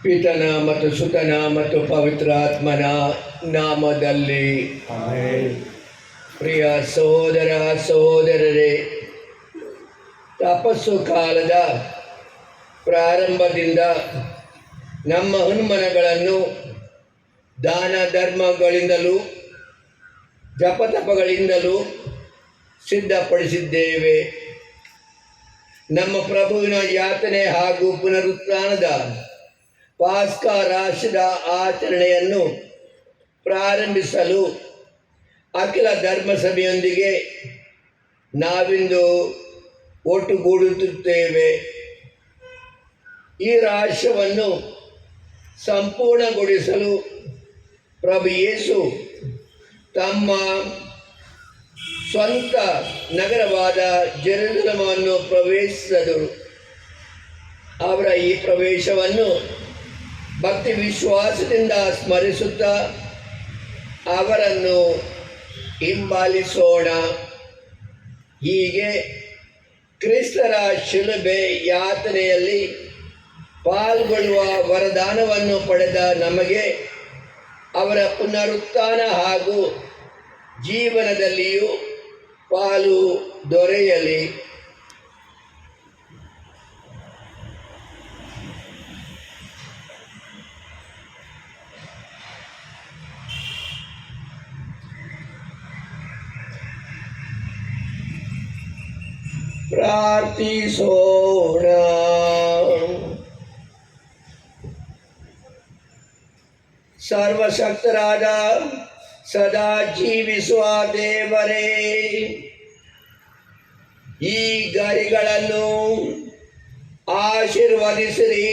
ಪಿತನ ಮತ್ತು ಸುತನ ಮತ್ತು ಪವಿತ್ರಾತ್ಮನ ನಾಮದಲ್ಲಿ ಆಮೆನ್. ಪ್ರಿಯ ಸಹೋದರ ಸಹೋದರರೇ, ತಪಸ್ಸು ಕಾಲದ ಪ್ರಾರಂಭದಿಂದ ನಮ್ಮ ಹುನ್ಮನಗಳನ್ನು ದಾನ ಧರ್ಮಗಳಿಂದಲೂ ಜಪತಪಗಳಿಂದಲೂ ಸಿದ್ಧಪಡಿಸಿದ್ದೇವೆ. ನಮ್ಮ ಪ್ರಭುವಿನ ಯಾತನೆ ಹಾಗೂ ಪುನರುತ್ಥಾನದ ಪಾಸ್ಕಾ ರಾಷ್ಟ್ರದ ಆಚರಣೆಯನ್ನು ಪ್ರಾರಂಭಿಸಲು ಅಖಿಲ ಧರ್ಮಸಭೆಯೊಂದಿಗೆ ನಾವಿಂದು ಒಟ್ಟುಗೂಡುತ್ತೇವೆ. ಈ ರಾಷ್ಟ್ರವನ್ನು ಸಂಪೂರ್ಣಗೊಳಿಸಲು ಪ್ರಭು ಯೇಸು ತಮ್ಮ ಸ್ವಂತ ನಗರವಾದ ಜೆರುಸಲೇಮನ್ನು ಪ್ರವೇಶಿಸಿದರು. ಅವರ ಈ ಪ್ರವೇಶವನ್ನು ಭಕ್ತಿ ವಿಶ್ವಾಸದಿಂದ ಸ್ಮರಿಸುತ್ತಾ ಅವರನ್ನು ಹಿಂಬಾಲಿಸೋಣ. ಹೀಗೆ ಕ್ರಿಸ್ತರ ಶಿಲುಬೆ ಯಾತನೆಯಲ್ಲಿ ಪಾಲ್ಗೊಳ್ಳುವ ವರದಾನವನ್ನು ಪಡೆದ ನಮಗೆ ಅವರ ಪುನರುತ್ಥಾನ ಹಾಗೂ ಜೀವನದಲ್ಲಿಯೂ ಪಾಲು ದೊರೆಯಲಿ. ಪ್ರಾರ್ಥಿಸೋಣ. ಸರ್ವಶಕ್ತರಾದ ಸದಾ ಜೀವಿಸುವ ದೇವರೇ, ಈ ಗರಿಗಳನ್ನು ಆಶೀರ್ವದಿಸಿರಿ,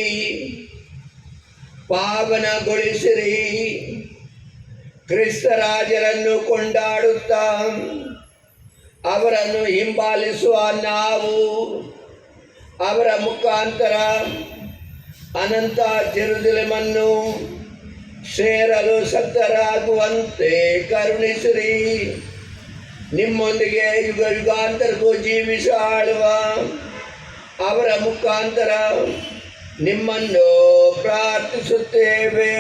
ಪಾವನಗೊಳಿಸಿರಿ. ಕ್ರಿಸ್ತರಾಜರನ್ನು ಕೊಂಡಾಡುತ್ತಾ ಅವರನ್ನು ಹಿಂಬಾಲಿಸುವ ನಾವು ಅವರ ಮುಖಾಂತರ ಅನಂತ ಜೆರುಸಲೇಮನ್ನು ಸೇರಲು ಶಕ್ತರಾಗುವಂತೆ ಕರುಣಿಸಿರಿ. ನಿಮ್ಮೊಂದಿಗೆ ಯುಗ ಯುಗಾಂತರಕ್ಕೂ ಜೀವಿಸಿ ಆಳುವ ಅವರ ಮುಖಾಂತರ ನಿಮ್ಮನ್ನು ಪ್ರಾರ್ಥಿಸುತ್ತೇವೆ.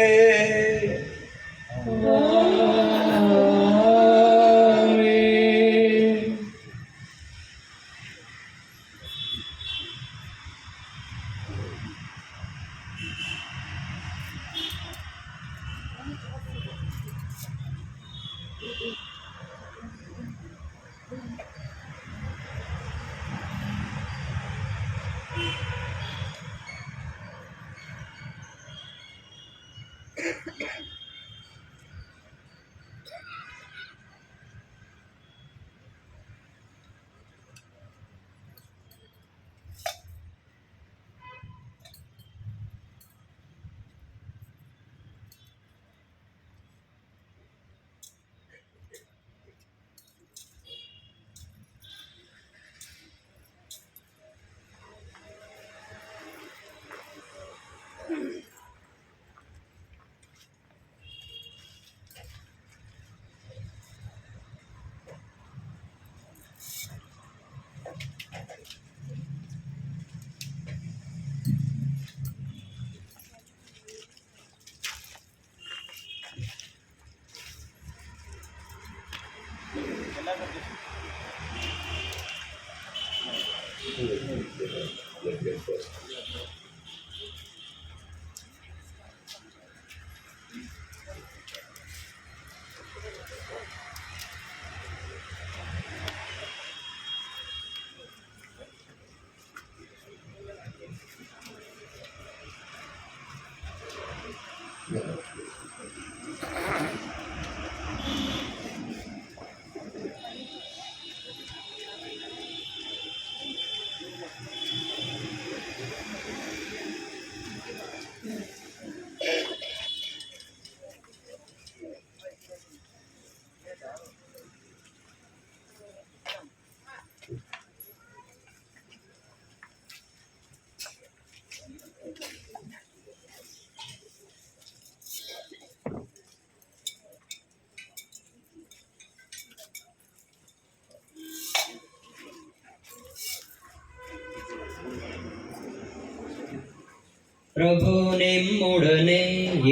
ಪ್ರಭು ನಿಮ್ಮೊಡನೆ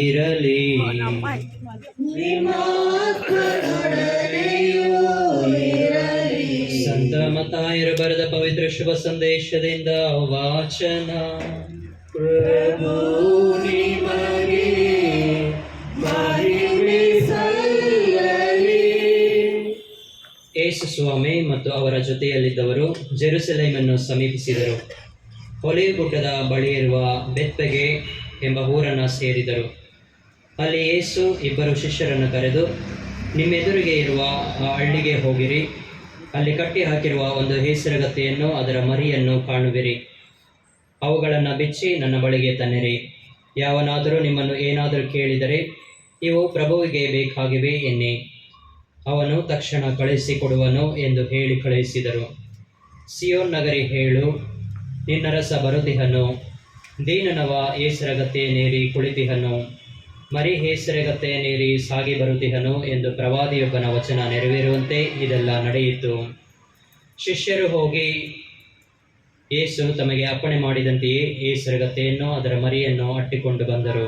ಇರಲಿ. ಸಂತ ಮತ್ತಾಯರು ಬರೆದ ಪವಿತ್ರ ಶುಭ ಸಂದೇಶದಿಂದ ವಾಚನ. ಪ್ರಭು ನಿಮಗೆ ಮಹಿಮೆ ಸಲ್ಲಲಿ. ಯೇಸು ಸ್ವಾಮಿ ಮತ್ತು ಅವರ ಜೊತೆಯಲ್ಲಿದ್ದವರು ಜೆರುಸಲೇಮನ್ನು ಸಮೀಪಿಸಿದರು. ಒಲಿವ್ ಗುಡ್ಡದ ಬಳಿಯಿರುವ ಬೆತ್ಫಗೆ ಎಂಬ ಊರನ್ನು ಸೇರಿದರು. ಅಲ್ಲಿ ಯೇಸು ಇಬ್ಬರು ಶಿಷ್ಯರನ್ನು ಕರೆದು, ನಿಮ್ಮೆದುರಿಗೆ ಇರುವ ಆ ಹಳ್ಳಿಗೆ ಹೋಗಿರಿ. ಅಲ್ಲಿ ಕಟ್ಟಿ ಹಾಕಿರುವ ಒಂದು ಹೇಸರಗತ್ತೆಯನ್ನು ಅದರ ಮರಿಯನ್ನು ಕಾಣುವಿರಿ. ಅವುಗಳನ್ನು ಬಿಚ್ಚಿ ನನ್ನ ಬಳಿಗೆ ತನ್ನಿರಿ. ಯಾವನಾದರೂ ನಿಮ್ಮನ್ನು ಏನಾದರೂ ಕೇಳಿದರೆ, ಇವು ಪ್ರಭುವಿಗೆ ಬೇಕಾಗಿವೆ ಎನ್ನಿ, ಅವನು ತಕ್ಷಣ ಕಳುಹಿಸಿಕೊಡುವನು ಎಂದು ಹೇಳಿ ಕಳುಹಿಸಿದರು. ಸಿಯೋನ್ ನಗರಿ ಹೇಳು, ನಿನ್ನ ರಸ ಬರುತಿಹನು. ದೀನನವ ಹೇಸರಗತ್ತೆಯನ್ನೇರಿ ಕುಳಿತಿಹನು, ಮರಿ ಹೇಸರಗತ್ತೆಯನ್ನೇರಿ ಸಾಗಿ ಬರುತಿಹನು ಎಂದು ಪ್ರವಾದಿಯೊಬ್ಬನ ವಚನ ನೆರವೇರುವಂತೆ ಇದೆಲ್ಲ ನಡೆಯಿತು. ಶಿಷ್ಯರು ಹೋಗಿ ಯೇಸು ತಮಗೆ ಅಪ್ಪಣೆ ಮಾಡಿದಂತೆಯೇ ಹೇಸರಗತ್ತೆಯನ್ನು ಅದರ ಮರಿಯನ್ನು ಅಟ್ಟಿಕೊಂಡು ಬಂದರು.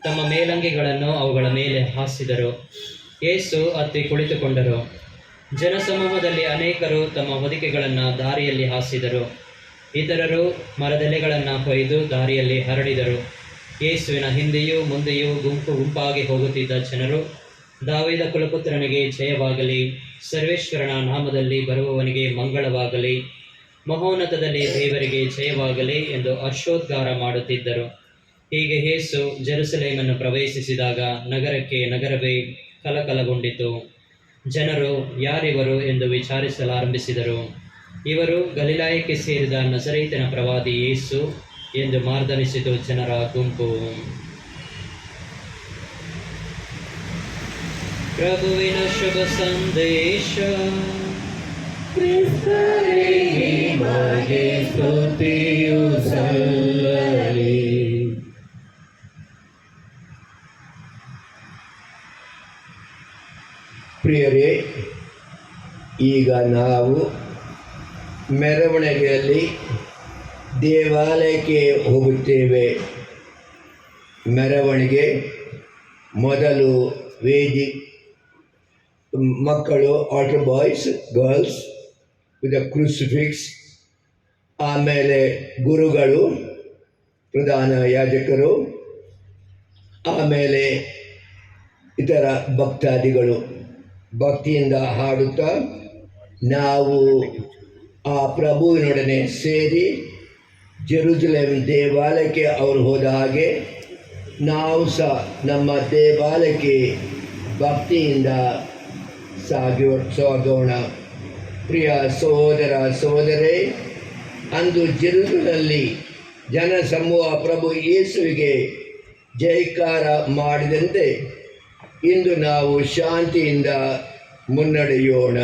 ತಮ್ಮ ಮೇಲಂಗಿಗಳನ್ನು ಅವುಗಳ ಮೇಲೆ ಹಾಸಿದರು. ಯೇಸು ಹತ್ತಿ ಕುಳಿತುಕೊಂಡರು. ಜನಸಮೂಹದಲ್ಲಿ ಅನೇಕರು ತಮ್ಮ ಹೊದಿಕೆಗಳನ್ನು ದಾರಿಯಲ್ಲಿ ಹಾಸಿದರು. ಇತರರು ಮರದೆಲೆಗಳನ್ನು ಕೊಯ್ದು ದಾರಿಯಲ್ಲಿ ಹರಡಿದರು. ಯೇಸುವಿನ ಹಿಂದೆಯೂ ಮುಂದೆಯೂ ಗುಂಪು ಗುಂಪಾಗಿ ಹೋಗುತ್ತಿದ್ದ ಜನರು, ದಾವೀದ ಕುಲಪುತ್ರನಿಗೆ ಜಯವಾಗಲಿ, ಸರ್ವೇಶ್ವರನ ನಾಮದಲ್ಲಿ ಬರುವವನಿಗೆ ಮಂಗಳವಾಗಲಿ, ಮಹೋನ್ನತದಲ್ಲಿ ದೇವರಿಗೆ ಜಯವಾಗಲಿ ಎಂದು ಹರ್ಷೋದ್ಗಾರ ಮಾಡುತ್ತಿದ್ದರು. ಹೀಗೆ ಯೇಸು ಜೆರುಸಲೇಮನ್ನು ಪ್ರವೇಶಿಸಿದಾಗ ನಗರವೇ ಕಲಕಲಗೊಂಡಿತು. ಜನರು ಯಾರಿವರು ಎಂದು ವಿಚಾರಿಸಲಾರಂಭಿಸಿದರು. ಇವರು ಗಲಿಲಾಯಕ್ಕೆ ಸೇರಿದ ನಜರೇತಿನ ಪ್ರವಾದಿ ಯೇಸು ಎಂದು ಮಾರ್ದನಿಸಿತು ಜನರ ಗುಂಪು. ಪ್ರಭುವಿನ ಶುಭ ಸಂದೇಶ. ಕ್ರಿಸ್ತನೇ ನಿಮಗೆ ಸ್ತುತಿಯು ಸಲ್ಲಲಿ. ಪ್ರಿಯರೇ, ಈಗ ನಾವು ಮೆರವಣಿಗೆಯಲ್ಲಿ ದೇವಾಲಯಕ್ಕೆ ಹೋಗುತ್ತೇವೆ. ಮೆರವಣಿಗೆ ಮೊದಲು ವೇದಿ ಮಕ್ಕಳು, ಆಲ್ಟರ್ ಬಾಯ್ಸ್, ಗರ್ಲ್ಸ್ ವಿತ್ ಕ್ರೂಸಿಫಿಕ್ಸ್, ಆಮೇಲೆ ಗುರುಗಳು, ಪ್ರಧಾನ ಯಾಜಕರು, ಆಮೇಲೆ ಇತರ ಭಕ್ತಾದಿಗಳು ಭಕ್ತಿಯಿಂದ ಹಾಡುತ್ತಾ ನಾವು ಆ ಪ್ರಭುವಿನೊಡನೆ ಸೇರಿ ಜೆರುಸಲೇಮ್ ದೇವಾಲಯಕ್ಕೆ ಅವರು ಹೋದ ಹಾಗೆ ನಾವು ಸಹ ನಮ್ಮ ದೇವಾಲಯಕ್ಕೆ ಭಕ್ತಿಯಿಂದ ಸಾಗೋಣ. ಪ್ರಿಯ ಸಹೋದರ ಸಹೋದರೇ, ಅಂದು ಜೆರುಸಲೇಮಿನಲ್ಲಿ ಜನಸಮೂಹ ಪ್ರಭು ಯೇಸುವಿಗೆ ಜಯಕಾರ ಮಾಡಿದಂತೆ ಇಂದು ನಾವು ಶಾಂತಿಯಿಂದ ಮುನ್ನಡೆಯೋಣ.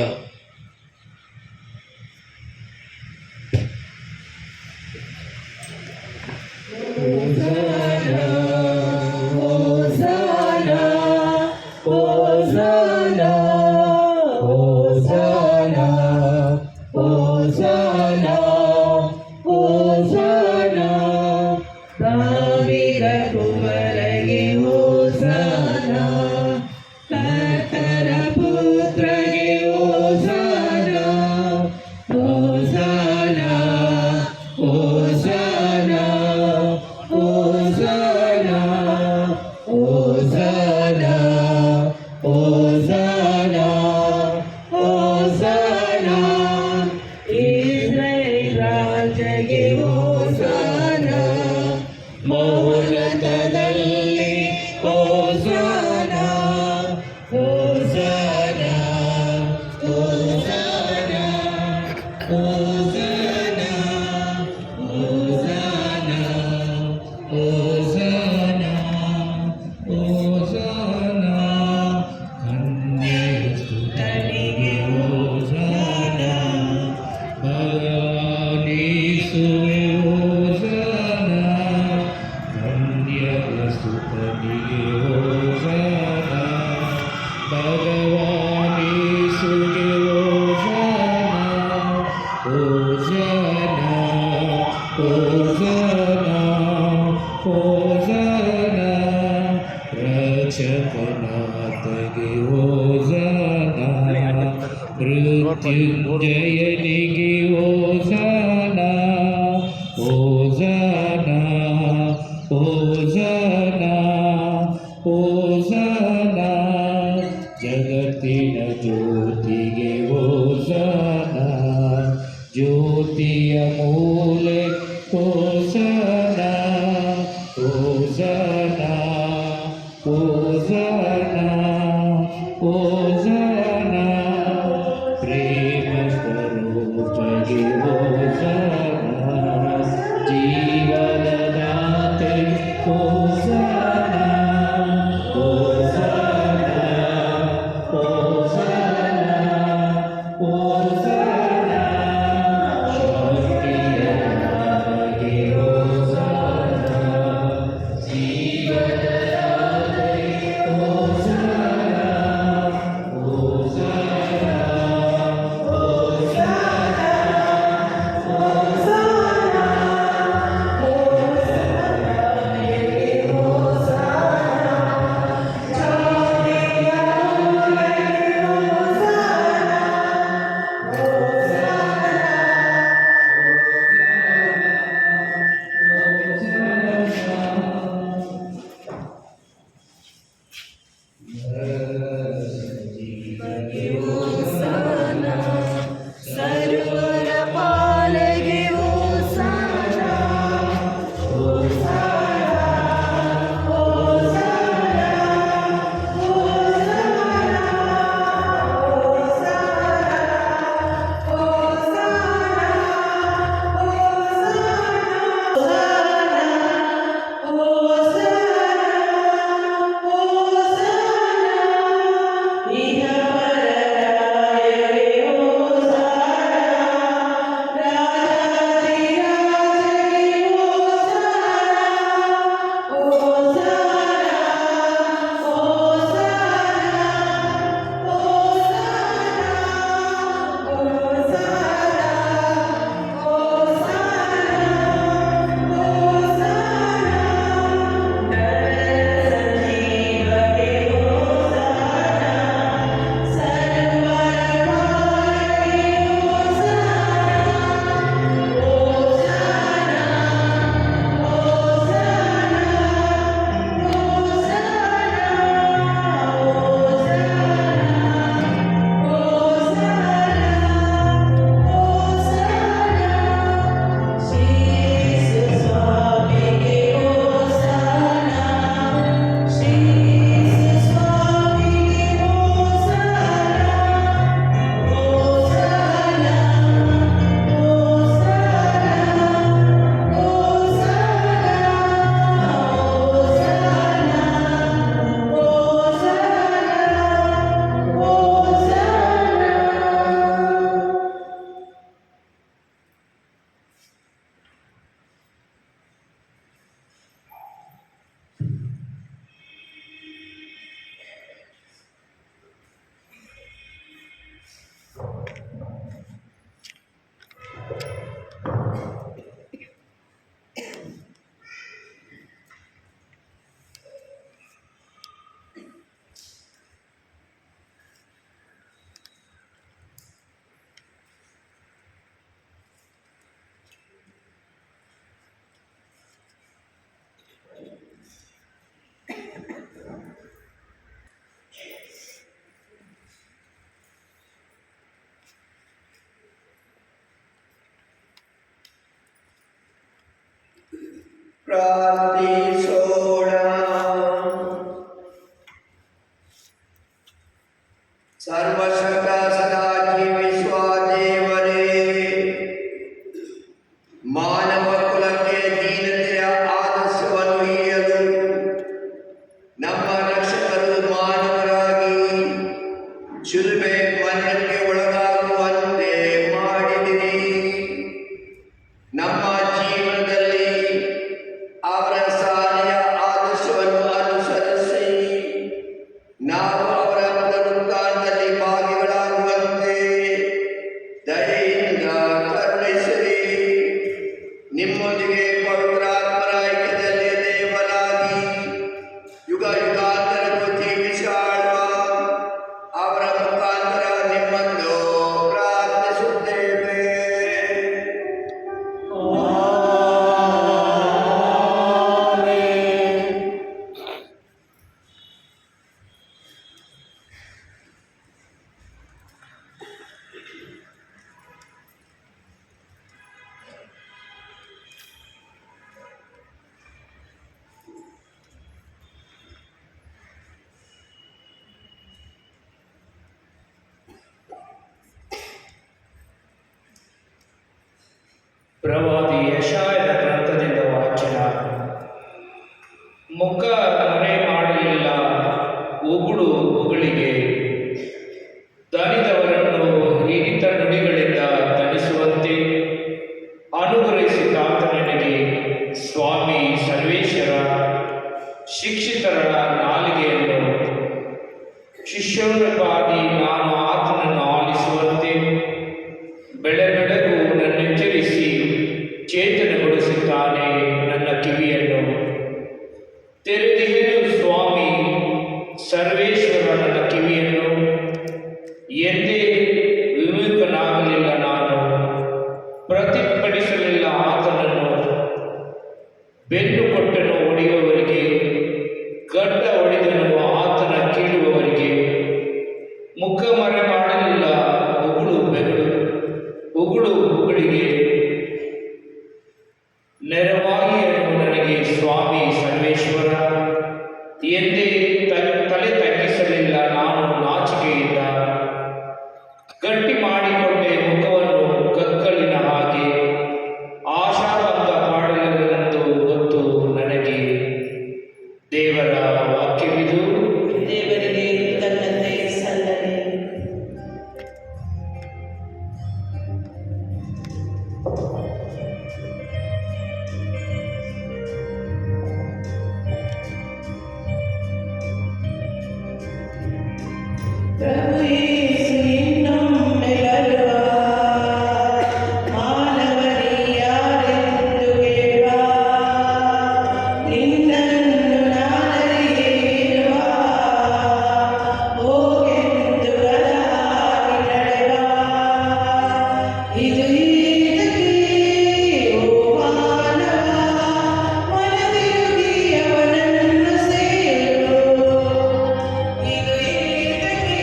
ಮೃತ್ಯುಂಜಯನಿಗೆ ಓಜಾನ ಓಜಾನ ಓಜಾನ ಓಜಾನ ಜಗತ್ತಿನ ಜ್ಯೋತಿಗೆ ಓಜಾನ ಜ್ಯೋತಿಯ ಮೂಲೆ ಓಜಾನ ಓಜಾನ ಓಜಾನ ಓಜಾನ ಪ್ರೇಮ ಸ್ವರೂಪಗೆ ಓಜಾನ ಜೀವದ ದಾತೆ ಓಜಾನ ಓಜಾನ ಓಜಾನ ಓಜಾನ ಶಾಂತಿಯ ನಮಗೆ ಓಜಾನ ಜೀವದ ದಾತೆ ಓಜಾನ ಓಜಾನ ಸರ್ವರ ಪಾಲಿಗೆ ಹೋಸಾನ ಪ್ರಾರ್ಥಿಸೋಣ. ಸರ್ವಶಕ್ತ ಸದಾ ಜೀವಿಸುವ ದೇವರೇ, ಮಾನವ ಕುಲಕ್ಕೆ ದೀನತೆಯ ಆದರ್ಶವನ್ನು ಈಯಲು ನಮ್ಮ ರಕ್ಷಕರು ಮಾನವರಾಗಿ ಶಿಲುಬೆ ಮರಣಕ್ಕೆ ಒಳಗಾಗುವಂತೆ ಮಾಡಿದಿರಿ. ನಮ್ಮ ಜೀವನದಲ್ಲಿ ಅವರ ಸಾಲಿಯ ಆದರ್ಶವನ್ನು ಅನುಸರಿಸಿ ನಾವು ಅವರ ಪುನರುತ್ಥಾನದಲ್ಲಿ ಭಾಗಿಗಳಾಗುವಂತೆ ದಯೆಯಿಂದ ಕರುಣಿಸಿರಿ. ನಿಮ್ಮೊಂದಿಗೆ ಪವಿತ್ರಾತ್ಮರ ಐಕ್ಯದಲ್ಲಿ ದೇವರಾಗಿ ಯುಗ ಯುಗಾಂತರಕ್ಕೂ ಜೀವಿಸಿ ಆಳುವ ಅವರ ಮುಖಾಂತರ ನಿಮ್ಮನ್ನು ಪ್ರಾರ್ಥಿಸುತ್ತೇವೆ. ಪ್ರವಾದಿ ಯೆಶಾಯನ ಗ್ರಂಥದಿಂದ ವಾಚನ. ಮುಖ ಮರೆ ಮಾಡಲಿಲ್ಲ ಉಗುಳು ಉಗುಳಿಗೆ, ದಣಿದವರನ್ನು ಹಿಡಿತ ನುಡಿಗಳಿಂದ ತಣಿಸುವಂತೆ ಅನುಗ್ರಹಿಸಿದಾತ ನನಗೆ ಸ್ವಾಮಿ ಸರ್ವೇಶ್ವರ. ಶಿಕ್ಷಿತರ ನಾಲಿಗೆಯನ್ನು ಶಿಷ್ಯೋನ್ಪಾದಿ ನಾನು ಆತನನ್ನು ಆಲಿಸುವಂತೆ ಬೆಳೆ ಬೆಳಗು ನನ್ನೆಚ್ಚರಿಸಿ ಚೇತನಗೊಳಿಸುತ್ತಾನೆ. ನನ್ನ ಕಿವಿಯನ್ನು ತೆರೆದಿಹೇಳು ಸ್ವಾಮಿ ಸರ್ವೇಶ್ವರ. ನನ್ನ ಕಿವಿಯನ್ನು ಎಂದೇ ವಿವೇಕನಾಗಲಿಲ್ಲ ನಾನು, ಪ್ರತಿಭಟಿಸಲಿಲ್ಲ ಆತನನ್ನು. ಬೆನ್ನು ಕೊಟ್ಟನು ಹೊಡೆಯುವವರಿಗೆ, ಗಡ್ಡ ಹೊಡೆದನು ಆತನ ಕೀಳುವವರಿಗೆ. ಮುಖ ಮರೆ ಮಾಡಲಿಲ್ಲ ಉಗುಳು ಉಗುಳಿಗೆ. ನೆರವಾಗಿಯನು ನನಗೆ ಸ್ವಾಮಿ ಸರ್ವೇಶ್ವರ. ಎಂದೇ ತಲೆ ತಗ್ಗಿಸಲಿಲ್ಲ ನಾನು ನಾಚಿಕೆಯಿಂದ. ಗಟ್ಟಿ ಮಾಡಿಕೊಂಡೆ ಮುಖವನ್ನು ಕಗ್ಗಲಿನ ಹಾಗೆ. ಆಶಾಭಂಗ ಮಾಡಲಿಲ್ಲವೆಂದು ಗೊತ್ತು ನನಗೆ. ದೇವರ ವಾಕ್ಯವಿದು. ದೇವರಿಗೆ ಕೃತಜ್ಞತೆ ಸಲ್ಲಲಿ. ಪ್ರಭು ಯೇಸು ಇನ್ನೊಮ್ಮೆ ಬರುವ, ಮಾನವನಿಯಾರೆಂದು ಕೇಳುವ, ನಿನ್ನನ್ನು ನಾನರಿಯೇರುವ, ಹೋಗೆಂದು ಬದಲಾಗಿ ನಡೆವ. ಇದು ಇದಕ್ಕೆ ಓ ಮಾನವ, ಮನದಿರುಗಿ ಅವನನ್ನು ಸೇರು. ಇದು ಇದಕ್ಕೆ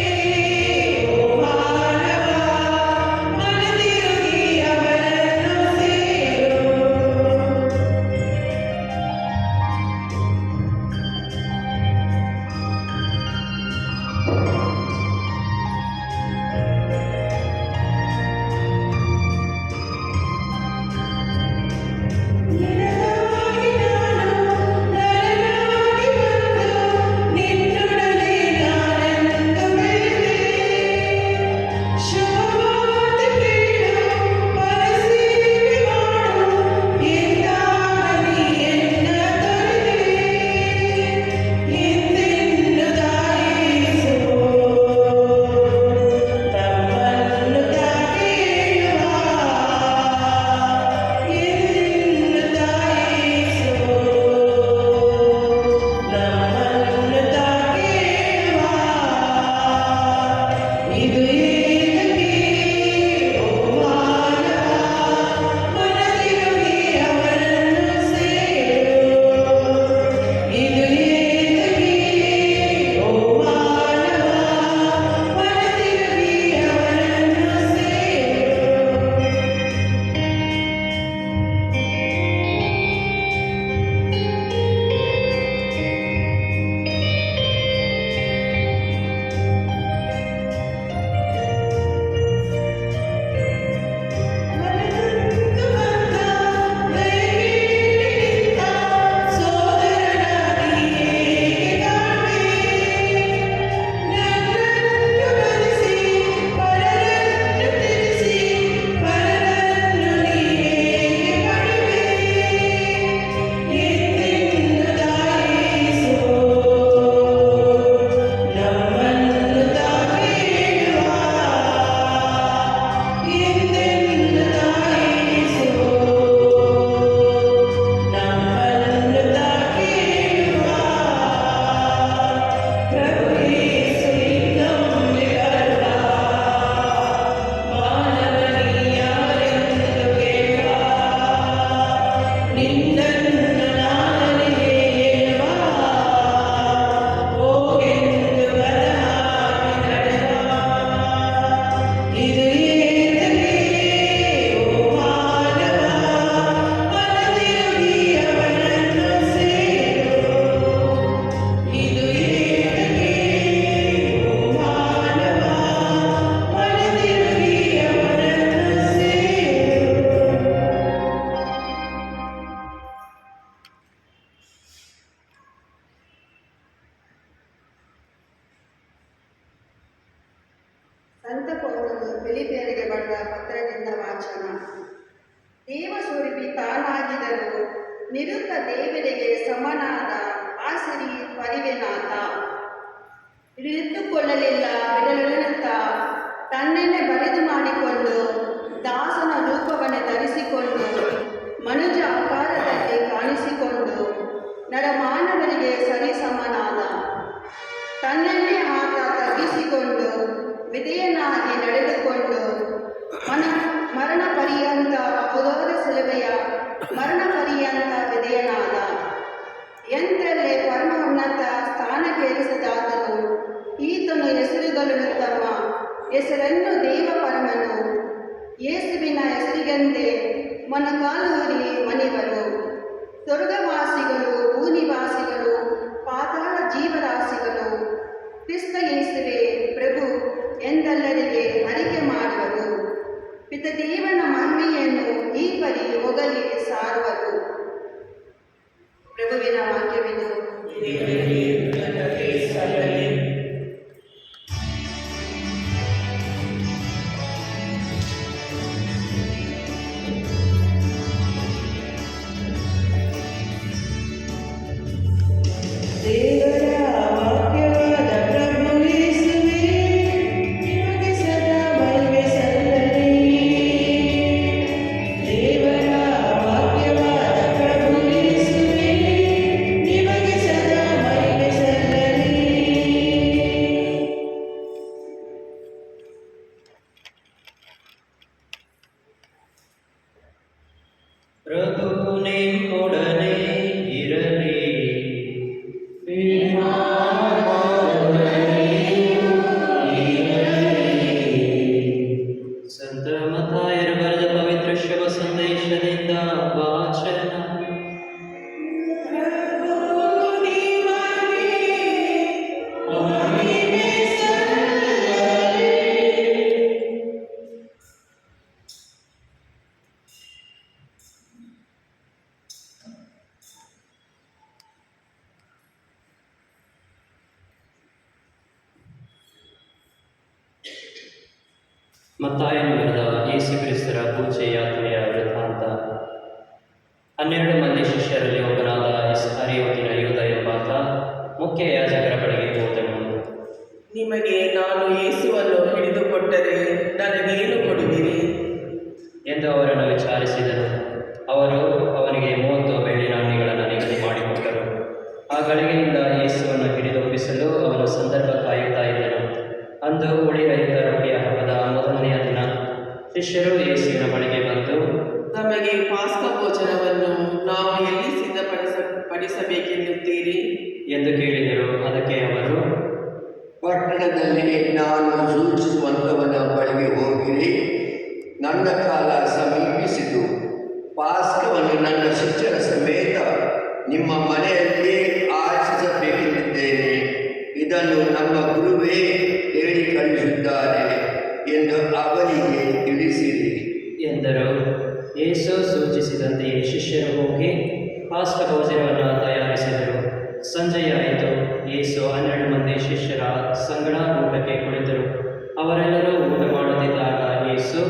ಸಂತ ಪೌಲನು ಫಿಲಿಪಿಯರಿಗೆ ಬರೆದ ಪತ್ರದಿಂದ ವಾಚನ. ದೇವಸ್ವರೂಪಿ ತಾನಾಗಿದ್ದರೂ ನಿರುತ್ತ ದೇವರಿಗೆ ಸಮನಾದ ಆಸಿರಿ ಪರಿವೆನಾಥ. ಹಿಡಿದುಕೊಳ್ಳಲಿಲ್ಲ ಬಿಡಲಿನಂತ ತನ್ನೆನ್ನೇ ಬರಿದು ಮಾಡಿಕೊಂಡು ದಾಸನ ರೂಪವನ್ನು ಧರಿಸಿಕೊಂಡು ಮನುಜ ಆಕಾರದಲ್ಲಿ ಕಾಣಿಸಿಕೊಂಡು ನರಮಾನವರಿಗೆ ಸರಿಸಮನಾದ. ತನ್ನನ್ನೇ ಆತ ತಗ್ಗಿಸಿಕೊಂಡು ವಿಧೇಯನಾಗಿ ನಡೆದುಕೊಂಡು ಮರಣ ಪರ್ಯಂತ ಅಪರಾಧ ಶಿಲುಬೆಯ ಮರಣ ಪರ್ಯಂತ ವಿಧೇಯನಾದ. ಎಂತಲ್ಲೇ ಪರಮೋನ್ನತ ಸ್ಥಾನಕ್ಕೇರಿಸಿದಾತನು ಈತನು ಹೆಸರುಗಳನ್ನು ತಮ್ಮ ಹೆಸರನ್ನು ದೇವ ಪರಮನು ಯೇಸುವಿನ ಹೆಸರಿಗಂತೆ ಮೊಣಕಾಲೂರಿ ಮನಿವರು. ಸ್ವರ್ಗವಾಸಿಗಳು, ಭೂನಿವಾಸಿಗಳು, ಪಾತಾಳ ಜೀವರಾಶಿಗಳು ಕ್ರಿಸ್ತ ಯೇಸುವೇ ಪ್ರಭು ಎಂದೆಲ್ಲರಿಗೆ ಅರಿಕೆ ಮಾಡುವರು. ಪಿತದೇವನ ಮಹಿಮೆಯನ್ನು ಈ ಪರಿ ಹೊಗಲಿ ಸಾರುವರು. ಪ್ರಭುವಿನ ವಾಕ್ಯವಿದು. ದೇವರ ವಾಕ್ಯವಾದ ಪ್ರಭು ಯೇಸುವೇ, ನಿಮಗೆ ಸದಾ ಮಹಿಮೆ ಸಲ್ಲಲಿ. ದೇವರ ವಾಕ್ಯವಾದ ಪ್ರಭು ಯೇಸುವೇ, ನಿಮಗೆ ಸದಾ ಮಹಿಮೆ ಸಲ್ಲಲಿ. ಪ್ರಭು ನಿಮ್ಮೊಡನೆ ಇರಲಿ. ಸಂತ ಮತ್ತಾಯರು ಬರೆದ ಪವಿತ್ರ ಶುಭ ಸಂದೇಶದಿಂದ ವಾಚನ. ಮತ್ತಾಯನು ಬರೆದ ಯೇಸು ಕ್ರಿಸ್ತರ ಪೂಜೆ ಯಾತ್ರೆಯ ವೃತ್ತಾಂತ. 12 ಮಂದಿ ಶಿಷ್ಯರಲ್ಲಿ ಒಬ್ಬನಾದ ಇಸ್ಕರಿಯೋತಿನ ಯೂದ ಎಂಬಾತ ಮುಖ್ಯ ಯಾಜಕರ ಬಳಿಗೆ ಹೋದನು. ನಿಮಗೆ ನಾನು ಯೇಸುವನ್ನು ಹಿಡಿದುಕೊಟ್ಟರೆ ನನಗೇನು ಕೊಡುವಿರಿ ಎಂದು ಅವರನ್ನು ವಿಚಾರಿಸಿದನು. ಅವರು ಅವನಿಗೆ 30 ಬೆಳ್ಳಿ ನಾಣ್ಯಗಳನ್ನು ನಿಗದಿ ಮಾಡಿಕೊಟ್ಟರು. ಆ ಗಳಿಗೆಯಿಂದ ಯೇಸುವನ್ನು ಹಿಡಿದೊಪ್ಪಿಸಲು ಅವನು ಸಂದರ್ಭ ಕಾಯುತ್ತಾ ಇದ್ದನು. ಅಂದು ಹುಳಿರಹಿತ ರೊಟ್ಟಿಯ ಹಬ್ಬದ ಮೊದಲನೆಯ ದಿನ ಶಿಷ್ಯರು ಯೇಸುವಿನ ಬಳಿಗೆ ಬಂದು, ನಮಗೆ ಪಾಸ್ಕ ಭೋಜನವನ್ನು ನಾವು ಎಲ್ಲಿ ಸಿದ್ಧಪಡಿಸಬೇಕೆನ್ನುತ್ತೀರಿ ಎಂದು ಕೇಳಿದರು. ಅದಕ್ಕೆ ಅವರು, ಪಟ್ಟಣದಲ್ಲಿ ನಾನು ಸೂಚಿಸುವಂಥವನ ಬಳಿಗೆ ಹೋಗಿರಿ. ನನ್ನ ಕಾಲ ಸಮೀಪಿಸಿತು. ಪಾಸ್ಕವನ್ನು ನನ್ನ ಶಿಷ್ಯರ ಸಮೇತ ನಿಮ್ಮ ಮನೆಯಲ್ಲಿಯೇ ಆಚರಿಸಬೇಕೆಂದಿದ್ದೇನೆ. ಇದನ್ನು ನಮ್ಮ ಗುರುವೇ ಹೇಳಿ ಕಳಿಸಿದ್ದಾರೆ ಎಂದು ಅವನಿಗೆ ತಿಳಿಸಿರಿ ಎಂದರು. ಯೇಸು ಸೂಚಿಸಿದಂತೆಯೇ ಶಿಷ್ಯರು ಹೋಗಿ ಪಾಸ್ಕ ಭೋಜನವನ್ನು ತಯಾರಿಸಿದರು. ಸಂಜೆಯಾಯಿತು. ಯೇಸು 12 ಮಂದಿ ಶಿಷ್ಯರ ಸಂಗಡ ಊಟಕ್ಕೆ ಕುಳಿತರು. ಅವರೆಲ್ಲರೂ ಊಟ ಮಾಡುತ್ತಿದ್ದಾಗ ಯೇಸು,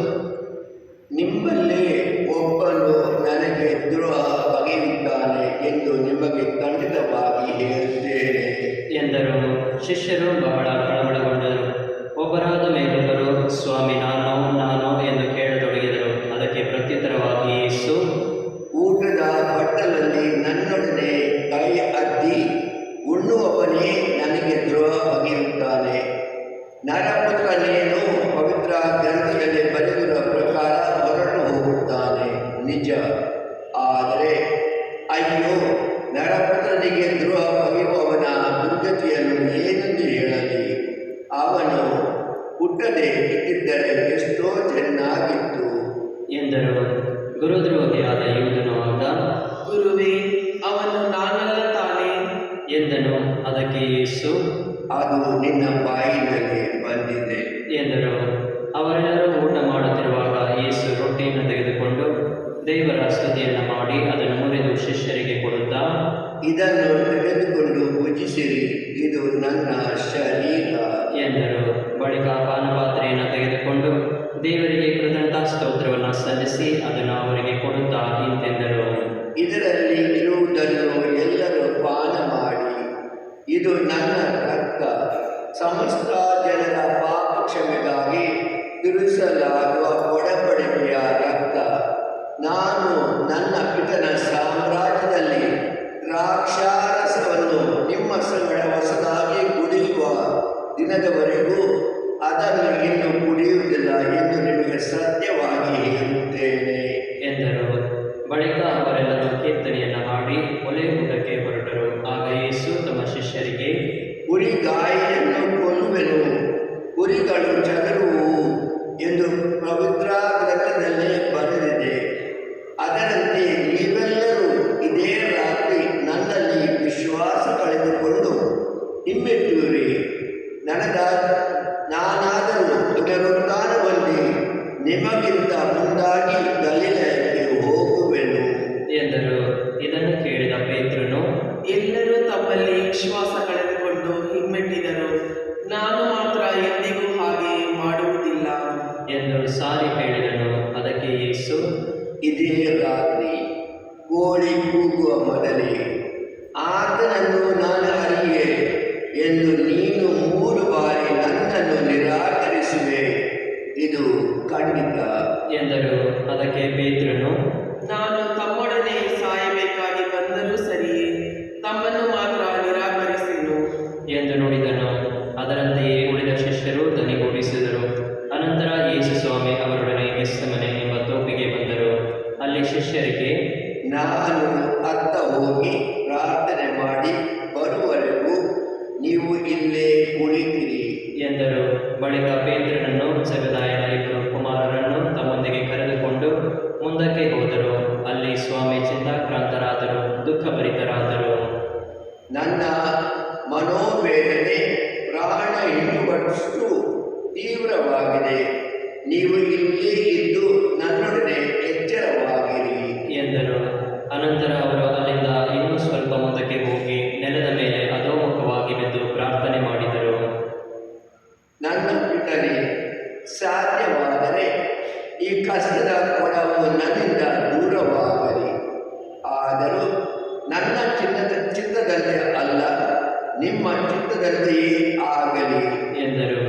ನಿಮ್ಮಲ್ಲಿ ಒಬ್ಬನು ನನಗೆ ದ್ರೋಹ ಬಗೆದಿದ್ದಾನೆ ಎಂದು ನಿಮಗೆ ಖಂಡಿತವಾಗಿ ಹೇಳುತ್ತೇನೆ ಎಂದರು. ಶಿಷ್ಯರು ಬಹಳ ಕಳವಳಗೊಂಡರು. ಒಬ್ಬರಾದ ಮೇಲೊಬ್ಬರು, ಸ್ವಾಮಿ, ನಾನು ಎಂದು ಕೇಳತೊಡಗಿದರು. ಅದಕ್ಕೆ ಪ್ರತ್ಯುತ್ತರವಾಗಿ ಯೇಸು, ಊಟದ ಬಟ್ಟಲಲ್ಲಿ ನನ್ನೊಡನೆ ಕೈ ಅದ್ದಿ ಉಣ್ಣುವವನೇ ನನಗೆ ದ್ರೋಹ ಬಗೆಯುತ್ತಾನೆ. ನರಪುತ್ರನೇನು ಪವಿತ್ರ ಗ್ರಂಥದಲ್ಲಿ ಬರೆದಿರುವ ಪ್ರಕಾರ ಹೊರಟು ಹೋಗುತ್ತಾನೆ ನಿಜ. ಆದರೆ ಅಯ್ಯೋ, ನರಪುತ್ರನಿಗೆ ದ್ರೋಹ ಬಗೆಯುವವನ ದುರ್ಗತಿಯನ್ನು ಏನೆಂದು ಹೇಳಲಿ. ಅವನು ಹುಟ್ಟದೆ ಇದ್ದಿದ್ದರೆ ಎಷ್ಟೋ ಚೆನ್ನಾಗಿತ್ತು ಎಂದರು. ಗುರುದ್ರೋಹಿಯಾದ ಯೂದನು ಆಗ, ಗುರುವೇ, ಅವನು ನಾನಲ್ಲ ತಾನೇ ಎಂದನು. ಅದಕ್ಕೆ ಯೇಸು, ಅದು ನಿನ್ನ ಬಾಯಿನಲ್ಲಿ ಬಂದಿದೆ ಎಂದರು. ಅವರೆಲ್ಲರೂ ಊಟ ಮಾಡುತ್ತಿರುವಾಗ ಯೇಸು ರೊಟ್ಟಿಯನ್ನು ತೆಗೆದುಕೊಂಡು ದೇವರ ಸ್ತುತಿಯನ್ನು ಮಾಡಿ ಅದನ್ನು ಮುರಿದು ಶಿಷ್ಯರಿಗೆ ಕೊಡುತ್ತಾ, ಇದನ್ನು ತೆಗೆದುಕೊಂಡು ಭುಜಿಸಿರಿ, ಇದು ನನ್ನ ಶರೀರ ಎಂದರು. ಬಳಿಕ ಪಾನಪಾತ್ರೆಯನ್ನು ತೆಗೆದುಕೊಂಡು ದೇವರಿಗೆ ಕೃತಜ್ಞತಾ ಸ್ತೋತ್ರವನ್ನು ಸಲ್ಲಿಸಿ ಅದನ್ನು ಅವರಿಗೆ ಕೊಡುತ್ತಾ ಇಂತೆಂದರು. ಇದರಲ್ಲಿ ಇರುವುದನ್ನು ಎಲ್ಲರೂ ಪಾನ ಮಾಡಿ, ಇದು ನನ್ನ ರಕ್ತ, ಸಮಸ್ತ ಜನರ ಪಾಪ ಕ್ಷಮೆಗಾಗಿ ತಿರುಗಿಸಲಾಗುವ ಒಡಂಬಡಿಕೆಯ ರಕ್ತ. ನಾನು ನನ್ನ ಪಿತನ ಸಾಮ್ರಾಜ್ಯದಲ್ಲಿ ದ್ರಾಕ್ಷಾರಸವನ್ನು ನಿಮ್ಮ ಸಂಗಡ ಹೊಸದಾಗಿ ಕುಡಿಯುವ ದಿನದವರೆಗೂ ಅದನ್ನು ಇನ್ನು ಕುಡಿಯುವುದಿಲ್ಲ ಎಂದು ನಿಮಗೆ ಸತ್ಯವಾಗಿ ಹೇಳುತ್ತೇನೆ ಎಂದರು. ಬಳಿಕ ಅವರೆಲ್ಲರೂ ಕೀರ್ತನೆಯನ್ನು ಹಾಡಿ ಒಲೆಯೂಟಕ್ಕೆ ಹೊರಟರು. ಆಗ ಯೇಸು ತಮ್ಮ ಶಿಷ್ಯರಿಗೆ, ಕುರಿಗಾಯಿಯನ್ನು ಕೊಲ್ಲುವೆನು, ಕುರಿಗಳು ಚದರುವು ಎಂದು ಪವಿತ್ರ ಗ್ರಂಥದಲ್ಲಿ ಬರೆದಿದೆ. ಅದರಂತೆ ನೀವೆಲ್ಲರೂ ಇದೇ ರಾತ್ರಿ ನನ್ನಲ್ಲಿ ವಿಶ್ವಾಸ ಕಳೆದುಕೊಂಡು ಹಿಮ್ಮೆಟ್ಟುವಿರಿ. ನಾನಾದರೂ ಪುನರುತ್ಥಾನದಲ್ಲಿ ನಿಮಗಿಂತ ಮುಂದಾಗಿ ಗಲಿಲಾಯಕ್ಕೆ ಹೋಗುವೆನು ಎಂದರು. ಇದನ್ನು ಕೇಳಿದ ಪೇತ್ರನು, ಎಲ್ಲರೂ ತಮ್ಮಲ್ಲಿ ವಿಶ್ವಾಸ ಕಳೆದುಕೊಂಡು ಹಿಮ್ಮೆಟ್ಟಿದರು. ನಾನು ಮಾತ್ರ ಎಂದಿಗೂ ಹಾಗೆ ಮಾಡುವುದಿಲ್ಲ ಎಂದು ಸಾರಿ ಹೇಳಿದನು. ಅದಕ್ಕೆ ಯೇಸು, ಇದೇ ರಾತ್ರಿ ಕೋಳಿ ಕೂಗುವ ಮೊದಲೇ ಆತನನ್ನು ನಾನು ಅರಿಯೆ ಎಂದು ನೀನು 3 ಬಾರಿ ನನ್ನನ್ನು ನಿರಾಕರಿಸುವೆ, ಇದು ಖಂಡಿತ ಎಂದರು. ಅದಕ್ಕೆ ಪೇತ್ರನು, ನಾನು ತಮ್ಮೊಡನೆ ಸಾಯಬೇಕಾಗಿ ಬಂದರೂ ಸರಿಯೇ, ತಮ್ಮನ್ನು ಮಾತ್ರ ನಿರಾಕರಿಸಿನು ಎಂದು ನುಡಿದನು. ಅದರಂತೆಯೇ ಉಳಿದ ಶಿಷ್ಯರು ದನಿಗೂಡಿಸಿದರು. ಅನಂತರ ಯೇಸು ಸ್ವಾಮಿ ಅವರೊಡನೆ ಗೆತ್ಸೆಮನೆ ಎಂಬ ತೋಪಿಗೆ ಬಂದರು. ಅಲ್ಲಿ ಶಿಷ್ಯರಿಗೆ, ನಾನು ಅತ್ತ ಹೋಗಿ ಪ್ರಾರ್ಥನೆ ಮಾಡಿ ಬರುವವರೆಗೂ ನೀವು ಇಲ್ಲೇ ಕುಳಿತಿರಿ ಎಂದರು. ಬಳಿಕ ಪೇತ್ರನನ್ನು ಜೆಬೆದಾಯನ 2 ಕುಮಾರರನ್ನು ತಮ್ಮೊಂದಿಗೆ ಕರೆದುಕೊಂಡು ಮುಂದಕ್ಕೆ ಹೋದರು. ಅಲ್ಲಿ ಸ್ವಾಮಿ ಚಿಂತಾಕ್ರಾಂತರಾದರು, ದುಃಖಭರಿತರಾದರು. ನನ್ನ ಮನೋವೇದನೆ ಪ್ರಾಣ ಹಿಡಿಯುವಷ್ಟು ತೀವ್ರವಾಗಿದೆ, ನೀವು ಇಲ್ಲೇ ಇದ್ದು ನನ್ನೊಡನೆ ಎಚ್ಚರವಾಗಿರಿ ಎಂದರು. ಅನಂತರ ಅವರು ಅಲ್ಲಿಂದ ಇನ್ನೂ ಸ್ವಲ್ಪ ಮುಂದಕ್ಕೆ ಹೋಗಿ ನೆಲದ ಮೇಲೆ ಅಧೋಮುಖವಾಗಿ ಬಿದ್ದು ಪ್ರಾರ್ಥನೆ ಮಾಡಿದರು. ನನ್ನ ಪಿತನೇ, ಸಾಧ್ಯವಾದರೆ ಈ ಕಷ್ಟದ ಕೊಡವು ನನ್ನಿಂದ ದೂರವಾಗಲಿ, ಆದರೂ ನನ್ನ ಚಿತ್ತದಂತೆ ಅಲ್ಲ, ನಿಮ್ಮ ಚಿತ್ತದಂತೆಯೇ ಆಗಲಿ ಎಂದರು.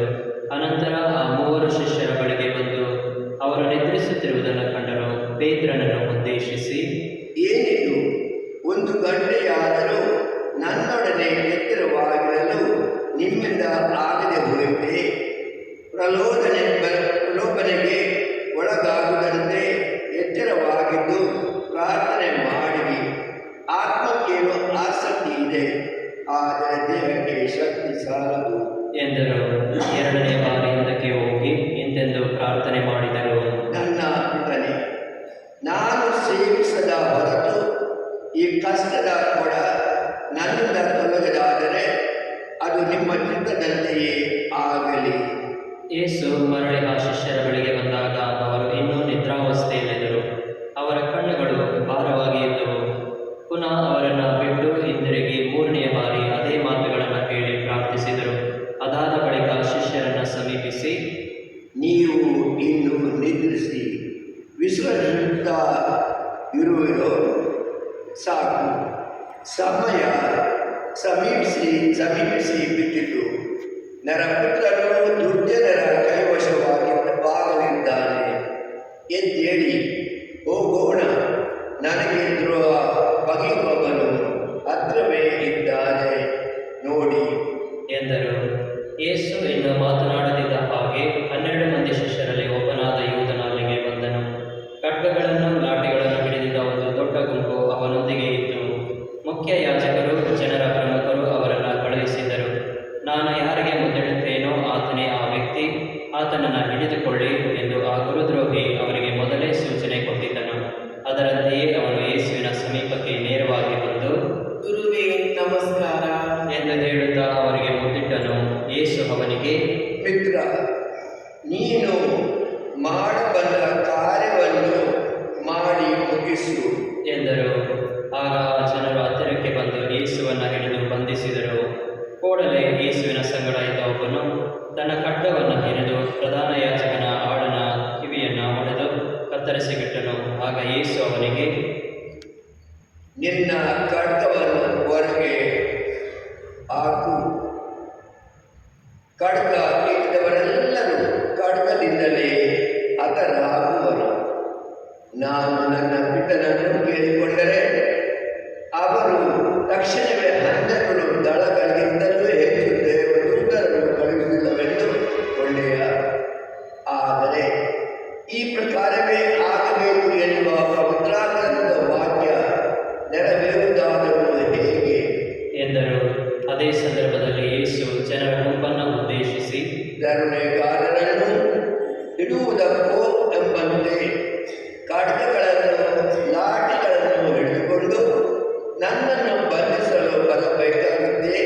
ಅನಂತರ ಆ 3 ಶಿಷ್ಯರ ಬಳಿಗೆ ಬಂದು ಅವರು ನಿದ್ರಿಸುತ್ತಿರುವುದನ್ನು ಕಂಡರು. ಪೇತ್ರನನ್ನು ಉದ್ದೇಶಿಸಿ, ಏನಿದು, 1 ಗಂಟೆಯಾದರೂ ನನ್ನೊಡನೆ ಎಚ್ಚರವಾಗಿರಲು ನಿಮ್ಮಿಂದ ಆಗದೆ ಹೋಯಿತೆ? ಪ್ರಲೋಭನೆಗೆ ಒಳಗಾಗುವಂತೆ ಎಚ್ಚರವಾಗಿದ್ದು ಪ್ರಾರ್ಥನೆ ಮಾಡಿರಿ. ಆತ್ಮಕ್ಕೇನು ಆಸಕ್ತಿ ಇದೆ, ಆದರೆ ದೇಹಕ್ಕೆ ಶಕ್ತಿ ಸಾಲದು ಎಂದರು. 2ನೇ ಬಾರಿ ಹಿಂದಕ್ಕೆ ಹೋಗಿ ಇಂತೆಂದು ಪ್ರಾರ್ಥನೆ ಮಾಡಿದರು. ನನ್ನ ಪಿತನೇ, ನಾನು ಸೇವಿಸದ ಹೊರತು ಈ ಕಷ್ಟದ ಕೊಡ ನನ್ನಿಂದ ತೊಲಗದಾದರೆ ಅದು ನಿಮ್ಮ ಚಿತ್ತದಂತೆಯೇ ಆಗಲಿ. ಯೇಸು ಮರಳಿ ಆ ಶಿಷ್ಯರ ಬಳಿಗೆ ಬಂದಾಗ ಅವರು ಇನ್ನೂ ನಿದ್ರಾವಸ್ಥೆಯಲ್ಲಿದ್ದರು. ಅವರ ಕಣ್ಣುಗಳು ಭಾರವಾಗಿ ಇದ್ದವು. ಪುನಃ ಅವರನ್ನು ಬಿಟ್ಟು ಹಿಂದಿರುಗಿ 3ನೇ ಬಾರಿ ಅದೇ ಮಾತುಗಳನ್ನು ಕೇಳಿ ಪ್ರಾರ್ಥಿಸಿದರು. ಅದಾದ ಬಳಿಕ ಶಿಷ್ಯರನ್ನು ಸಮೀಪಿಸಿ, ನೀವು ಇನ್ನು ನಿದ್ರಿಸಿ ವಿಶ್ರಮಿಸುತ್ತಾ ಇರುವಿರೋ? ಸಾಕು, ಸಮಯ ಸಮೀಪಿಸಿ ಬಿಟ್ಟಿತು. ನರಪುತ್ರನು ದುರ್ಜನರ ಕೈವಶವಾಗಿದ್ದಾನೆ. ಎದ್ದೇಳಿ ಹೋಗೋಣ, ನನಗೆ ದ್ರೋಹ ಬಗೆಯುವವನು ಹತ್ರವೇ ಇದ್ದಾನೆ, ನೋಡಿ ಎಂದರು. ಯೇಸು ಇನ್ನು ಮಾತನಾಡದಿದ್ದ ಹಾಗೆ 12 ಮಂದಿ ಶಿಷ್ಯರಲ್ಲಿ ಒಬ್ಬನಾದ ಯೂದನು ಅಲ್ಲಿಗೆ ಬಂದನು. ಖಡ್ಗಗಳನ್ನು ಲಾಠಿಗಳನ್ನು ಹಿಡಿದಿದ್ದ ಒಂದು ದೊಡ್ಡ ಗುಂಪು ಅವನೊಂದಿಗೆ ಇತ್ತು. ಮುಖ್ಯ ಯಾಜಕರು, ಜನರ ಪ್ರಮುಖರು ಅವರನ್ನು ಕಳುಹಿಸಿದರು. ನಾನು ಯಾರಿಗೆ ಮುದ್ದಿಡುತ್ತೇನೋ ಆತನೇ ಆ ವ್ಯಕ್ತಿ, ಆತನನ್ನು ಹಿಡಿದುಕೊಳ್ಳಿ ಎಂದು ಆ ಗುರುದ್ರೋಹಿ ಅವರಿಗೆ ಮೊದಲೇ ಸೂಚನೆ ಕೊಟ್ಟಿದ್ದನು. ಅದರಂತೆಯೇ ಅವನು ಯೇಸುವಿನ ಸಮೀಪಕ್ಕೆ ನೇರವಾಗಿ ಬಂದು, ಗುರುವೇ ನಮಸ್ಕಾರ ಎಂದು ಹೇಳುತ್ತಾ ಅವರಿಗೆ ಮುದ್ದಿಟ್ಟನು. ಯೇಸು ಅವನಿಗೆ, ಮಿತ್ರ, ನೀನು ಮಾಡಬಲ್ಲ ಕಾರ್ಯವನ್ನು ಮಾಡಿ ಮುಗಿಸು ಎಂದರು. ಆಗ ಆ ಜನರು ಹತ್ತಿರಕ್ಕೆ ಬಂದು ಯೇಸುವನ್ನು ಹಿಡಿದು ಬಂಧಿಸಿದರು. ಕೂಡಲೇ ಯೇಸುವಿನ ಸಂಗಡ ಇದ್ದ ಒಬ್ಬನು ತನ್ನ ಖಡ್ಗವನ್ನು ಯೇಸು ಅವನಿಗೆ, ನಿನ್ನ ಖಡ್ಗವನ್ನು ಹೊರಗೆ ಹಾಕು. ಖಡ್ಗ ಹಿಡಿದವರೆಲ್ಲರೂ ಖಡ್ಗದಿಂದಲೇ ಹತರಾಗುವರು. ನಾನು ನನ್ನ ಪಿತನನ್ನು ಕೇಳಿಕೊಂಡರೆ ಅವರು ತಕ್ಷಣವೇ 12 ದಳಗಳಿಗಿಂತಲೂ ಹೆಚ್ಚು ದೇವದೂತರನ್ನು ಕಳುಹಿಸಿದವೆಂದು ಒಳ್ಳೆಯ. ಆದರೆ ಈ ಪ್ರಕಾರವೇ ಆಗಬೇಕು ಎನ್ನುವ ಪವಿತ್ರಾಗ್ರಂಥದ ವಾಕ್ಯ ನೆರವೇರುವುದಾದರೂ ಹೇಗೆ ಎಂದರು. ಅದೇ ಸಂದರ್ಭದಲ್ಲಿ ಯೇಸು ಜನರ ಗುಂಪನ್ನು ಉದ್ದೇಶಿಸಿ, ಧರಣೆಗಾರರನ್ನು ಇಡುವುದಕ್ಕೋ ಎಂಬಂತೆ ಖಡ್ಗಗಳನ್ನು ಲಾಠಿಗಳನ್ನು ಹಿಡಿದುಕೊಂಡು ನನ್ನನ್ನು ಬಂಧಿಸಲು ಬರಬೇಕಾಗಿದ್ದೆ.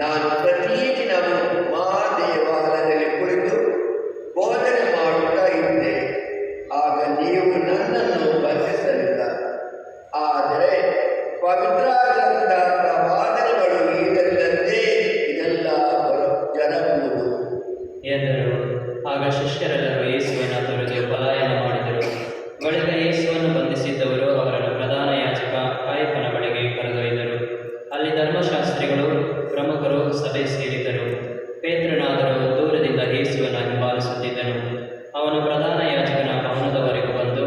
ನಾನು ಪ್ರತಿದಿನವೂ ಮಹಾದೇವಾಲಯದಲ್ಲಿ ಕುಳಿತು ಬೋಧನೆ ಮಾಡುತ್ತಾ ಇದ್ದೆ. ಆಗ ನೀವು ನನ್ನನ್ನು ಬಂಧಿಸಲಿಲ್ಲ. ಆದರೆ ಪವಿತ್ರಾಗ್ರಂಥದ ಪ್ರವಾದನೆಗಳು ಈಗಲಂತೆ ಇದೆಲ್ಲ ಜರುಗುವುದು ಎಂದರು. ಆಗ ಶಿಷ್ಯರೆಲ್ಲರೂ ಯೇಸುವನ್ನು ತೊರೆದು ಪಲಾಯನ ಮಾಡಿದರು. ಬಳಿಕ ಯೇಸುವನ್ನು ಬಂಧಿಸಿದ್ದವರು ಅವರನ್ನು ಪ್ರಧಾನ ಯಾಜಕ ಕಾಯಫನ ಬಳಿಗೆ ಕರೆದೊಯ್ದರು. ಅಲ್ಲಿ ಧರ್ಮಶಾಸ್ತ್ರಿಗಳು ಪ್ರಮುಖರು ಸಭೆ ಸೇರಿದರು. ಪೇತ್ರನಾದರೂ ದೂರದಿಂದ ಯೇಸುವನ್ನು ಹಿಂಬಾಲಿಸುತ್ತಿದ್ದನು. ಅವನು ಪ್ರಧಾನ ಯಾಜಕನ ಭವನದವರೆಗೂ ಬಂದು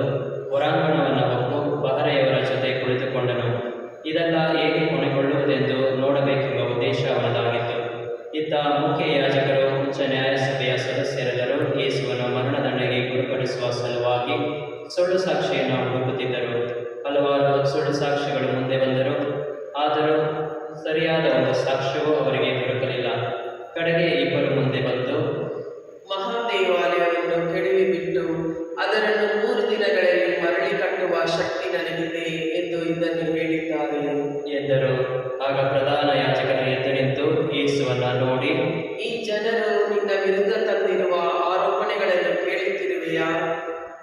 ಹೊರಾಂಗಣವನ್ನು ಹೊಕ್ಕು ಪಹರೆಯವರ ಜೊತೆ ಕುಳಿತುಕೊಂಡನು. ಇದೆಲ್ಲ ಹೇಗೆ ಕೊನೆಗೊಳ್ಳುವುದೆಂದು ನೋಡಬೇಕೆಂಬ ಉದ್ದೇಶ ಅವನದಾಗಿತ್ತು. ಇತ್ತ ಮುಖ್ಯ ಯಾಜಕರು, ಉಚ್ಚ ನ್ಯಾಯಸಭೆಯ ಸದಸ್ಯರೆಲ್ಲರೂ ಯೇಸುವನ್ನು ಮರಣದಂಡನೆಗೆ ಗುರಿಪಡಿಸುವ ಸಲುವಾಗಿ ಸುಳ್ಳು ಸಾಕ್ಷಿಯನ್ನು ಹುಡುಕುತ್ತಿದ್ದರು. ಹಲವಾರು ಸುಳ್ಳು ಸಾಕ್ಷಿಗಳು ಮುಂದೆ ಬಂದರು. ಆದರೂ ಸರಿಯಾದ ಒಂದು ಸಾಕ್ಷ್ಯವೂ ಅವರಿಗೆ ದೊರಕಲಿಲ್ಲ. ಕಡೆಗೆ ಇಬ್ಬರು ಮುಂದೆ ಬಂದು, ಮಹಾದೇವಾಲಯವನ್ನು ಕೆಡವಿಬಿಟ್ಟು ಅದನ್ನು 3 ದಿನಗಳಲ್ಲಿ ಮರಳಿ ಕಟ್ಟುವ ಶಕ್ತಿ ನನಗಿದೆ ಎಂದು ಇದನ್ನು ಹೇಳಿದ್ದಾರೆ ಎಂದರು. ಆಗ ಪ್ರಧಾನ ಯಾಜಕನು ಎದ್ದು ನಿಂತು ಯೇಸುವನ್ನು ನೋಡಿ, ಈ ಜನರು ನಿನ್ನ ವಿರುದ್ಧ ತಂದಿರುವ ಆರೋಪಣೆಗಳನ್ನು ಕೇಳುತ್ತಿರುವೆಯಾ?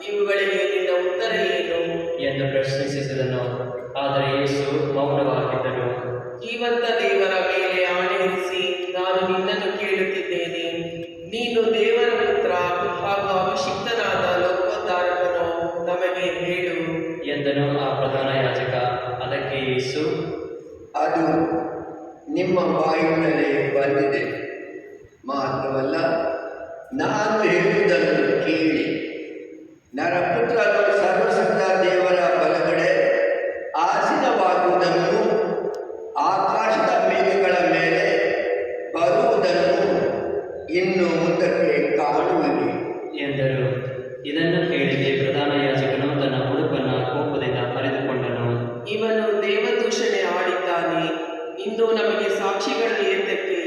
ಇವುಗಳಿಗೆ ನಿನ್ನ ಉತ್ತರ ಏನು ಎಂದು ಪ್ರಶ್ನಿಸಿದನು. ಆದರೆ ಯೇಸು ಮೌನವಾಗಿದ್ದನು. ಜೀವಂತ ದೇವರ ಮೇಲೆ ಆಣೆಯಿರಿಸಿ ನಾನು ನಿನ್ನನ್ನು ಕೇಳುತ್ತಿದ್ದೇನೆ. ನೀನು ದೇವರ ಪುತ್ರ ಹಾಗೂ ಅಭಿಷಿಕ್ತನಾದ ಲೋಕೋದ್ಧಾರಕನು ನಮಗೆ ಹೇಳು ಎಂದನು ಆ ಪ್ರಧಾನ ಯಾಜಕ. ಅದಕ್ಕೆ ಯೇಸು, ಅದು ನಿಮ್ಮ ಬಾಯಿಂದಲೇ ಬಂದಿದೆ. ಮಾತ್ರವಲ್ಲ, ನಾನು ಹೇಳುವುದನ್ನು ಕೇಳಿ. ನರಪುತ್ರನು ಸರ್ವಶಕ್ತ ದೇವರ ಬಲಗಡೆ ಆಸೀನವಾಗುವುದನ್ನು, ಆಕಾಶದ ಮೇಘಗಳ ಮೇಲೆ ಬರುವುದನ್ನು ಇನ್ನು ಮುಂದಕ್ಕೆ ಕಾಣುವಿರಿ ಎಂದರು. ಇದನ್ನು ಕೇಳಿದೆ ಪ್ರಧಾನ ಯಾಜಕನು ತನ್ನ ಉಡುಪನ್ನು ಕೋಪದಿಂದ ಹರಿದುಕೊಂಡನು. ಇವನು ದೇವದೂಷಣೆ ಆಡಿದ್ದಾನೆ. ಇನ್ನು ನಮಗೆ ಸಾಕ್ಷಿಗಳು ಏತಕ್ಕೆ?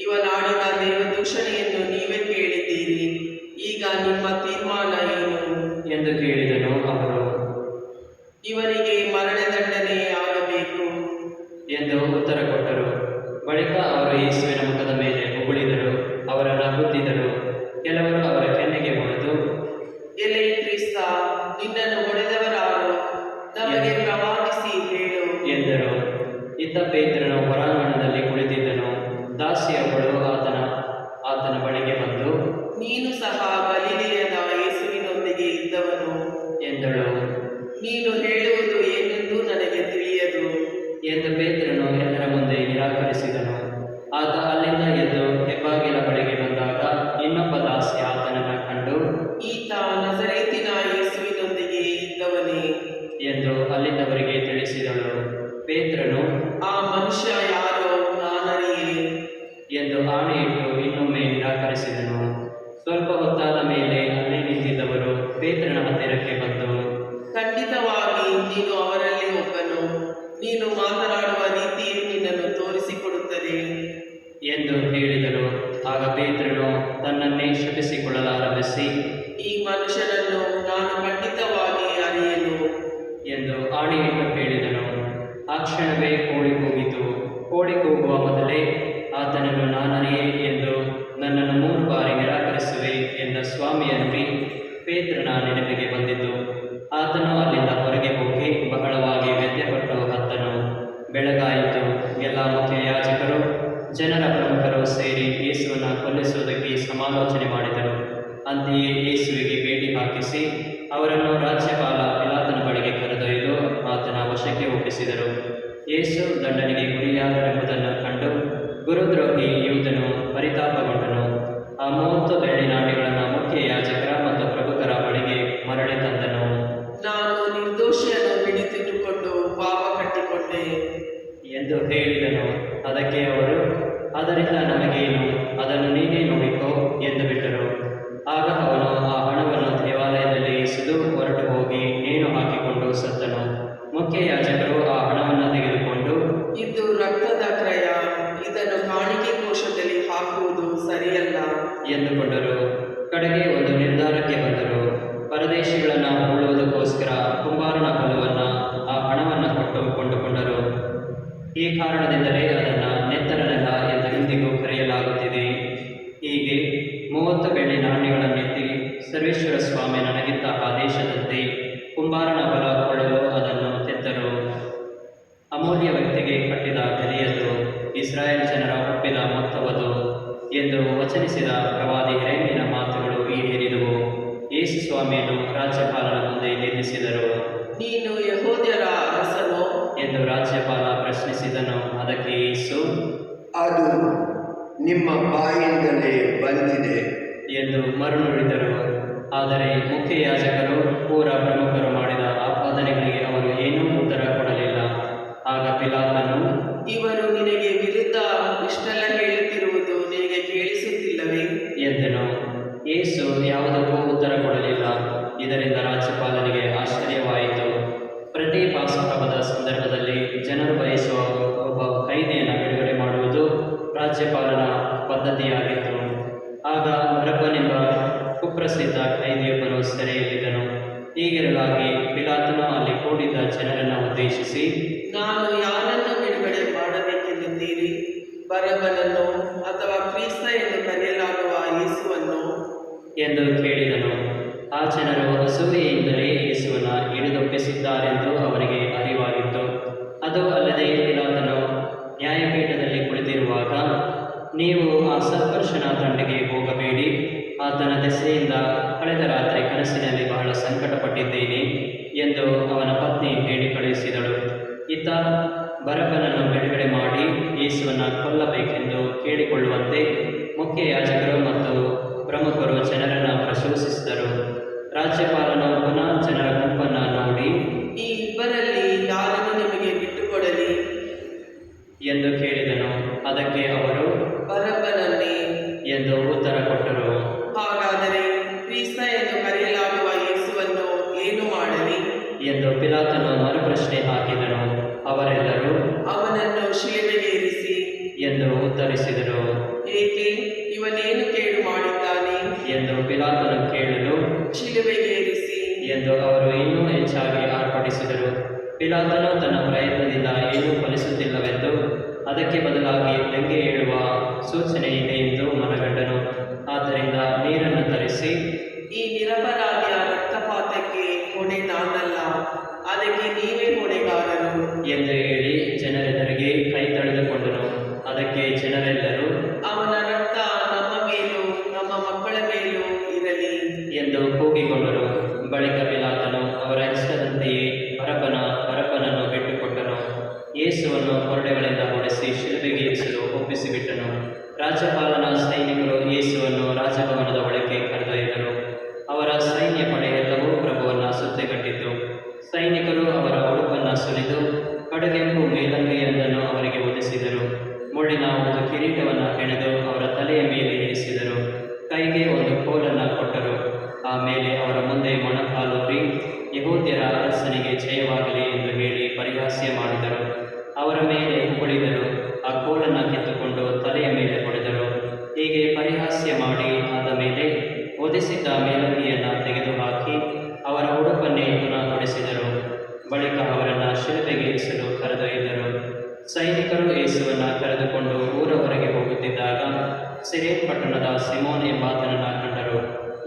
ಇವನಾಡಿದ ದೇವದೂಷಣೆಯನ್ನು ನೀವೇ ಕೇಳಿದ್ದೀರಿ. ಈಗ ನಿಮ್ಮ ತೀರ್ಮಾನ ಏನು ಎಂದು ಕೇಳಿದನು. ಅವರು, ಇವನಿಗೆ ಮರಣದಂಡನೆ ಆಗಬೇಕು ಎಂದು ಉತ್ತರ ಕೊಟ್ಟರು. ಬಳಿಕ ಅವರು ಯೇಸುವಿನ ಮುಖದ ಮೇಲೆ ಉಗುಳಿದರು, ಅವರನ್ನು ಗುದ್ದಿದರು. ಕೆಲವರು ಅವರ ಕೆನ್ನೆಗೆ ಹೊಡೆದು, ಎಲೆ ಕ್ರಿಸ್ತ, ನಿನ್ನನ್ನು ಹೊಡೆದವರಾರು? ನಮಗೆ ಪ್ರವಾದಿಸಿ ಹೇಳು ಎಂದರು. ಇತ್ತ ಪೇತ್ರನು ಹೊರಾಂಗಣದಲ್ಲಿ ಕುಳಿತಿದ್ದನು. ದಾಸಿಯೊಬ್ಬಳು ಆತನ ಬಳಿಗೆ ಬಂದು, ನೀನು ಸಹ ಗಲಿಲೆಯದ ಯೇಸುವಿನೊಂದಿಗೆ ಇದ್ದವನು ಎಂದಳು. ನೀನು ಹೇಳುವುದು ಏನೆಂದು ನನಗೆ ತಿಳಿಯದು ಎಂದು ಪೇತ್ರನು ಎಲ್ಲರ ಮುಂದೆ ನಿರಾಕರಿಸಿದನು. ಆತ ಅಲ್ಲಿಂದ ಎದ್ದು ಹೆಬ್ಬಾಗಿಲ ಬಳಿಗೆ ಬಂದಾಗ ಇನ್ನೊಬ್ಬ ದಾಸಿ ಆತನನ್ನು ಕಂಡು, ಈತ ನಜರೇತಿನ ಯೇಸುವಿನೊಂದಿಗೆ ಇದ್ದವನೇ ಎಂದು ಅಲ್ಲಿದ್ದವರಿಗೆ ತಿಳಿಸಿದಳು. ಪೇತ್ರನು, ಆ ಮನುಷ್ಯ ಯಾರೋ ನಾನರಿಯೇ ಎಂದು ಆಣೆಯಿಟ್ಟು ಇನ್ನೊಮ್ಮೆ ನಿರಾಕರಿಸಿದನು. ಸ್ವಲ್ಪ ಹೊತ್ತಾದ ಮೇಲೆ ಅಲ್ಲೇ ನಿಂತಿದ್ದವರು ಪೇತ್ರನ ಹತ್ತಿರಕ್ಕೆ ಬಂದು, ಖಂಡಿತವಾಗಿ ನೀನು ಅವರಲ್ಲಿ ಒಬ್ಬನು. ನೀನು ಮಾತನಾಡುವ ರೀತಿಯು ನಿನ್ನನ್ನು ತೋರಿಸಿಕೊಡುತ್ತದೆ ಎಂದು ಹೇಳಿದರು. ಆಗ ಪೇತ್ರನು ತನ್ನನ್ನೇ ಶಪಿಸಿಕೊಳ್ಳಲಾರಂಭಿಸಿ, ಈ ಮನುಷ್ಯನನ್ನು ನಾನು ಖಂಡಿತವಾಗಿ ಅರಿಯೆನು ಎಂದು ಆಣೆಯಿಟ್ಟು ಹೇಳಿದನು. ಆ ಕ್ಷಣವೇ ಕೋಳಿ ಕೂಗಿತು. ಕೋಳಿ ಕೂಗುವ ಮೊದಲೇ ಆತನನ್ನು ನಾನರಿಯೇ ಎಂದು ನನ್ನನ್ನು 3 ಬಾರಿ ನಿರಾಕರಿಸುವೆ ಎಂದ ಸ್ವಾಮಿಯ ನುಡಿ ಪೇತ್ರನ ನೆನಪಿಗೆ ಬಂದಿತು. ಆತನು ಅಲ್ಲಿಂದ ಹೊರಗೆ ಹೋಗಿ ಬಹಳವಾಗಿ ವ್ಯತ್ಯಪಟ್ಟು ಹತ್ತನು. ಬೆಳಗಾಯಿತು. ಎಲ್ಲ ಮುಖ್ಯ ಯಾಜಕರು, ಜನರ ಪ್ರಮುಖರು ಸೇರಿ ಯೇಸುವನ್ನು ಕೊಲ್ಲಿಸುವುದಕ್ಕೆ ಸಮಾಲೋಚನೆ ಮಾಡಿದರು. ಅಂತೆಯೇ ಯೇಸುವಿಗೆ ಬೇಟಿ ಹಾಕಿಸಿ ಅವರನ್ನು ರಾಜ್ಯಪಾಲ ಪಿಲಾತನ ಬಳಿಗೆ ಕರೆದೊಯ್ದು ಆತನ ವಶಕ್ಕೆ ಒಪ್ಪಿಸಿದರು. ಯೇಸು ದಂಡನೆಗೆ ಗುರಿಯಾದರೆಂಬುದನ್ನು ಕಂಡು ಗುರುದ್ರೋಹಿ ಯೂದನು ಪರಿತಾಪಗೊಂಡನು. ಆ 30 ಬೆಳ್ಳಿ ನಾಣ್ಯಗಳನ್ನು ಮುಖ್ಯ ಯಾಜಕರ ಮತ್ತು ಪ್ರಭುಕರ ಬಳಿಗೆ ಮರಳಿ ತಂದನು ನಾನು ನಿರ್ದೋಷಿಯನ್ನು ಹಿಡಿದಿಟ್ಟುಕೊಂಡು ಪಾಪ ಕಟ್ಟಿಕೊಂಡೆ ಎಂದು ಹೇಳಿದನು. ಅದಕ್ಕೆ ಅವರು, ಅದರಿಂದ ನಮಗೇನು, ಅದನ್ನು ನೀನೇ ನೋಡಿಕೋ ಎಂದು ಬಿಟ್ಟರು. ಆಗ ಅವನು ಆ ಹಣವನ್ನು ದೇವಾಲಯದಲ್ಲಿ ಎಸೆದು ಹೊರಟು ಹೋಗಿ ನೇಣು ಹಾಕಿಕೊಂಡು ಸತ್ತನು. ಮುಖ್ಯ ಯಾಜಕರು ಆ ಹಣವನ್ನು ತೆಗೆದುಕೊಂಡು, ಇದು ರಕ್ತದ ಕ್ರಯ, ಇದನ್ನು ಕಾಣಿಕೆ ಕೋಶದಲ್ಲಿ ಹಾಕುವುದು ಸರಿಯಲ್ಲ ಎಂದುಕೊಂಡರು. ಕಡೆಗೆ ಒಂದು ನಿರ್ಧಾರಕ್ಕೆ ಬಂದರು. ಪರದೇಶಿಗಳನ್ನು ಹೂಳುವುದಕ್ಕೋಸ್ಕರ ಕುಂಬಾರನ ಹೊಲವನ್ನು, ಆ ಹಣವನ್ನು ಕೊಟ್ಟು ಕೊಂಡುಕೊಂಡರು. ಈ ಕಾರಣದಿಂದಲೇ ಅದನ್ನು ನೆತ್ತರ ನೆಲ ಎಂದು ಇಂದಿಗೂ ಕರೆಯಲಾಗುತ್ತಿದೆ. ಹೀಗೆ 30 ಬೆಳ್ಳಿ ನಾಣ್ಯಗಳನ್ನೆತ್ತಿ, ಸರ್ವೇಶ್ವರ ಸ್ವಾಮಿ ನನಗಿದ್ದ ಆದೇಶದಂತೆ ಕುಂಬಾರನ ಹೊಲ ಕೊಳ್ಳಲು ಅದನ್ನು ತೆತ್ತರು. ಅಮೂಲ್ಯ ವ್ಯಕ್ತಿಗೆ ಕಟ್ಟಿದ ಬೆಲೆಯದು, ಇಸ್ರಾಯೇಲ್ ಜನರ ಒಪ್ಪಿದ ಮೊತ್ತವದು ಎಂದು ವಚನಿಸಿದ ಪ್ರವಾದಿ ಯೆರೆಮೀಯನ ಮಾತುಗಳು ಈಡೇರಿದವು. ಯೇಸು ಸ್ವಾಮಿಯನ್ನು ರಾಜ್ಯಪಾಲನ ಮುಂದೆ ನಿಲ್ಲಿಸಿದರು. ನೀನು ಯೆಹೂದ್ಯರ ಅರಸನೋ ಎಂದು ರಾಜ್ಯಪಾಲ ಪ್ರಶ್ನಿಸಿದನು. ಅದಕ್ಕೆ ಯೇಸು, ಅದು ನಿಮ್ಮ ಬಾಯಿಂದಲೇ ಬಂದಿದೆ ಎಂದು ಮರುನುಡಿದರು. ಆದರೆ ಮುಖ್ಯ ಯಾಜಕರು ಪೂರ ಪ್ರಮುಖರು ಮಾಡಿದ ಆಪಾದನೆಗಳಿಗೆ ಅವರು ಏನೂ ಉತ್ತರ ಕೊಡಲಿಲ್ಲ. ಆಗ ಪಿಲಾತನು, ಇವರು ನಿನಗೆ ವಿರುದ್ಧ ಇಷ್ಟೆಲ್ಲ ಹೇಳುತ್ತಿರುವುದು ನಿನಗೆ ಕೇಳಿಸುತ್ತಿಲ್ಲವೇ ಎಂದನು. ಯೇಸು ಯಾವುದಕ್ಕೂ ಉತ್ತರ ಕೊಡಲಿಲ್ಲ. ಇದರಿಂದ ರಾಜ್ಯಪಾಲನಿಗೆ ಆಶ್ಚರ್ಯವಾಯಿತು. ಪ್ರತಿ ಪಾಸಹಬ್ಬದ ಸಂದರ್ಭದಲ್ಲಿ ಜನರು ಬಯಸುವ ಒಬ್ಬ ಕೈದಿಯನ್ನು ಬಿಡುಗಡೆ ಮಾಡುವುದು ರಾಜ್ಯಪಾಲನ ಪದ್ಧತಿಯಾಗಿತ್ತು. ಆಗ ಬರಬ್ಬನೆಂಬ ಕುಪ್ರಸಿದ್ಧ ಕೈದಿಯೊಬ್ಬನು ಸೆರೆಯಲ್ಲಿದ್ದನು. ಹೀಗಿರಲಾಗಿ ಪಿಲಾತನು ಅಲ್ಲಿ ಕೂಡಿದ್ದ ಜನರನ್ನು ಉದ್ದೇಶಿಸಿ, ನಾನು ಯಾರನ್ನು ಬಿಡುಗಡೆ ಮಾಡಬೇಕೆಂದಿದ್ದೀರಿ? ಬರಬ್ಬನನ್ನು ಅಥವಾ ಕ್ರಿಸ್ತ ಎಂದು ಕರೆಯಲಾಗುವ ಯೇಸುವನ್ನು ಎಂದು ಕೇಳಿದನು. ಆ ಜನರು ಅಸೂಯೆಯಿಂದಲೇ ಯೇಸುವನ್ನು ಹಿಡಿದೊಪ್ಪಿಸಿದ್ದಾರೆಂದು ಅವರಿಗೆ ಅರಿವಾಗಿತ್ತು. ಅದು ಅಲ್ಲದೆ ಪಿಲಾತನು ನ್ಯಾಯಪೀಠದಲ್ಲಿ ಕುಳಿತಿರುವಾಗ, ನೀವು ಆ ಸತ್ಪುರುಷನ ದಂಡೆಗೆ ಹೋಗಬೇಡಿ, ಆತನ ದೆಸೆಯಿಂದ ಕಳೆದ ರಾತ್ರಿ ಕನಸಿನಲ್ಲಿ ಬಹಳ ಸಂಕಟಪಟ್ಟಿದ್ದೇನೆ ಎಂದು ಅವನ ಪತ್ನಿ ಹೇಳಿ ಕಳುಹಿಸಿದಳು. ಈತ ಬರಬ್ಬನನ್ನು ಬಿಡುಗಡೆ ಮಾಡಿ ಯೇಸುವನ್ನು ಕೊಲ್ಲಬೇಕೆಂದು ಕೇಳಿಕೊಳ್ಳುವಂತೆ ಮುಖ್ಯ ಯಾಜಕರು ಮತ್ತು ಪ್ರಮುಖರು ಜನರನ್ನು ಪ್ರಶಂಸಿಸಿದರು. ರಾಜ್ಯಪಾಲನು ಪುನಃ ಜನರ ಗುಂಪನ್ನು ನೋಡಿ, ಈ ಇಬ್ಬರಲ್ಲಿ ಯಾರನ್ನು ನಿಮಗೆ ಬಿಟ್ಟುಕೊಡಲಿ ಎಂದು ಕೇಳಿದನು. ಅದಕ್ಕೆ ಅವರು, ಬರಬ್ಬನನ್ನೇ ಎಂದು ಉತ್ತರ ಕೊಟ್ಟರು. ಹಾಗಾದರೆ ಕ್ರಿಸ್ತ ಎಂದು ಕರೆಯಲಾಗುವ ಯೇಸುವನ್ನು ಏನು ಮಾಡಲಿ ಎಂದು ಪಿಲಾತನು ಮರುಪ್ರಶ್ನೆ ಹಾಕಿದನು. ಅವರೆಲ್ಲರೂ, ಅವನನ್ನು ಶಿಲುಬೆಗೇರಿಸಿ ಎಂದು ಉತ್ತರಿಸಿದರು. ಏಕೆ? ಇವನೇನು ಕೇಡು ಮಾಡಿದ್ದಾನೆ ಎಂದು ಪಿಲಾತನು ಕೇಳಲು, ಶಿಲುಬೆಗೇರಿಸಿ ಎಂದು ಅವರು ಇನ್ನೂ ಹೆಚ್ಚಾಗಿ ಆರ್ಭಟಿಸಿದರು. ಪಿಲಾತನು ತನ್ನ ಪ್ರಯತ್ನದಿಂದ ಏನೂ ಫಲಿಸುತ್ತಿಲ್ಲವೆಂದು, ಅದಕ್ಕೆ ಬದಲಾಗಿ ಬೆಂಕಿ ಏಳುವ ಸೂಚನೆ ಇದೆ ಎಂದು ಮನಗಂಡನು. ಆದ್ದರಿಂದ ನೀರನ್ನು ತರಿಸಿ, ಈ ನಿರಪರಾಧಿಯ ರಕ್ತಪಾತಕ್ಕೆ ಹೊಣೆ ನಾನಲ್ಲ, ಅದಕ್ಕೆ ನೀವೇ ಹೊಣೆಗಾರರು ಎಂದು ಹೇಳಿ ಜನರೆದುರಿಗೆ ಕೈ ತಡೆದುಕೊಂಡನು. ಅದಕ್ಕೆ ಜನರೆಲ್ಲರೂ, ಅವನ ರಕ್ತ ನಮ್ಮ ಮೇಲೂ ನಮ್ಮ ಮಕ್ಕಳ ಮೇಲೂ ಇರಲಿ ಎಂದು ಕೂಗಿಕೊಂಡರು. ಬಳಿಕ ಪಿಲಾತನು ಅವರ ಇಷ್ಟದಂತೆಯೇ ಬರಬ್ಬನನ್ನು ಬಿಟ್ಟುಕೊಟ್ಟನು. ಯೇಸುವನ್ನು ಕೊರಡೆಗಳಿಂದ ಹೊಡೆಸಿ ಶಿಲುಬೆಗೇರಿಸಲು ಒಪ್ಪಿಸಿಬಿಟ್ಟನು. ರಾಜ್ಯಪಾಲನ ಸೈನಿಕರು ಯೇಸುವನ್ನು ರಾಜಭವನದ ಒಳಗೆ ಕರೆದೊಯ್ದರು. ಅವರ ಸೈನ್ಯ ಪಡೆಯೆಲ್ಲವೂ ಪ್ರಭುವನ್ನು ಸುತ್ತಿಗಟ್ಟಿತು. ಸೈನಿಕರು ಅವರ ಉಡುಪನ್ನು ಸುಲಿದು ಕಡುಗೆಂಪು ಮೇಲಂಗಿಯೊಂದನ್ನು ಅವರಿಗೆ ಒದಿಸಿದರು. ಮುಳ್ಳಿನ ಒಂದು ಕಿರೀಟವನ್ನು ಹೆಣೆದು ಅವರ ತಲೆಯ ಮೇಲೆ ಇರಿಸಿದರು. ಕೈಗೆ ಒಂದು ಕೋಲನ್ನು ಕೊಟ್ಟರು. ಆಮೇಲೆ ಅವರ ಮುಂದೆ ಮೊಣಕಾಲೂರಿ, ಯೆಹೂದ್ಯರ ಅರಸನಿಗೆ ಜಯವಾಗಲಿ ಎಂದು ಹೇಳಿ ಪರಿಹಾಸ್ಯ ಮಾಡಿದರು. ಅವರ ಮೇಲೆ ಉಗುಳಿದರು. ಆ ಕೋಲನ್ನು ಕಿತ್ತುಕೊಂಡು ತಲೆಯ ಮೇಲೆ ಹೊಡೆದರು. ಹೀಗೆ ಪರಿಹಾಸ್ಯ ಮಾಡಿ ಆದ ಮೇಲೆ ಒದಿಸಿದ್ದ ಮೇಲಂಗಿಯನ್ನು ತೆಗೆದುಹಾಕಿ ಅವರ ಉಡುಪನ್ನೇ ಪುನಃ ಹೊಡೆಸಿದರು. ಬಳಿಕ ಅವರನ್ನು ಶಿಲುಬೆಗೇರಿಸಲು ಕರೆದೊಯ್ದರು. ಸೈನಿಕರು ಯೇಸುವನ್ನು ಕರೆದುಕೊಂಡು ಊರ ಹೊರಗೆ ಹೋಗುತ್ತಿದ್ದಾಗ ಸಿರೇನ್ ಪಟ್ಟಣದ ಸಿಮೋನ್ ಎಂಬಾತನನ್ನು ಕಂಡರು.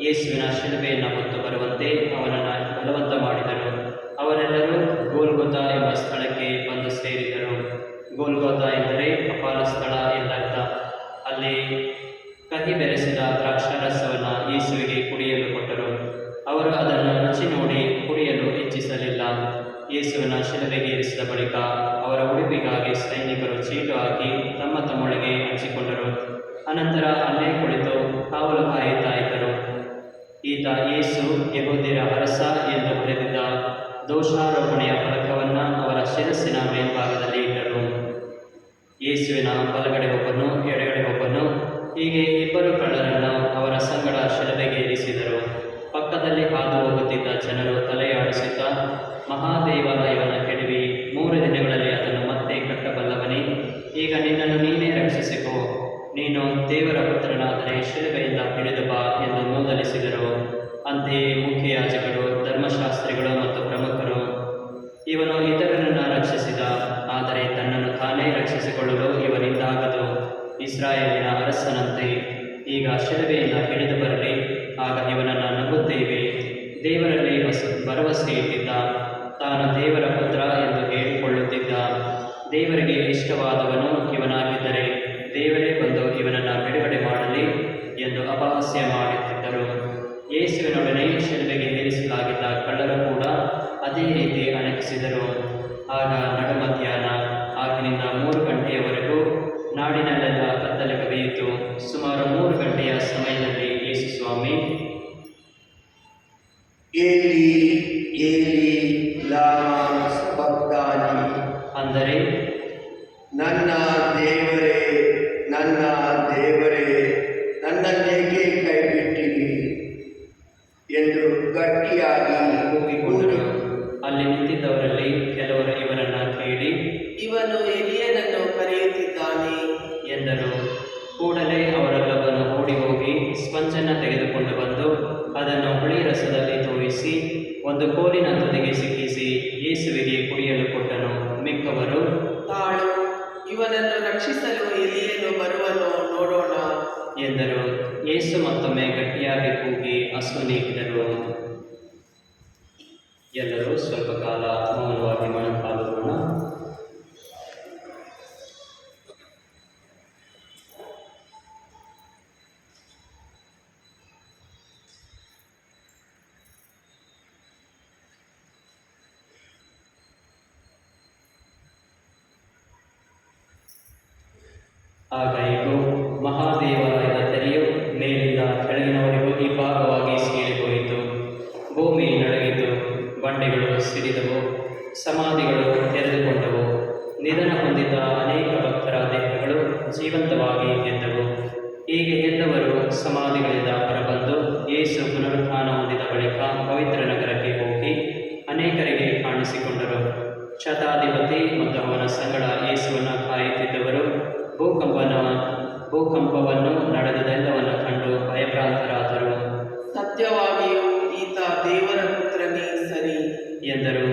ಯೇಸುವಿನ ಶಿಲುಬೆಯನ್ನು ಹೊತ್ತು ಬರುವಂತೆ ಅವನನ್ನು ಬಲವಂತ ಮಾಡಿದರು. ಅವರೆಲ್ಲರೂ ಗೋಲ್ಗೊಥಾ ಎಂಬ ಸ್ಥಳಕ್ಕೆ ಬಂದು ಸೇರಿದರು. ಗೋಲ್ಗೊಥಾ ಎಂದರೆ ಕಪಾಲ ಸ್ಥಳ ಎಂದರ್ಥ. ಅಲ್ಲಿ ಕಹಿ ಬೆರೆಸಿದ ದ್ರಾಕ್ಷಾರಸವನ್ನು ಯೇಸುವಿಗೆ ಕುಡಿಯಲು ಕೊಟ್ಟರು. ಅವರು ಅದನ್ನು ರುಚಿ ನೋಡಿ ಯೇಸುವಿನ ಶಿಲುಬೆಗೆ ಏರಿಸಿದ ಬಳಿಕ ಅವರ ಉಡುಪಿಗಾಗಿ ಸೈನಿಕರು ಚೀಟು ಹಾಕಿ ತಮ್ಮ ತಮ್ಮೊಳಗೆ ಹಂಚಿಕೊಂಡರು. ಅನಂತರ ಅಲ್ಲೇ ಕುಳಿತು ಕಾವಲು ಕಾಯುತ್ತಾ ಇದ್ದರು. ಈತ ಯೇಸು ಯೆಹೂದ್ಯರ ಅರಸ ಎಂದು ಬರೆದಿದ್ದ ದೋಷಾರೋಪಣೆಯ ಫಲಕವನ್ನು ಅವರ ಶಿರಸ್ಸಿನ ಮೇಲ್ಭಾಗದಲ್ಲಿ ಇಟ್ಟರು. ಯೇಸುವಿನ ಬಲಗಡೆ ಒಬ್ಬನು, ಎಡಗಡೆ ಒಬ್ಬನು, ಹೀಗೆ ಇಬ್ಬರು ಕಳ್ಳರನ್ನು ಅವರ ಸಂಗಡ ಶಿಲುಬೆಗೆ ಏರಿಸಿದರು. ಪಕ್ಕದಲ್ಲಿ ಹಾದು ಹೋಗುತ್ತಿದ್ದ ಜನರು ತಲೆಯಾಡಿಸುತ್ತಾ, ಮಹಾದೇವಾಲಯವನ್ನು ಕೆಡವಿ 3 ದಿನಗಳಲ್ಲಿ ಅದನ್ನು ಮತ್ತೆ ಕಟ್ಟಬಲ್ಲವನೇ, ಈಗ ನಿನ್ನನ್ನು ನೀನೇ ರಕ್ಷಿಸಿಕೋ, ನೀನು ದೇವರ ಪುತ್ರನಾದರೆ ಶಿಲುಬೆಯಿಂದ ಇಳಿದು ಬಾ ಎಂದು ಮೂದಲಿಸಿದರು. ಅಂತೆಯೇ ಮುಖ್ಯಯಾಜಕರು, ಧರ್ಮಶಾಸ್ತ್ರಿಗಳು ಮತ್ತು ಪ್ರಮುಖರು, ಇವನು ಇತರರನ್ನು ರಕ್ಷಿಸಿದ, ಆದರೆ ತನ್ನನ್ನು ತಾನೇ ರಕ್ಷಿಸಿಕೊಳ್ಳಲು ಇವನಿಂದಾಗದು, ಇಸ್ರಾಯೇಲಿನ ಅರಸನಂತೆ ಈಗ ಶಿಲುಬೆಯಿಂದ ಇಳಿದು ಬರಲಿ, ಆಗ ಇವನನ್ನು ನಂಬುತ್ತೇವೆ. ದೇವರಲ್ಲಿ ಭರವಸೆ ಇಟ್ಟಿದ್ದ, ತಾನು ದೇವರ ಪುತ್ರ ಎಂದು ಹೇಳಿಕೊಳ್ಳುತ್ತಿದ್ದ, ದೇವರಿಗೆ ಇಷ್ಟವಾದವನು ಇವನಾಗಿದ್ದರೆ ದೇವರೇ ಬಂದು ಇವನನ್ನು ಬಿಡುಗಡೆ ಮಾಡಲಿ ಎಂದು ಅಪಹಾಸ್ಯ ಮಾಡುತ್ತಿದ್ದರು. ಯೇಸುವಿನೊಡನೆ ಶಿಲುಬೆಗೆ ಏರಿಸಲಾಗಿದ್ದ ಕಳ್ಳರು ಕೂಡ ಅದೇ ರೀತಿ ಅಣಕಿಸಿದರು. ಆಗ ನಡುಮಧ್ಯಾಹ್ನ ಆಗಿನಿಂದ 3 ಗಂಟೆಯವರೆಗೂ ನಾಡಿನಲ್ಲೆಲ್ಲ ಕತ್ತಲೆ ಕವಿಯಿತು. ಸುಮಾರು 3 ಗಂಟೆಯ ಸಮಯದಲ್ಲಿ ಯೇಸು ಸ್ವಾಮಿ, ಏಲಿ ಏಲಿ ಲಾಮಾ ಸಬಕ್ತಾನಿ, ಅಂದರೆ ನನ್ನ ದೇವರೇ ನನ್ನ ದೇವರೇ ನನ್ನನ್ನೇಕೆ ಕೈಬಿಟ್ಟಿರಿ ಎಂದು ಗಟ್ಟಿಯಾಗಿ ಕೂಗಿಕೊಂಡರು. ಅಲ್ಲಿ ನಿಂತಿದ್ದವರಲ್ಲಿ ಕೆಲವರು ಇವರನ್ನು ಕೇಳಿ, ಇವನು ಎಲಿಯನನ್ನು ಕರೆಯುತ್ತಿದ್ದಾನೆ ಎಂದರು. ಕೂಡಲೇ ಅವರೆಲ್ಲವನ್ನು ಓಡಿ ಹೋಗಿ ಸ್ಪಂಜನ್ನು ತೆಗೆದುಕೊಂಡು ಬಂದು ಅದನ್ನು ಹುಳಿ ರಸದಲ್ಲಿ ತೋಯಿಸಿ ಒಂದು ಕೋಲಿನ ತುದಿಗೆ ಸಿಕ್ಕಿಸಿ ಯೇಸುವಿಗೆ ಕುಡಿಯಲು ಕೊಟ್ಟನು. ಮಿಕ್ಕವರು, ತಾಳು, ಇವನನ್ನು ರಕ್ಷಿಸಲು ಎಲಿಯನು ಬರುವನು, ನೋಡೋಣ ಎಂದರು. ಯೇಸು ಮತ್ತೊಮ್ಮೆ ಗಟ್ಟಿಯಾಗಿ ಕೂಗಿ ಅಸು ನೀಗಿದರು. ಎಲ್ಲರೂ ಸ್ವಲ್ಪ ಕಾಲ ಮೌನವಾಗಿ ಮೊಣಕಾಲುಗೋಣ. ಆಗ ಇಗೋ, ಮಹಾದೇವಾಲಯದ ತೆರೆಯು ಮೇಲಿಂದ ಕೆಳಗಿನವರೆಗೂ ಇಬ್ಬಾಗವಾಗಿ ಸೀಳಿಹೋಯಿತು. ಭೂಮಿ ನಡುಗಿತು, ಬಂಡೆಗಳು ಸಿಡಿದವು, ಸಮಾಧಿಗಳು ತೆರೆದುಕೊಂಡವು. ನಿಧನ ಹೊಂದಿದ್ದ ಅನೇಕ ಭಕ್ತರ ದೇಹಗಳು ಜೀವಂತವಾಗಿ ಎದ್ದವು. ಹೀಗೆ ಎದ್ದವರು ಸಮಾಧಿಗಳಿಂದ ಹೊರಬಂದು ಯೇಸು ಪುನರುತ್ಥಾನ ಹೊಂದಿದ ಬಳಿಕ ಪವಿತ್ರ ನಗರಕ್ಕೆ ಹೋಗಿ ಅನೇಕರಿಗೆ ಕಾಣಿಸಿಕೊಂಡರು. ಶತಾಧಿಪತಿ ಮತ್ತು ಅವನ ಸಂಗಡ ಯೇಸುವನ್ನು ಕಾಯುತ್ತಿದ್ದವರು ಭೂಕಂಪವನ್ನು ನಡೆದುದೆಲ್ಲವನ್ನು ಕಂಡು ಭಯಭ್ರಾಂತರಾದರು. ಸತ್ಯವಾಗಿಯೂ ಈತ ದೇವರ ಪುತ್ರನೇ ಸರಿ ಎಂದರು.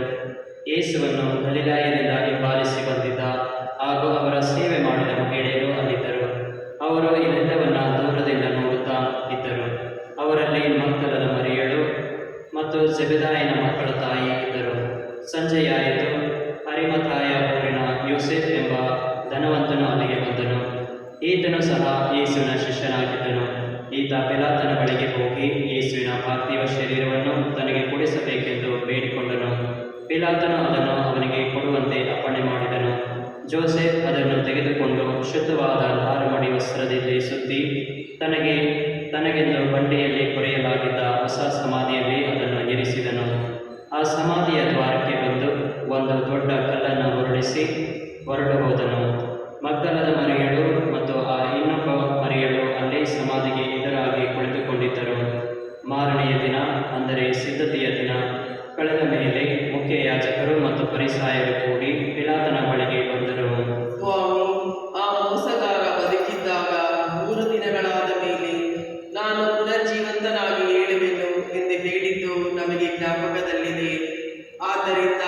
ಯೇಸುವನ್ನು ಗಲಿಲಾಯದಿಂದ ಹಿಂಬಾಲಿಸಿ ಬಂದಿದ್ದ ಹಾಗೂ ಅವರ ಸೇವೆ ಮಾಡಿದ ಮಹಿಳೆಯರು ಅಲ್ಲಿದ್ದರು. ಅವರು ಇದೆಲ್ಲವನ್ನು ದೂರದಿಂದ ನೋಡುತ್ತಾ ಇದ್ದರು. ಅವರಲ್ಲಿ ಮಗ್ದಲದ ಮರಿಯಳು ಮತ್ತು ಜೆಬೆದಾಯನ ಮಕ್ಕಳ ತಾಯಿ ಇದ್ದರು. ಸಂಜೆಯಾಯಿತು. ಅರಿಮಥಾಯ ಊರಿನ ಯೋಸೇಫ್ ಎಂಬ ಧನವಂತನು ಅಲ್ಲಿಗೆ ಬಂದನು. ಈತನು ಸಹ ಯೇಸುವಿನ ಶಿಷ್ಯನಾಗಿದ್ದನು. ಈತ ಪಿಲಾತನ ಬಳಿಗೆ ಹೋಗಿ ಯೇಸುವಿನ ಪಾರ್ಥಿವ ಶರೀರವನ್ನು ತನಗೆ ಕೊಡಿಸಬೇಕೆಂದು ಬೇಡಿಕೊಂಡನು. ಪಿಲಾತನು ಅದನ್ನು ಅವನಿಗೆ ಕೊಡುವಂತೆ ಅಪ್ಪಣೆ ಮಾಡಿದನು. ಜೋಸೆಫ್ ಅದನ್ನು ತೆಗೆದುಕೊಂಡು ಶುದ್ಧವಾದ ನಾರುಮಡಿ ವಸ್ತ್ರದಲ್ಲಿ ಸುತ್ತಿ ತನಗೆಂದು ಬಂಡೆಯಲ್ಲಿ ಕೊರೆಯಲಾಗಿದ್ದ ಹೊಸ ಸಮಾಧಿಯಲ್ಲಿ ಅದನ್ನು ಇರಿಸಿದನು. ಆ ಸಮಾಧಿಯ ದ್ವಾರಕ್ಕೆ ಬಂದು ಒಂದು ದೊಡ್ಡ ಕಲ್ಲನ್ನು ಉರುಳಿಸಿ ಹೊರಟು ಹೋದನು. ಮಗ್ದಲದ ಮರಿಯಳು ಮತ್ತು ಆ ಇನ್ನೊಬ್ಬ ಮರಿಯಳು ಅಲ್ಲೇ ಸಮಾಧಿಗೆ ಎದುರಾಗಿ ಕುಳಿತುಕೊಂಡಿದ್ದರು. ಮಾರನೆಯ ದಿನ, ಅಂದರೆ ಸಿದ್ಧತೆಯ ದಿನ ಕಳೆದ ಮೇಲೆ ಮುಖ್ಯಯಾಜಕರು ಮತ್ತು ಫರಿಸಾಯರು ಕೂಡಿ ಪಿಲಾತನ ಬಳಿಗೆ ಬಂದರು. ಸ್ವಾಮಿ, ಆ ಮೋಸಗಾರ ಬದುಕಿದ್ದಾಗ 3 ದಿನಗಳಾದ ಮೇಲೆ ನಾನು ಪುನರ್ಜೀವಂತನಾಗಿ ಏಳುವೆನು ಎಂದು ಹೇಳಿದ್ದು ನಮಗೆ ಜ್ಞಾಪಕದಲ್ಲಿದೆ. ಆದ್ದರಿಂದ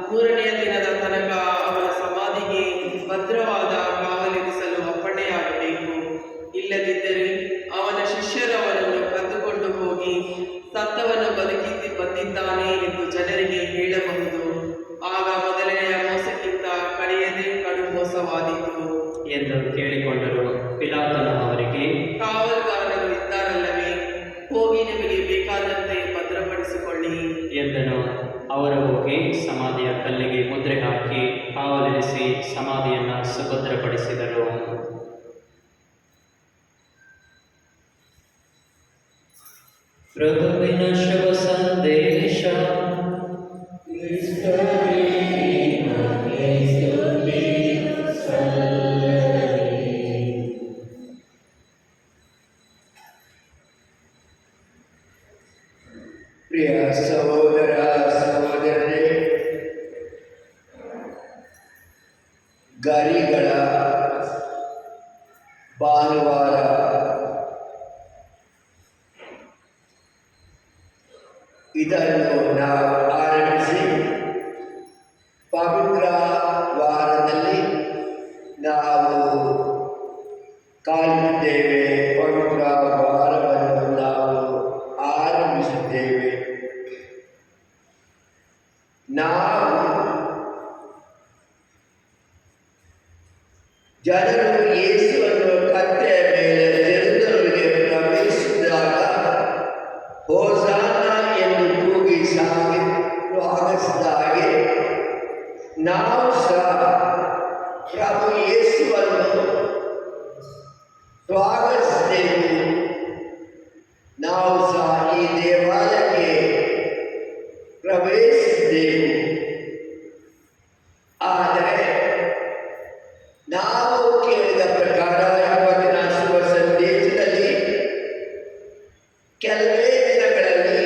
3ನೆಯ ದಿನದ ತನಕ ಅವನ ಸಮಾಧಿಗೆ ಭದ್ರವಾದ ಕಾವಲಿರಿಸಲು ಅಪ್ಪಣೆಯಾಗಬೇಕು. ಇಲ್ಲದಿದ್ದರೆ ಅವನ ಶಿಷ್ಯರು ಅವನನ್ನು ಕದ್ದುಕೊಂಡು ಹೋಗಿ ಸತ್ತವನು ಬದುಕಿ ಬಂದಿದ್ದಾನೆ ಎಂದು ಜನರಿಗೆ ಹೇಳಬಹುದು. ಆಗ ಮೊದಲನೆಯ ಮೋಸಕ್ಕಿಂತ ಕಡೆಯದೇ ಕಡು ಮೋಸವಾದೀತು ಎಂದು ಕೇಳಿಕೊಂಡರು. ಪಿಲಾತನು ಅವರಿಗೆ, ಕಾವಲುಗಾರರು ಇದ್ದಾರಲ್ಲವೇ, ಹೋಗಿ ನಿಮಗೆ ಬೇಕಾದಂತೆ ಭದ್ರಪಡಿಸಿಕೊಳ್ಳಿ ಎಂದನು. ಅವರು ಹೋಗಿ ಸಮಾಧಿಯ ಕಲ್ಲಿಗೆ ಮುದ್ರೆ ಹಾಕಿ ಕಾವಲಿರಿಸಿ ಸಮಾಧಿಯನ್ನು ಸುಭದ್ರಪಡಿಸಿದರು. ಪ್ರಭುವಿನ ಶುಭ ಸಂದೇಶ. ಪ್ರಿಯ ಸಹೋದರ ಸಹೋದರರೇ, ಗರಿಗಳ ಭಾನುವಾರ ಇದನ್ನು ನಾವು ಆರಂಭಿಸಿ ಪವಿತ್ರ ವಾರದಲ್ಲಿ ನಾವು ಕಾಲಿದ್ದೇವೆ. ಪವಿತ್ರ ವಾರವನ್ನು ನಾವು ಆರಂಭಿಸುತ್ತೇವೆ. ನಾವು ಜನರು ಯೇಸುವನ್ನು ಕತ್ತೆಯ ಮೇಲೆ ಜೆರುಸಲೇಮಿಗೆ ಪ್ರವೇಶಿಸಿದಾಗ ಹೋಸಾನ ಎಂದು ಕೂಗಿ ಸ್ವಾಗತಿಸಿದ ಹಾಗೆ ನಾವು ಸಹ ಪ್ರಭು ಯೇಸುವನ್ನು ಸ್ವಾಗತಿಸಿದೆವು. ನಾವು ಸಹ ಈ ದೇವಾಲಯಕ್ಕೆ ಪ್ರವೇಶಿಸಿದೆವು. ಆದರೆ ನಾವು ಕೇಳಿದ ಪ್ರಕಾರ ಇವತ್ತಿನ ಶುಭ ಸಂದೇಶದಲ್ಲಿ ಕೆಲವೇ ದಿನಗಳಲ್ಲಿ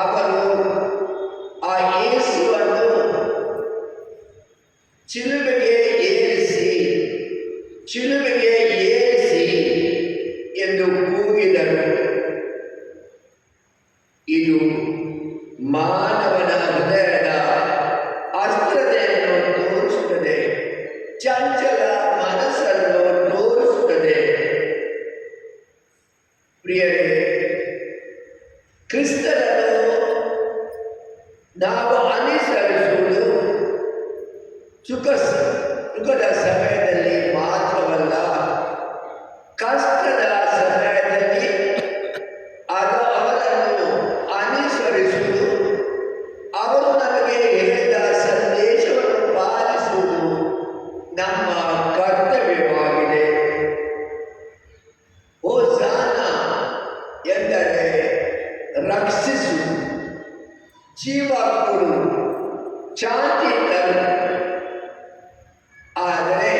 ಅವರು ಆ ಯೇಸುವನ್ನು ಶಿಲುಬೆಗೆ ಏರಿಸಿ ಎಂದು ಕೂಗಿದರು. ಇದು ಮಾನವನ ಹೃದಯದ ಅಸ್ಥಿರತೆಯನ್ನು ತೋರಿಸುತ್ತದೆ, ಚಂಚಲ ಮನಸ್ಸನ್ನು ತೋರಿಸುತ್ತದೆ. ಪ್ರಿಯರೇ, ಕ್ರಿಸ್ತನನ್ನು ನಾವು ಅನುಸರಿಸುವುದು ಸುಖದ ಸಮಯದಲ್ಲಿ ಮಾತ್ರವಲ್ಲ, ಕಷ್ಟದ ಸಮಯದಲ್ಲಿ ಅವರನ್ನು ಅನುಸರಿಸುವುದು, ಅವರು ನಮಗೆ ಹೇಳಿದ ಸಂದೇಶವನ್ನು ಪಾಲಿಸುವುದು ನಮ್ಮ ಕರ್ತವ್ಯವಾಗಿದೆ. ಹೋಸಾನ ಎಂದರೆ ರಕ್ಷಿಸು, ಜೀವ ಕೊಡು, ಶಾಂತಿ ತರು. ಆದರೆ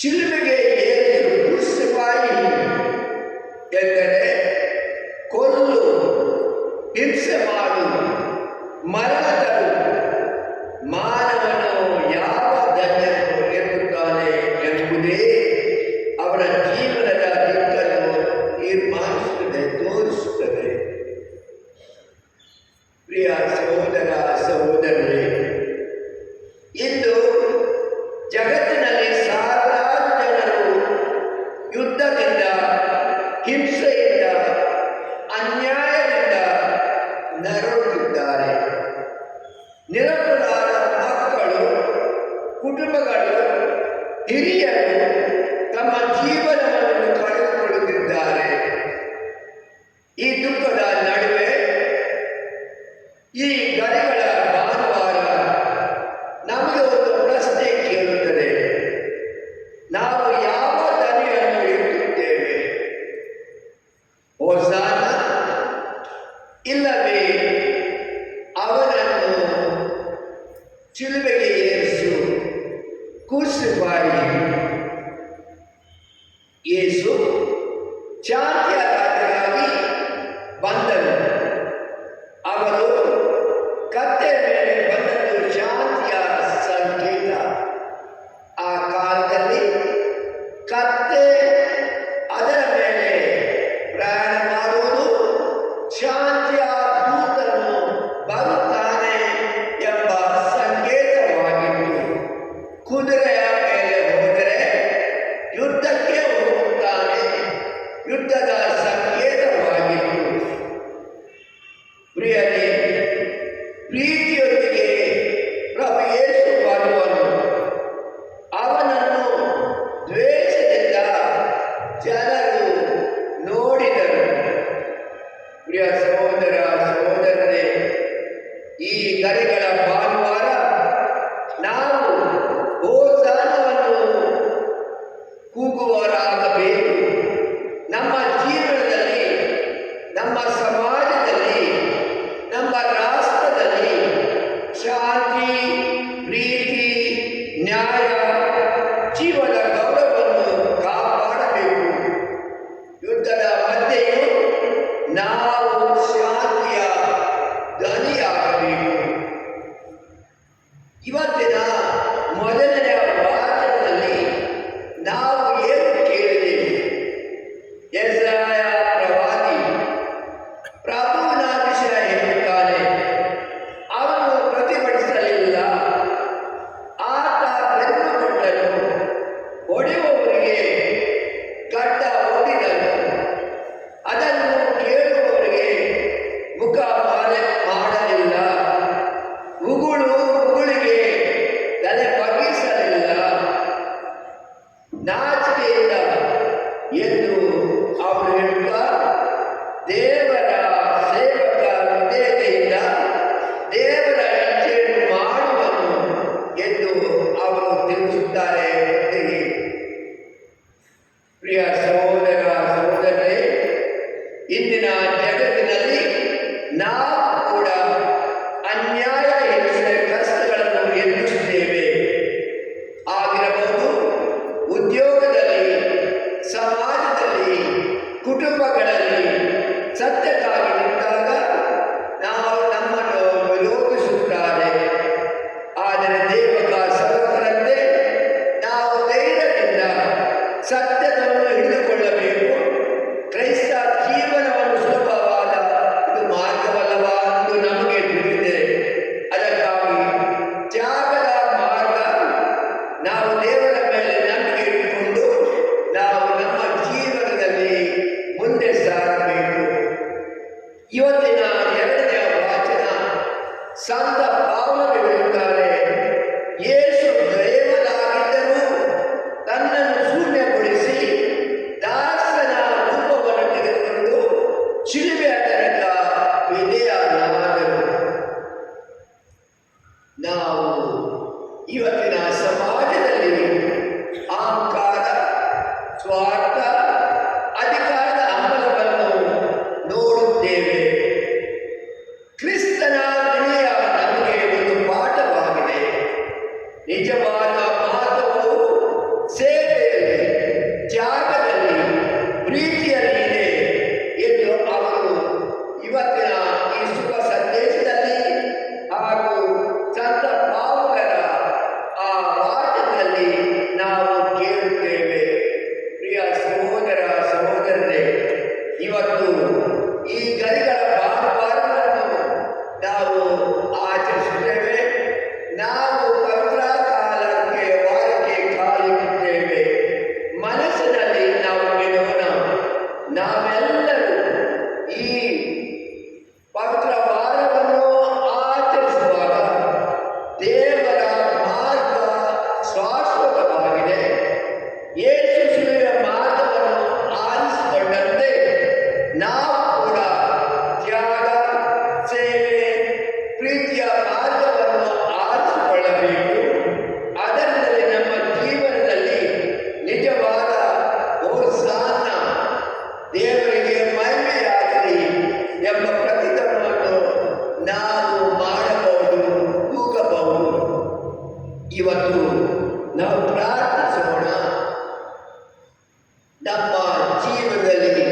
ಶಿಲುಬೆಗೆ ಏರಿಸು, ಕ್ರೂಸಿಫೈ ಎಂದರೆ ಕೊಲ್ಲು, ಹಿಂಸೆ ಮಾಡು, ಮರಣ ತರು. ಮಾನವನು ಯಾವ ಧನ್ಯವನ್ನು ಎನ್ನುತ್ತಾನೆ ಎಂಬುದೇ ಅವರ ಜೀವನದ ದಿಕ್ಕನ್ನು ತೀರ್ಮಾನಿಸುತ್ತದೆ, ತೋರಿಸುತ್ತದೆ. ಪ್ರಿಯ ಸಹೋದರ ಸಹೋದರರೇ, ಇಂದು ಜಗತ್ತಿನಲ್ಲಿ ಸಾವಿರಾರು ಜನರು ಯುದ್ಧದಿಂದ, ಹಿಂಸೆಯಿಂದ, ಅನ್ಯಾಯದಿಂದ ನರಳುತ್ತಿದ್ದಾರೆ. ನಿರಪರಾಧ ಮಕ್ಕಳು, ಕುಟುಂಬಗಳು, ಹಿರಿಯರು ತಮ್ಮ ಜೀವನವನ್ನು ಕಳೆದುಕೊಳ್ಳುತ್ತಿದ್ದಾರೆ. ಈ ದುಃಖದ ನಡುವೆ ಈ ಗರಿಗಳ ಭಾನುವಾರ ನಮಗೆ ಒಂದು ಪ್ರಶ್ನೆ ಕೇಳುತ್ತದೆ. ನಾವು ಯಾವ ದನಿಯನ್ನು ಇಡುತ್ತೇವೆ? ಹೋಸಾನ ಇಲ್ಲವೇ ಅವನನ್ನು ಶಿಲುಬೆಗೆ ಏರಿಸು, ಕ್ರೂಸಿಫೈ? ಯೇಸು ಶಾಂತಿಯ ರಾಜನಾಗಿ ಬಂದನು. ಅವರು ಕತ್ತೆ ಮೇಲೆ ಬಂದದ್ದು ಶಾಂತಿಯ ಸಂಕೇತ. ಆ ಕಾಲದಲ್ಲಿ ಕತ್ತೆ ಅದರ ಮೇಲೆ ಪ್ರಯಾಣ ಮಾಡುವುದು ಶಾಂತಿಯ ದೂತನು ಬರುತ್ತಾನೆ ಎಂಬ ಸಂಕೇತವಾಗಿತ್ತು. ಕುದುರೆಯ ಮೇಲೆ ಹೋದರೆ ಯುದ್ಧಕ್ಕೆ ಹೋಗುತ್ತಾನೆ, ಯುದ್ಧದ ಸಂಕೇತವಾಗಿತ್ತು. ಪ್ರಿಯರೇ, ಪ್ರೀತಿಯೊಂದಿಗೆ ಪ್ರಭು ಯೇಸು ಬರುವನು. ಅವನನ್ನು ದ್ವೇಷದಿಂದ ಜನರು ನೋಡಿದರು. ಪ್ರಿಯ ಸಹೋದರ ಸಹೋದರರೇ, ನ್ಯಾಯ, ಜೀವನ ಗೌರವವನ್ನು ಕಾಪಾಡಬೇಕು. ಯುದ್ಧದ ಮಧ್ಯೆಯೂ ನಾವು ಶಾಂತಿಯ ಧ್ವನಿಯಾಗಬೇಕು. ಇವತ್ತಿನ ಮೊದಲನೆಯ ವಾಕ್ಯದಲ್ಲಿ ನಾವು ಏನು ಕೇಳಿದ್ದೇವೆ? ಯೆಶಾಯ ಪ್ರವಾದಿ ಪ್ರಭುವಿನ ವಿಷಯ ಹೇಳುತ್ತಾನೆ. ಅವನು ಪ್ರತಿಭಟಿಸಲಿಲ್ಲ, ಆತ ಬೆನ್ನು ಕೊಟ್ಟನು, ಹೊಡೆಯುವವರಿಗೆ ಗಡ್ಡ ಒಡ್ಡಿದನು, ಅದನ್ನು ಕೇಳುವವರಿಗೆ ಮುಖ ಮಾಡಲಿಲ್ಲ, ಉಗುಳಿಗೆ ತಲೆ ಬಗ್ಗಿಸಲಿಲ್ಲ, ನಾಚಿಕೆಯಿಂದ ಎಂದು ಅವರು ಹೇಳುತ್ತಾ ದೇವರ ಸೇವಕ ವಿಧೇಯತೆಯಿಂದ ದೇವರ ಇಚ್ಛೆಯನ್ನು ಮಾಡುವನು ಎಂದು ಅವರು ತಿಳಿಸುತ್ತಾರೆ. ಪ್ರಿಯ ಸಹೋದರ ಸಹೋದರರೇ, ಇಂದಿನ ಜಗತ್ತಿನಲ್ಲಿ ನಾವು ಕೂಡ ಅನ್ಯಾಯ ಹಿಂಸೆ ಕಷ್ಟಗಳನ್ನು ಎದುರಿಸುತ್ತೇವೆ. ಆಗಿರಬಹುದು ಉದ್ಯೋಗದಲ್ಲಿ, ಸಮಾಜದಲ್ಲಿ, ಕುಟುಂಬಗಳಲ್ಲಿ ಸತ್ಯಕ್ಕಾಗಿ ನಿಂತಾಗ ನಾವು ನಮ್ಮನ್ನು ವಿರೋಧಿಸುತ್ತಾರೆ. ಆದರೆ ದೇವರ ಸಹೋದರರಂತೆ ನಾವು ಧೈರ್ಯದಿಂದ ಸತ್ಯವನ್ನು ಹಿಡಿದುಕೊಳ್ಳಬೇಕು. ಕ್ರೈಸ್ತ ಜೀವನವನ್ನು ಸುಲಭವಾದ ಇದು ಮಾರ್ಗವಲ್ಲವಾ ಎಂದು ನಮಗೆ ತಿಳಿದಿದೆ. ಅದಕ್ಕಾಗಿ ತ್ಯಾಗದ ಮಾರ್ಗ, ನಾವು ದೇವರ ಮೇಲೆ ನಂಬಿಕೆ ಇಟ್ಟುಕೊಂಡು ನಾವು ನಮ್ಮ ಜೀವನದಲ್ಲಿ ಮುಂದೆ ಸಾಗಬೇಕು. ಇವತ್ತಿನ ಎರಡನೆಯ ವಾಚನ ಸಂತ ಪೌಲರು ಹೇಳುತ್ತಾರೆ, ಯೇಸು ದೈವನಾಗಿದ್ದರೂ ತನ್ನನ್ನು ಶೂನ್ಯಗೊಳಿಸಿ ದಾಸನ ರೂಪವನ್ನು ತೆಗೆದುಕೊಂಡು ಶಿಲುಬೆಯ ತನಕ ವಿಧೇಯನಾದನು. ನಾವು ಇವತ್ತಿನ ಸಮಾಜದಲ್ಲಿ ಅಹಂಕಾರ, ಸ್ವಾರ್ಥ, ಅಧಿಕಾರದ ಹಂಬಲವನ್ನು ನೋಡುತ್ತೇವೆ. ಕ್ರಿಸ್ತನ ವಿನಯ ನಮಗೆ ಒಂದು ಪಾಠವಾಗಿದೆ. ನಿಜವಾದ ಮಹತ್ವವು ಸೇವೆಯಲ್ಲಿ, ತ್ಯಾಗದಲ್ಲಿ, ಪ್ರೀತಿಯಲ್ಲಿ ಇದೆ ಎಂದು ಅವರು ಇವತ್ತಿನ ಈ ಶುಭ ಸಂದೇಶದಲ್ಲಿ ಹಾಗೂ ಸಂತ ಪೌಲರ ಆ ವಾಕ್ಯದಲ್ಲಿ ನಾವು ಕೇಳುತ್ತೇವೆ. ಪ್ರಿಯ ಸಹೋದರ ಸಹೋದರರೇ, ಇವತ್ತು ಈ ಗರಿಗಳ ಭಾನುವಾರವನ್ನು ನಾವು ಆಚರಿಸುತ್ತೇವೆ. ನಾವು ಪವಿತ್ರ ಕಾಲಕ್ಕೆ ವಾರಕ್ಕೆ ಕಾಲಿಡುತ್ತೇವೆ. ಮನಸ್ಸಿನಲ್ಲಿ ನಾವು ಹೇಳೋಣ, ನಾವೆಲ್ಲರೂ ಈ ಪವಿತ್ರ ವಾರವನ್ನು ಆಚರಿಸುವಾಗ ದೇವರ ಮಾರ್ಗ ಶಾಶ್ವತವಾಗಿದೆ. ಯೇಸು ಶಿಲುಬೆಯ ಮಾರ್ಗವನ್ನು ಆರಿಸಿಕೊಂಡಂತೆ ನಾವು ಕೂಡ ತ್ಯಾಗ, ಸೇವೆ, ಪ್ರೀತಿಯ ಮಾರ್ಗವನ್ನು ಆರಿಸಿಕೊಳ್ಳಬೇಕು. ಅದರಲ್ಲಿ ನಮ್ಮ ಜೀವನದಲ್ಲಿ ನಿಜವಾದ ಹೋಸಾನ, ದೇವರಿಗೆ ಮಹಿಮೆಯಾಗಲಿ ಎಂಬ ಪ್ರತಿಜ್ಞೆಯನ್ನು ನಾವು ಮಾಡಬಹುದು, ತೂಗಬಹುದು. ಇವತ್ತು ನಾವು ಪ್ರಾರ್ಥಿಸೋಣ. ನಮ್ಮ ಜೀವನದಲ್ಲಿ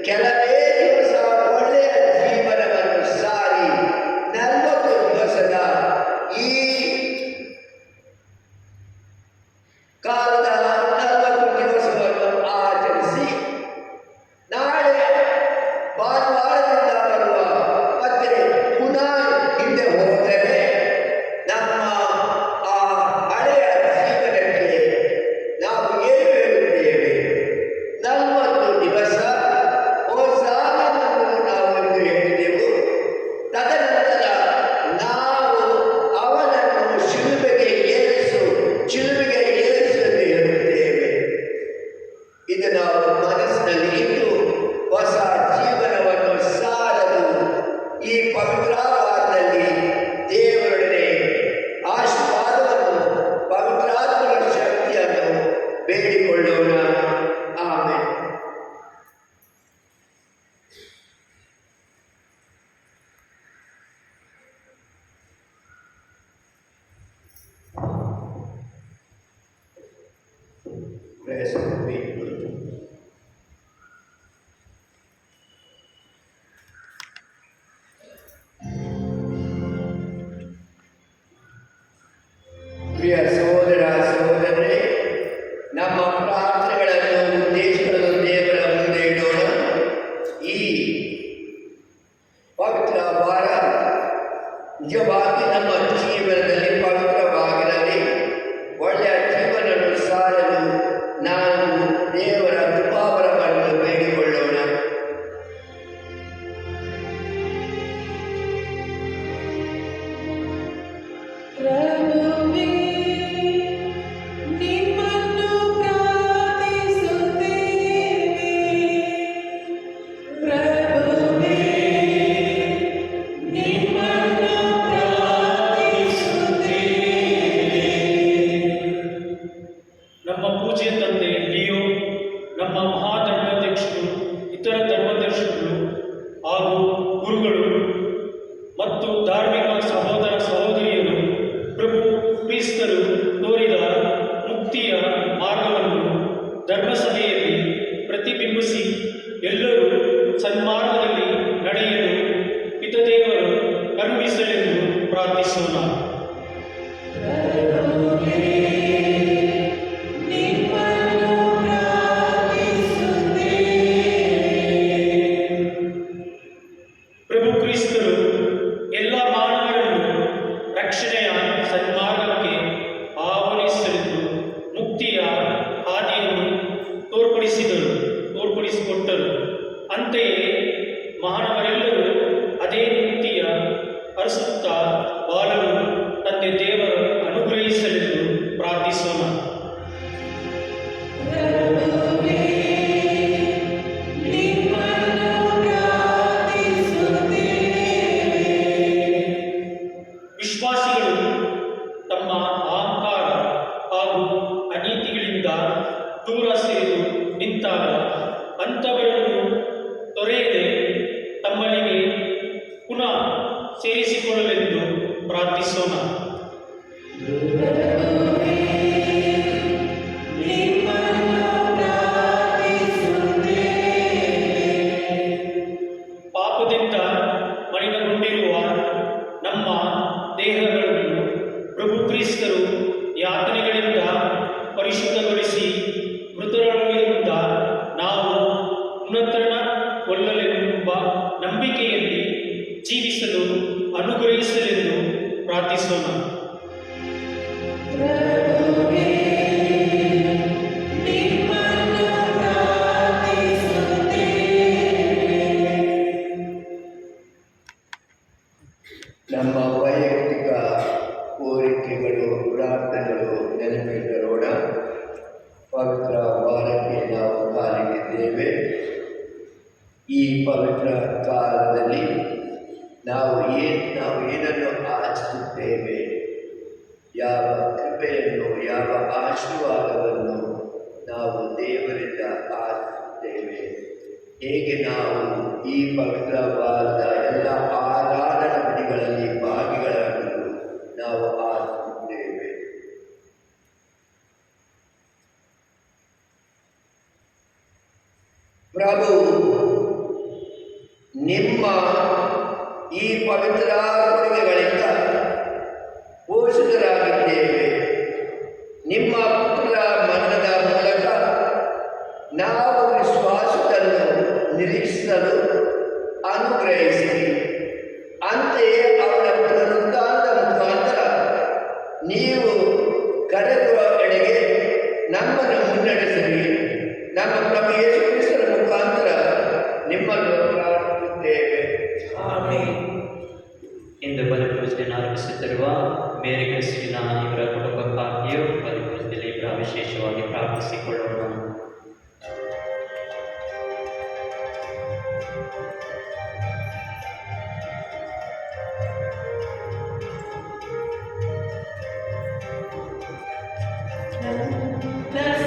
ಕೆಲವೇ ದಿವಸ ಒಳ್ಳೆಯ ಜೀವನವನ್ನು ಸಾರಿ 40 ದಿವಸದ ಈ ಕಾಲದ 40 ದಿವಸವನ್ನು ಆಚರಿಸಿ ನಾಳೆ ಭಾನುವಾರದಿಂದ ಬರುವ ಮತ್ತೆ ಪುನಃ ಹಿಂದೆ ಹೋದರೆ ನಮ್ಮ ಆ ಹಳೆಯ ಜೀವನಕ್ಕೆ ನಾವು ಏನು ಹೇಳುತ್ತೇವೆ? 40 ದಿವಸ ಹೋಸಾನವನ್ನು ನಾವು ಎಂದು ಹೇಳಿದೆವು. ತದನಂತರ ನಾವು ಅವನನ್ನು ಶಿಲುಬೆಗೆ ಏರಿಸು ಎಂದು ಹೇಳುತ್ತೇವೆ. ಇದು ನಾವು ಮನಸ್ಸಿನಲ್ಲಿ ಇಟ್ಟು ಹೊಸ ಜೀವನವನ್ನು ಸಾರಲು ಈ ಪವಿತ್ರ ವಾರದಲ್ಲಿ ದೇವರೊಡನೆ ಆಶೀರ್ವಾದವನ್ನು, ಪವಿತ್ರಾತ್ಮನ ಶಕ್ತಿಯನ್ನು ಬೇಡಿಕೊಳ್ಳೋಣ. ಆಮೆನ್. ಬೆಳೆಸಬೇಕು. ಪ್ರಿಯ ಸಹೋದರ ಸಹೋದರರೇ, ನಮ್ಮ ಪ್ರಾರ್ಥನೆಗಳನ್ನು ಉದ್ದೇಶಗಳನ್ನು ದೇವರ ಮುಂದೆ ಇಡೋಣ. ಈ ಪವಿತ್ರ ವಾರ ನಿಜವಾಗಿ ನಮ್ಮ ಜೀವನದಲ್ಲಿ ಪವಿತ್ರವಾಗಿರಲಿ, ಒಳ್ಳೆಯ ಜೀವನವನ್ನು ಸಾರಲು ನಾವು ದೇವರ ಕೃಪಾವರವನ್ನು ಬೇಡಿಕೊಳ್ಳೋಣ. ಪ್ರಭುವೇ, ನಿಮ್ಮನ್ನು ಪ್ರಾರ್ಥಿಸುತ್ತೇವೆ. ಪ್ರಭುವೇ, ನಿಮ್ಮನ್ನು ಪ್ರಾರ್ಥಿಸುತ್ತೇವೆ. ನಮ್ಮ ಪೂಜ್ಯ ತಂದೆ ಲಿಯೋ, ನಮ್ಮ ಮಹಾಧರ್ಮಾಧ್ಯಕ್ಷರು, ಇತರ ಧರ್ಮಾಧ್ಯಕ್ಷರು ಹಾಗೂ ಗುರುಗಳು ಮತ್ತು ಧಾರ್ಮಿಕ ಸಹೋದರ ಸಹೋದರಿಯರು ಪ್ರಭು ಕ್ರಿಸ್ತರು ತೋರಿದ ಮುಕ್ತಿಯ ಮಾರ್ಗವನ್ನು ಧರ್ಮಸಭೆಯಲ್ಲಿ ಪ್ರತಿಬಿಂಬಿಸಿ ಎಲ್ಲರೂ ಸನ್ಮಾರ್ಗದಲ್ಲಿ ನಡೆಯಲು ಪಿತದೇವರು ಕರುಣಿಸಲೆಂದು ಪ್ರಾರ್ಥಿಸೋಣ. ನಿಮ್ಮನ್ನು ಪ್ರಾರ್ಥಿಸುತ್ತೇವೆ. ಪ್ರಭು ಕ್ರಿಸ್ತರು ಎಲ್ಲ ಮಾನವರನ್ನು ರಕ್ಷಣೆಯ ಸನ್ಮಾರ್ಗಕ್ಕೆ ಆಹ್ವಾನಿಸಲೆಂದು ಮುಕ್ತಿಯ ಹಾದಿಯನ್ನು ತೋರ್ಪಡಿಸಿಕೊಟ್ಟರು. ಅಂತೆಯೇ ಮಾನವರೆಲ್ಲರೂ ಅದೇ ಮುಕ್ತಿಯ ಅರಸುತ್ತಾ ಬಾಳಲು ತಂದೆ ದೇವರು ಅನುಗ್ರಹಿಸಲೆಂದು ಪ್ರಾರ್ಥಿಸೋಣ. ಪ್ರಭುವೇ, ನಿಮ್ಮನ್ನು ಪ್ರಾರ್ಥಿಸುತ್ತೇವೆ. ವಿಶ್ವಾಸಿಗಳು ತಮ್ಮ ಅಹಂಕಾರ ಹಾಗೂ ಅನೀತಿಗಳಿಂದ ದೂರ ಸರಿದು ನಿಂತಾಗ ಅಂಥವರನ್ನು ತೊರೆಯದೆ ತಮ್ಮಲ್ಲಿಗೆ ಪುನಃ ಸೇರಿಸಿಕೊಳ್ಳಲೆಂದು ಪ್ರಾರ್ಥಿಸೋಣ. ಪ್ರಭುವೇ, ನಿಮ್ಮನ್ನು ಪ್ರಾರ್ಥಿಸುತ್ತೇವೆ. ಪಾಪದಿಂದ ಮಲಿನಗೊಂಡಿರುವ ನಮ್ಮ ದೇಹಗಳನ್ನು ಪ್ರಭು ಕ್ರಿಸ್ತರು ಯಾತನೆಗಳಿಂದ ಪರಿಶುದ್ಧಗೊಳಿಸಿ ಮೃತರೊಳಗಿಂದ ನಾವು ಉನ್ನತಗೊಳ್ಳಲೆಂಬ ನಂಬಿಕೆಯಲ್ಲಿ ಜೀವಿಸಲು ಅನುಗ್ರಹಿಸಲೆಂದು ಪ್ರಾರ್ಥಿಸೋಣ. ಪ್ರಭುವೇ, ನಿಮ್ಮನ್ನು ಪ್ರಾರ್ಥಿಸುತ್ತೇವೆ. ನಮ್ಮ ವೈಯಕ್ತಿಕ ಕೋರಿಕೆಗಳು, ಪ್ರಾರ್ಥನೆಗಳು ನೆನಪಿಟ್ಟರೋಣ. ಪವಿತ್ರ ವಾರಕ್ಕೆ ನಾವು ಕಾಲಿಟ್ಟಿದ್ದೇವೆ. ಈ ಪವಿತ್ರ ಕಾಲದಲ್ಲಿ ನಾವು ಏನನ್ನು ಆಚರಿಸುತ್ತೇವೆ, ಯಾವ ಕೃಪೆಯನ್ನು, ಯಾವ ಆಶೀರ್ವಾದವನ್ನು ನಾವು ದೇವರಿಂದ ಆಶಿಸುತ್ತೇವೆ, ಹೇಗೆ ನಾವು ಈ ಪವಿತ್ರ ವಾರದ ಎಲ್ಲ ಆರಾಧನಾ ವಿಧಿಗಳಲ್ಲಿ ಭಾಗಿಗಳಾಗಲು ನಾವು ಆಶಿಸುತ್ತೇವೆ. ಪ್ರಭು, ನಿಮ್ಮ ಈ ಪವಿತ್ರ ಕೊಡುಗೆಗಳಿಂದ ಪೋಷಿತರಾಗಿದ್ದೇವೆ. ನಿಮ್ಮ ಪುತ್ರ ಮರಣದ ಮೂಲಕ ನಾವು ವಿಶ್ವಾಸವನ್ನು ನಿರೀಕ್ಷಿಸಲು ಅನುಗ್ರಹಿಸಿ, ಅಂತೆಯೇ ಅವರ ಪುನರುತ್ಥಾನದ ಮುಖಾಂತರ ನೀವು ಕರೆದುವ ಎಡೆಗೆ ನಮ್ಮನ್ನು ಮುನ್ನಡೆಸಿರಿ. ನಮ್ಮ ಪ್ರಭು ಯೇಸು ಕ್ರಿಸ್ತನ ಮುಖಾಂತರ ನಿಮ್ಮನ್ನು ಪ್ರಾರ್ಥಿಸುತ್ತೇವೆ. ಆಮೆನ್. ಇಂದು ಬಲಿಪೂಜೆಯನ್ನು ಆರಂಭಿಸುತ್ತಿರುವ ಮೇರಿ ಕ್ರಿಸ್ಟಿನಾ ಇವರ ಕುಟುಂಬಕ್ಕಾಗಿಯೂ ಬಲಿಪೂಜೆಯಲ್ಲಿ ಇವರ ವಿಶೇಷವಾಗಿ ಪ್ರಾರ್ಥಿಸಿಕೊಳ್ಳೋಣ.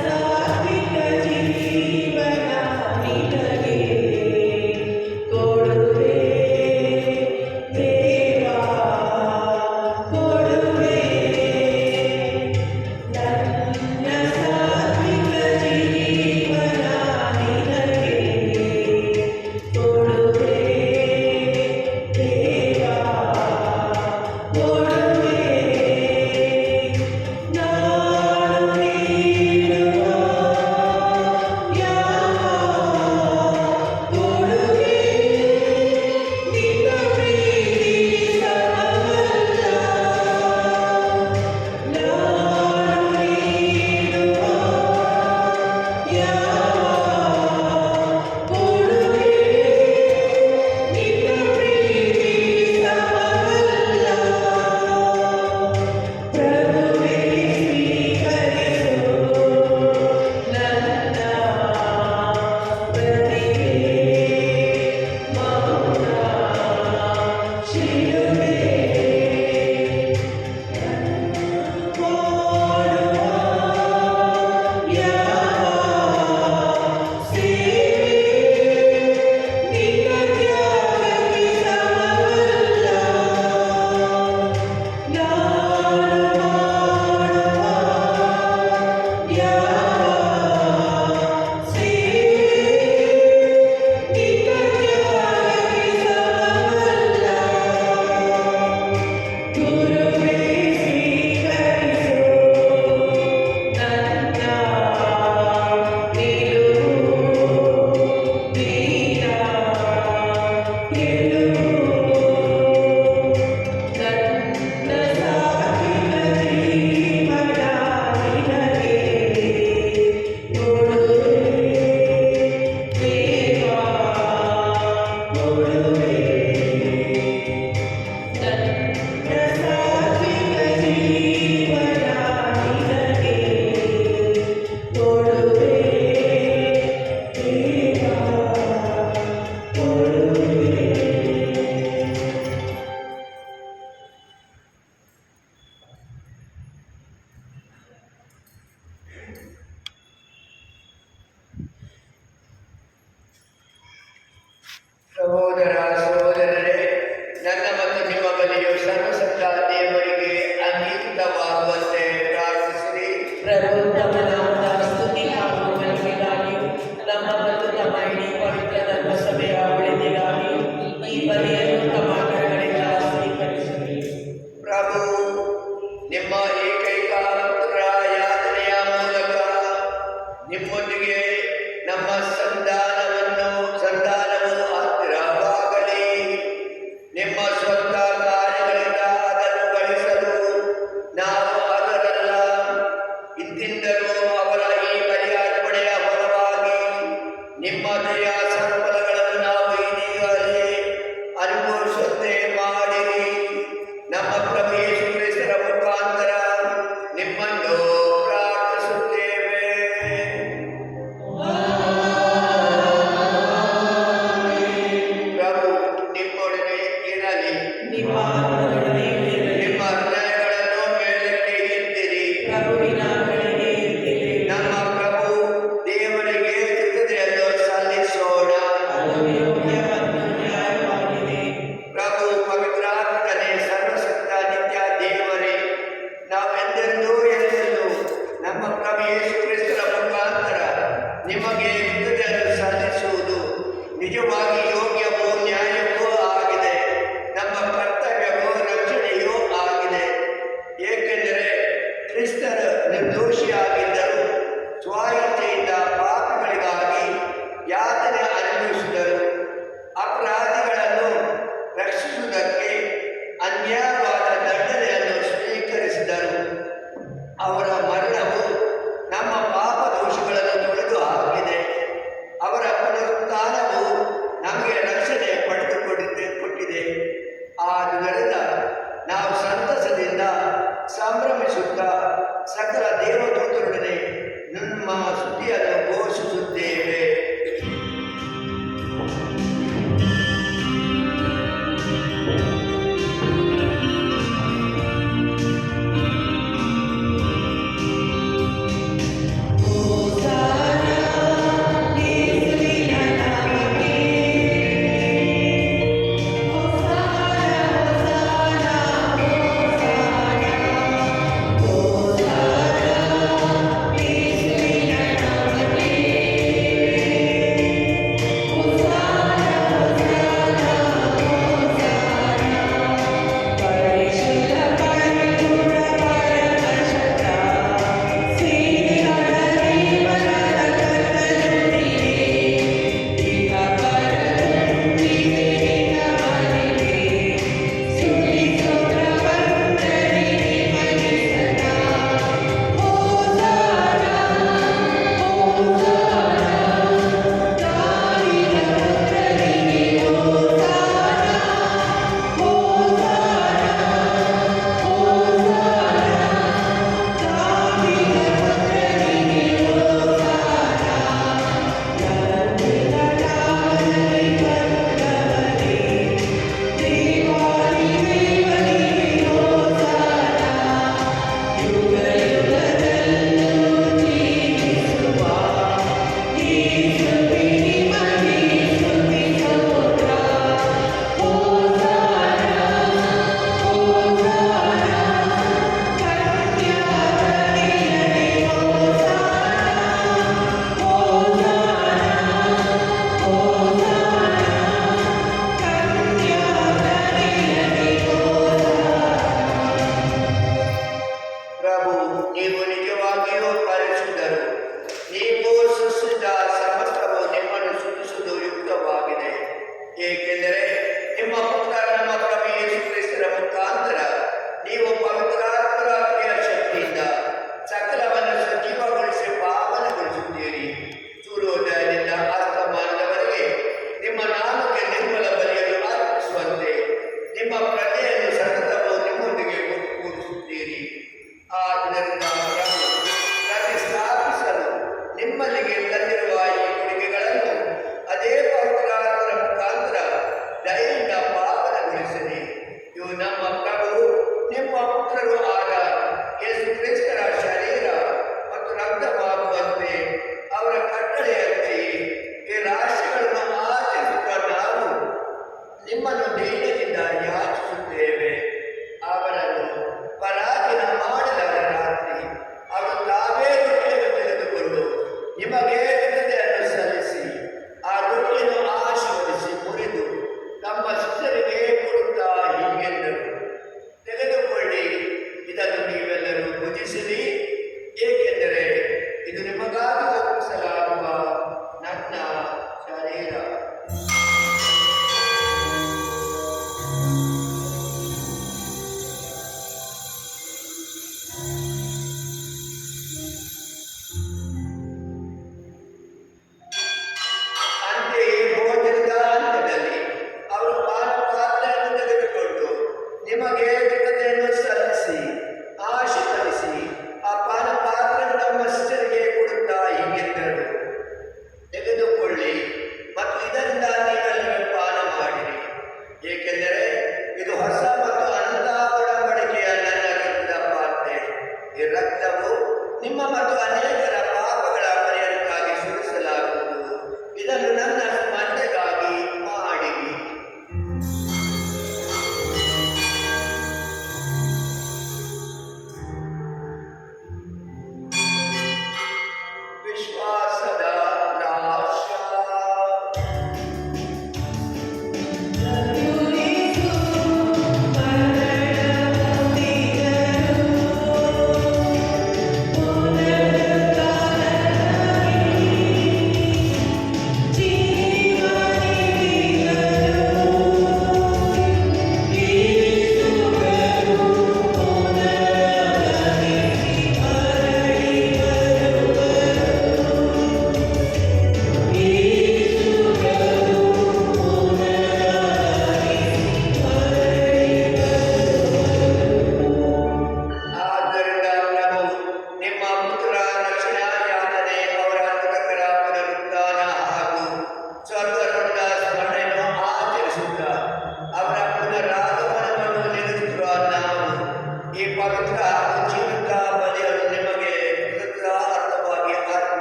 ಸಾತ್ವಿಕ ಜೀವನ ನಿನಗೆ ಕೊಡುವೆ ದೇವಾ, ಕೊಡುವೆ ನನ್ನ ಸಾತ್ವಿಕ ಜೀವನ ನಿಮ್ಮೊಂದಿಗೆ ನಮ್ಮ ಸಂಧಾನವು ಹತ್ತಿರವಾಗಲಿ. ನಿಮ್ಮ ಸ್ವಂತ ಕಾರ್ಯಗಳಿಂದ ಅದನ್ನು ಗಳಿಸಲು ನಾವು ಅದರಲ್ಲ. ಇಂತಿಂದಲೂ ಅವರ ಈ ಬಲಿಯಾರ್ಪಣೆಯ ಫಲವಾಗಿ ನಿಮ್ಮ ದಯಾ ಸಂಪದಗಳನ್ನು ನಾವು ಇದೀಗಲೇ ಅನುಭವಿಸುತ್ತೆ ಮಾಡಿರಿ. ನಮ್ಮ ಪ್ರಭು ಯೇಸು ಕ್ರಿಸ್ತರ ಮುಖಾಂತರ ನಿಮ್ಮನ್ನು ಪ್ರಾರ್ಥಿಸುತ್ತೇವೆ. ಪ್ರಭು ನಿಮ್ಮೊಡನೆ ಇರಲಿ. ನಿಮ್ಮ ಆತ್ಮದೊಡನೆ ಇರಲಿ. ನಿಮ್ಮ ಹೃದಯಗಳನ್ನು ಮೇಲಕ್ಕೆ ಎತ್ತಿರಿ. ಪ್ರಭುವಿನ ಕಡೆಗೆ ಇದ್ದೇವೆ. ನಮ್ಮ ಪ್ರಭು ದೇವರಿಗೆ ಕೃತಜ್ಞತೆಯನ್ನು ಸಲ್ಲಿಸೋಣ. ಅದು ಯೋಗ್ಯ ಮತ್ತು ನ್ಯಾಯವಾಗಿದೆ. ಪ್ರಭು ಪವಿತ್ರಾತ್ಮನೇ, ಸರ್ವಶಕ್ತ ನಿತ್ಯ ದೇವರೇ, ನಾವೆಂದೆಂದೂ ನಮ್ಮ ಪ್ರಭು ಯೇಸು ಕ್ರಿಸ್ತರ ಮುಖಾಂತರ ನಿಮಗೆ ಕೃತಜ್ಞತೆಯನ್ನು ಸಲ್ಲಿಸುವುದು ನಿಜವಾಗಿ ಯೋಗ್ಯವೂ ನ್ಯಾಯವೂ ಆಗಿದೆ. ನಮ್ಮ ಕರ್ತವ್ಯವೂ ರಕ್ಷಣೆಯೂ ಆಗಿದೆ. ಏಕೆಂದರೆ ಕ್ರಿಸ್ತರು ನಿರ್ದೋಷಿಯಾಗಿದ್ದರು, ಸ್ವಾಯತ್ತೆಯಿಂದ ಪಾಪಗಳಿಗಾಗಿ ಯಾತನೆ ಅನುಭವಿಸಿದರು. ಅಪರಾಧಿಗಳನ್ನು ರಕ್ಷಿಸುವುದಕ್ಕೆ ಅನ್ಯಾಯವಾದ ದಂಡನೆಯನ್ನು ಸ್ವೀಕರಿಸಿದರು. ಅವರ ಮರಣವು ನಮ್ಮ ಪಾಪ ದೋಷಗಳನ್ನು ತೊಳೆದು ಹಾಕಿದೆ. ಅವರ ಪುನರುತ್ಥಾನವು ನಮ್ಮ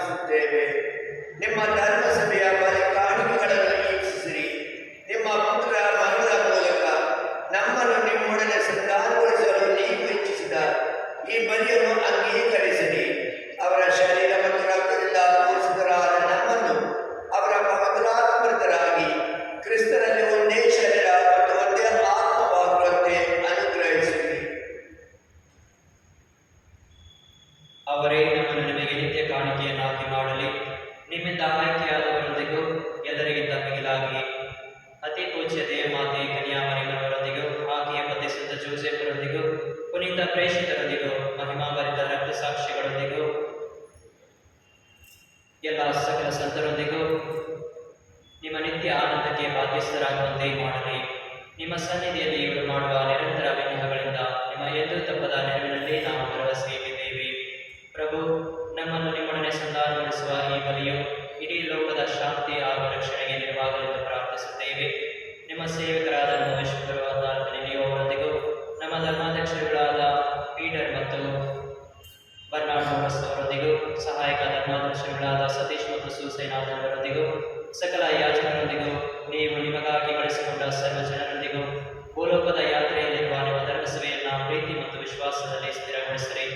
ಪ್ರಾರ್ಥಿಸುತ್ತೇವೆ. ನಿಮ್ಮ ಧರ್ಮಸಭೆಯ ಬಲಿ ಕಾಣಿಕೆಗಳನ್ನು ವೀಕ್ಷಿಸಿರಿ. ನಿಮ್ಮ ಪುತ್ರ ಮರಣದ ಮೂಲಕ ನಮ್ಮನ್ನು ನಿಮ್ಮೊಡನೆ ಸಂಧಾನಗೊಳಿಸಲು ನೀವು ಇಚ್ಛಿಸಿದ ಈ ಬಲಿಯನ್ನು ಅಂಗೀಕರಿಸಿರಿ. ಅವರ ಶರೀರ ಮತ್ತು ರಕ್ತದಿಂದ ಪೋಷಿತರಾದ ನಮ್ಮನ್ನು ಅವರ ಪವಿತ್ರಾತ್ಮೃತರಾಗಿ ಕ್ರಿಸ್ತನಲ್ಲಿ ಒಂದೇ ಶರೀರ ಮತ್ತು ಒಂದೇ ಆತ್ಮವಾಗುವಂತೆ ಅನುಗ್ರಹಿಸಿರಿ. ಅವರೇ ನಮ್ಮನ್ನು ನಿಮಗೆ ನಿತ್ಯ ಕಾಣಿಕೆಯನ್ನಾಗಿ ಮಾಡಲಿ. ನಿಮ್ಮಿಂದ ಆಯ್ಕೆಯಾದವರೊಂದಿಗೂ ಎಲ್ಲರಿಗಿಂತ ಮಿಗಿಲಾಗಿ ಅತಿ ಪೂಜ್ಯ ದೇವಮಾತೆ ಕನ್ಯಾಮರಿಯವರೊಂದಿಗೂ ಆಕೆಯ ಪತಿ ಸಂತ ಜೋಸೆಫರೊಂದಿಗೂ ಪುನೀತ ಪ್ರೇಷಿತರೊಂದಿಗೂ ಮಹಿಮಾಭರಿತ ರಕ್ತ ಸಾಕ್ಷಿಗಳೊಂದಿಗೂ ಎಲ್ಲ ಸಕಲ ಸಂತರೊಂದಿಗೂ ನಿಮ್ಮ ನಿತ್ಯ ಆನಂದಕ್ಕೆ ಬಾಧ್ಯಸ್ಥರಾಗುವಂತೆ ಮಾಡಲಿ. ನಿಮ್ಮ ಸನ್ನಿಧಿಯಲ್ಲಿ ಇವರು ಮಾಡುವ ನಿರಂತರ ವಿನಯಗಳಿಂದ ನಿಮ್ಮ ಎಂದೂ ತಪ್ಪದ ನೆರವಿನಲ್ಲಿ ನಾವು ಭರವಸೆಯಿದ್ದೇವೆ. ಪ್ರಭು, ನಮ್ಮನ್ನು ನಿಮ್ಮೊಡನೆ ಸಂಧಾನಗೊಳಿಸುವ ಈ ಬಲಿಯು ಇಡೀ ಲೋಕದ ಶಾಂತಿ ಹಾಗೂ ರಕ್ಷಣೆಗೆ ನೆರವಾಗಲೆಂದು ಪ್ರಾರ್ಥಿಸುತ್ತೇವೆ. ನಿಮ್ಮ ಸೇವಕರಾದ ನಮ್ಮ ವಿಶ್ವಗುರು ಅವರೊಂದಿಗೂ ನಮ್ಮ ಧರ್ಮಾಧ್ಯಕ್ಷರುಗಳಾದ ಪೀಟರ್ ಮತ್ತು ಬರ್ನಾರ್ಡ್ ಮೋರಸ್ ಅವರೊಂದಿಗೂ ಸಹಾಯಕ ಧರ್ಮಾಧ್ಯಕ್ಷರುಗಳಾದ ಸತೀಶ್ ಮತ್ತು ಸೂಸೇನಾಥರವರೊಂದಿಗೂ ಸಕಲ ಯಾಜಕರೊಂದಿಗೂ ನೀವು ನಿಮಗಾಗಿ ಬಳಸಿಕೊಂಡ ಸರ್ವ ಜನರೊಂದಿಗೂ ಭೂಲೋಕದ ಯಾತ್ರೆಯಲ್ಲಿರುವ ನಿಮ್ಮ ಧರ್ಮಸಭೆಯನ್ನು ಪ್ರೀತಿ ಮತ್ತು ವಿಶ್ವಾಸದಲ್ಲಿ ಸ್ಥಿರಗೊಳಿಸಿರಿ.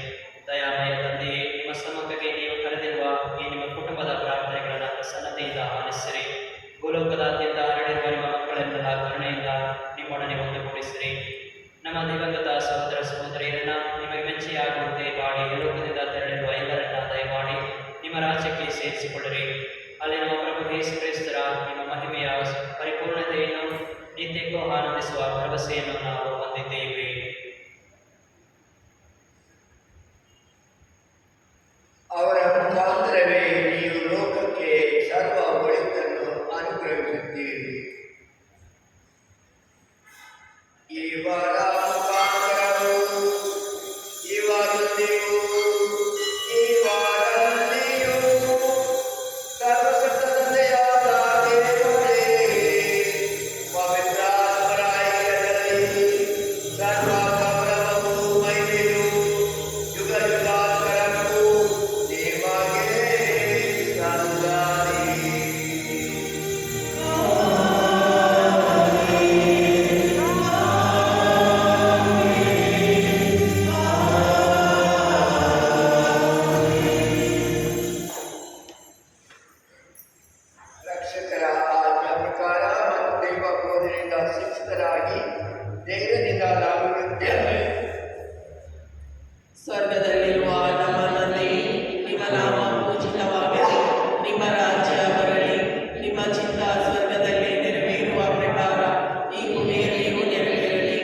ದಯಾಮಯ ತಂದೆಯೇ, ನಿಮ್ಮ ಸಮ್ಮುಖಕ್ಕೆ ನೀವು ಕರೆದಿರುವ ಈ ನಿಮ್ಮ ಕುಟುಂಬದ ಪ್ರಾರ್ಥನೆಗಳನ್ನು ಪ್ರಸನ್ನತೆಯಿಂದ ಆಲಿಸಿರಿ. ಭೂಲೋಕದಾದ್ಯಂತ ಹರಡಿರುವ ನಿಮ್ಮ ಮಕ್ಕಳನ್ನೆಲ್ಲ ಕರುಣೆಯಿಂದ ನಿಮ್ಮೊಡನೆ ಒಂದುಗೂಡಿಸಿರಿ. ನಮ್ಮ ದಿವಂಗತ ಸಹೋದರ ಸಹೋದರಿಯರನ್ನ ನಿಮಗೆ ಮೆಚ್ಚೆಯಾಗುವಂತೆ ಮಾಡಿ ಲೋಕದಿಂದ ತೆರಳಿರುವ ಎಲ್ಲರನ್ನ ದಯಮಾಡಿ ನಿಮ್ಮ ರಾಜ್ಯಕ್ಕೆ ಸೇರಿಸಿಕೊಳ್ಳಿರಿ. ಅಲ್ಲಿ ನಮ್ಮ ಪ್ರಭು ಯೇಸು ಕ್ರಿಸ್ತರ ನಿಮ್ಮ ಮಹಿಮೆಯ ಪರಿಪೂರ್ಣತೆಯನ್ನು ನಿತ್ಯಕ್ಕೂ ಆನಂದಿಸುವ ಭರವಸೆಯನ್ನು ನಾವು ಹೊಂದಿದ್ದೇವೆ. ಅವರ ಮುಖಾಂತರವೇ ನೀವು ಲೋಕಕ್ಕೆ ಸರ್ವ ಒಳಿತನ್ನು ಅನುಗ್ರಹಿಸುತ್ತೀರಿ. ಇವರ ಮುಖಾಂತರವೂ ಇವರೊಂದಿಗೂ ಇವರಲ್ಲಿಯೂ ಸರ್ವಶಕ್ತ ತಂದೆಯಾದ ದೇವರೇ, ಪವಿತ್ರಾತ್ಮರ ಐಕ್ಯದಲ್ಲಿ ಸರ್ವ ಗೌರವವೂ ಮಹಿಮೆಯೂ ಯುಗ ಯುಗಾಂತರಕ್ಕೂ ನಿಮಗೆ ಸಲ್ಲಲಿ. ರಕ್ಷಕರ ಆಜ್ಞಾ ಪ್ರಕಾರ ಮತ್ತು ದೈವ ಬೋಧನೆಯಿಂದ ಶಿಕ್ಷಿತರಾಗಿ ಧೈರ್ಯದಿಂದ ನಾವು ಇರುತ್ತೇವೆ. ಸ್ವರ್ಗದಲ್ಲಿರುವ ನಮ್ಮ ತಂದೆಯೇ, ನಿಮ್ಮ ನಾಮ ಪೂಜಿತವಾಗಲಿ, ನಿಮ್ಮ ರಾಜ್ಯ ಬರಲಿ, ನಿಮ್ಮ ಚಿತ್ತ ಸ್ವರ್ಗದಲ್ಲಿ ನೆರವೇರುವ ಪ್ರಕಾರ ಈ ಭೂಮಿಯಲ್ಲಿಯೂ ನೆರವೇರಲಿ.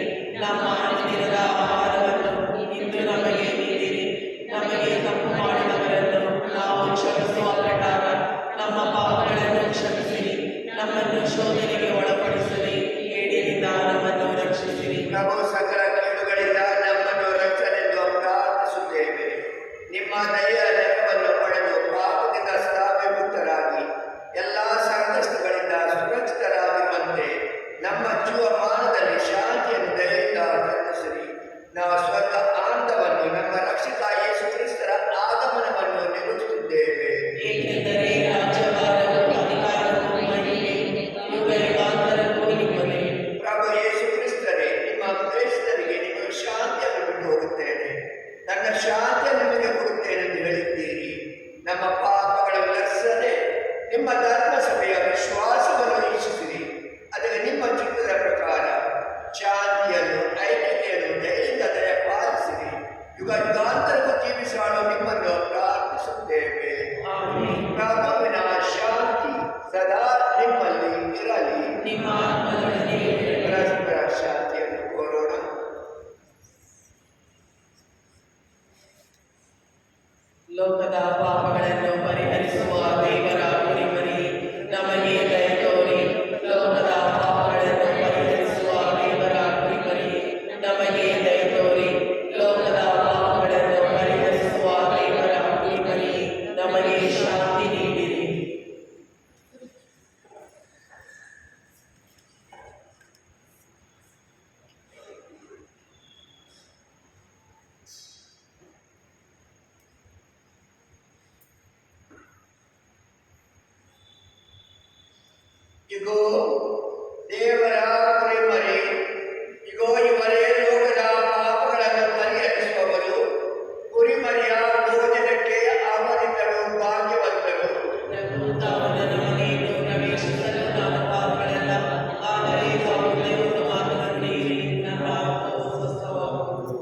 ನಮ್ಮ ಅನುದಿನದ ಆಹಾರವನ್ನು ಇಂದು ನಮಗೆ ನೀಡಿರಿ. ನಮಗೆ ತಪ್ಪು ಮಾಡಿದವರನ್ನು ನಾವು ಕ್ಷಮಿಸುವ ಪ್ರಕಾರ ನಮ್ಮ ಪಾಪಗಳನ್ನು ಕ್ಷಮಿಸಿರಿ. ನಮ್ಮನ್ನು ಶೋಧನೆಗೆ ಒಳಪಡಿಸಲಿ, ಕೇಡಿನಿಂದ ನಮ್ಮನ್ನು ರಕ್ಷಿಸಿರಿ. ನಾವು ಸಕಲ ಕೇಡುಗಳಿಂದ ನಮ್ಮನ್ನು ರಕ್ಷಣೆಂದು ಪ್ರಾರ್ಥಿಸುತ್ತೇವೆ. ನಿಮ್ಮ ದಯೆಯ ನೆರವನ್ನು ಪಡೆದು ಪಾಪದಿಂದ ಸದಾ ವಿಮುಕ್ತರಾಗಿ ಎಲ್ಲ ಸಂಕಷ್ಟಗಳಿಂದ ಸುರಕ್ಷಿತರಾಗಿರುವಂತೆ ನಮ್ಮ ಜೀವಮಾನದಲ್ಲಿ ಶಾಂತಿಯನ್ನು ದಯೆಯಿಂದ ಕರುಣಿಸಿರಿ. ನಾವು ಸ್ವರ್ಗ ಆನಂದವನ್ನು ನಮ್ಮ ರಕ್ಷಕ ಯೇಸು ಕ್ರಿಸ್ತರ ಆಗಮನವನ್ನು ನಿರೀಕ್ಷಿಸುತ್ತೇವೆ. ಏಕೆಂದರೆ ರಾಜ್ಯಭಾರವು ಅಧಿಕಾರವು ಮಹಿಮೆ ಯುಗ ಯುಗಾಂತರಕ್ಕೂ ನಿಮ್ಮದೇ. ಪ್ರಭು ಯೇಸು ಕ್ರಿಸ್ತರೇ, ನಿಮ್ಮ ಪ್ರೇಷಿತರಿಗೆ ನಿಮಗೆ ಶಾಂತಿಯನ್ನು ಬಿಟ್ಟು ಹೋಗುತ್ತೇನೆ, ನನ್ನ ಶಾಂತಿಯ ನಿಮಗೆ ಕೊಡುತ್ತೇನೆ ಎಂದು ಹೇಳಿದ್ದೀರಿ. ನಮ್ಮ ಪಾಪಗಳನ್ನು ಲಕ್ಷಿಸದೆ ನಿಮ್ಮ ಧರ್ಮಸಭೆಯ ವಿಶ್ವಾಸವನ್ನು ವೀಕ್ಷಿಸಿರಿ. ಅದಕ್ಕೆ ನಿಮ್ಮ ಚಿತ್ತದ ಪ್ರಕಾರ ಶಾಂತಿಯನ್ನು ಐಕ್ಯತೆಯನ್ನು ದಯೆಯಿಂದ ದಯಪಾಲಿಸಿರಿ. ಯುಗ ಯುಗಾಂತರಕ್ಕೂ ಜೀವಿಸಾಳು ನಿಮ್ಮನ್ನು ಪ್ರಾರ್ಥಿಸುತ್ತೇವೆ. ಆಮೆನ್. ಪ್ರಭುವಿನ ಶಾಂತಿ ಸದಾ ನಿಮ್ಮಲ್ಲಿ ಇರಲಿ. ನಿಮ್ಮ ಆತ್ಮದೊಡನೆ ಇರಲಿ. ಪರಸ್ಪರ ಶಾಂತಿಯನ್ನು ಕೋರೋಣ. ಲೋಕದ ಪಾಪಗಳನ್ನು ಪರಿಹರಿಸುವ ದೇವರ ಕುರಿಮರಿ, ನಮಗೆ ದಯ ತೋರಿ. ಲೋಕದ ಪಾಪಗಳನ್ನು ಪರಿಹರಿಸುವ ದೇವರ ಕುರಿಮರಿ, ನಮಗೆ ದಯ ತೋರಿ. ಲೋಕದ ಪಾಪಗಳನ್ನು ಪರಿಹರಿಸುವ ದೇವರ ಕುರಿಮರಿ, ನಮಗೆ ಶಾಂತಿ ನೀಡಿರಿ. ಇಗೋ ದೇವರ ಕುರಿಮರಿ, ಇಗೋ ಇವರೇ ಲೋಕದ ಪಾಪಗಳನ್ನು ಪರಿಹರಿಸುವವರು. ಕುರಿಮರಿಯ ಭೋಜನಕ್ಕೆ ಆಹ್ವಾನಿತರು ಭಾಗ್ಯವಂತರು. ಪ್ರವೇಶಿಸಲು ನಾನು ಪಾಪಗಳೆಲ್ಲ, ಆದರೆ ತಾವು ದೇವರ ಮಾತನ್ನು ನೀಡಿ ನನ್ನ ಪಾಪವು ಸ್ವಸ್ಥವಾಗುವುದು.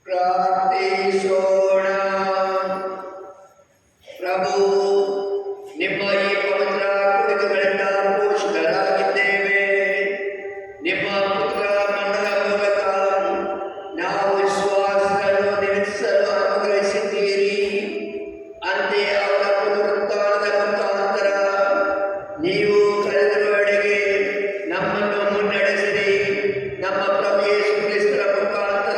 ಪ್ರಾರ್ಥಿಸೋಣ. ಪ್ರಭು, ನಿಮ್ಮ ಈ ಪವಿತ್ರ ಕುರಿತುಗಳಿಂದ ಪೋಷಿತರಾಗಿದ್ದೇವೆ. ನಿಮ್ಮ ಪುತ್ರ ಮರಣದ ಮೂಲಕ ನಾವು ವಿಶ್ವಾಸವನ್ನು ನಿಲ್ಲಿಸಲು ಅನುಗ್ರಹಿಸಿದ್ದೀರಿ. ಅಂತೆಯೇ ಅವರ ಪುನರುತ್ಥಾನದ ಮುಖಾಂತರ ನೀವು ಕರೆದಿರುವೆಡೆಗೆ ನಮ್ಮನ್ನು ಮುನ್ನಡೆಸಿರಿ. ನಮ್ಮ ಪ್ರಭು ಯೇಸು ಕ್ರಿಸ್ತರ ಮುಖಾಂತರ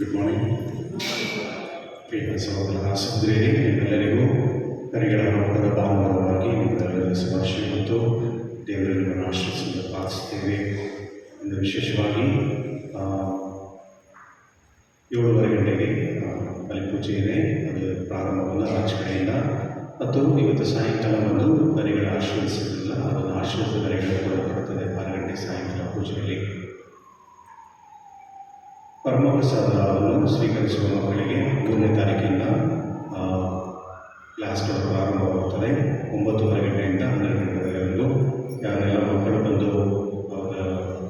ಗುಡ್ ಮಾರ್ನಿಂಗ್. ಪ್ರಿಯ ಸಹೋದರ ಸಹೋದರಿಯರೇ, ನಿಮ್ಮೆಲ್ಲರಿಗೂ ಕರಿಗಳ ಹಬ್ಬದ ಭಾನುವಾರವಾಗಿ ನಿಮ್ಮೆಲ್ಲರಿಗೂ ಶುಭಾಶಯ ಮತ್ತು ದೇವರನ್ನು ಆಶೀರ್ವದಿಸಲು ಪ್ರಾರ್ಥಿಸುತ್ತೇವೆ. ಇಂದು ವಿಶೇಷವಾಗಿ 7:30 ಗಂಟೆಗೆ ಬಲಿಪೂಜೆ ಇದೆ. ಅದು ಪ್ರಾರಂಭವನ್ನು ರಾಜ್ ಕಡೆಯಿಂದ ಮತ್ತು ಇವತ್ತು ಸಾಯಂಕಾಲ ಒಂದು ಕರಿಗಳ ಆಶೀರ್ವದಿಸಲಿಲ್ಲ, ಅದನ್ನು ಆಶೀರ್ವಾದ ಕರಿಗಳು ಕೂಡ ಬರುತ್ತದೆ 6 ಗಂಟೆ ಸಾಯಂಕಾಲ ಪೂಜೆಯಲ್ಲಿ. ಪರಮಪ್ರಸಾದವನ್ನು ಸ್ವೀಕರಿಸುವ ಮಕ್ಕಳಿಗೆ 3ನೇ ತಾರೀಕಿಂದ ಕ್ಲಾಸ್ಗಳು ಪ್ರಾರಂಭವಾಗುತ್ತದೆ. 9:30 ಗಂಟೆಯಿಂದ 12 ಗಂಟೆವರೆಗೂ. ಯಾರೆಲ್ಲ ಮಕ್ಕಳು ಬಂದು ಅವರ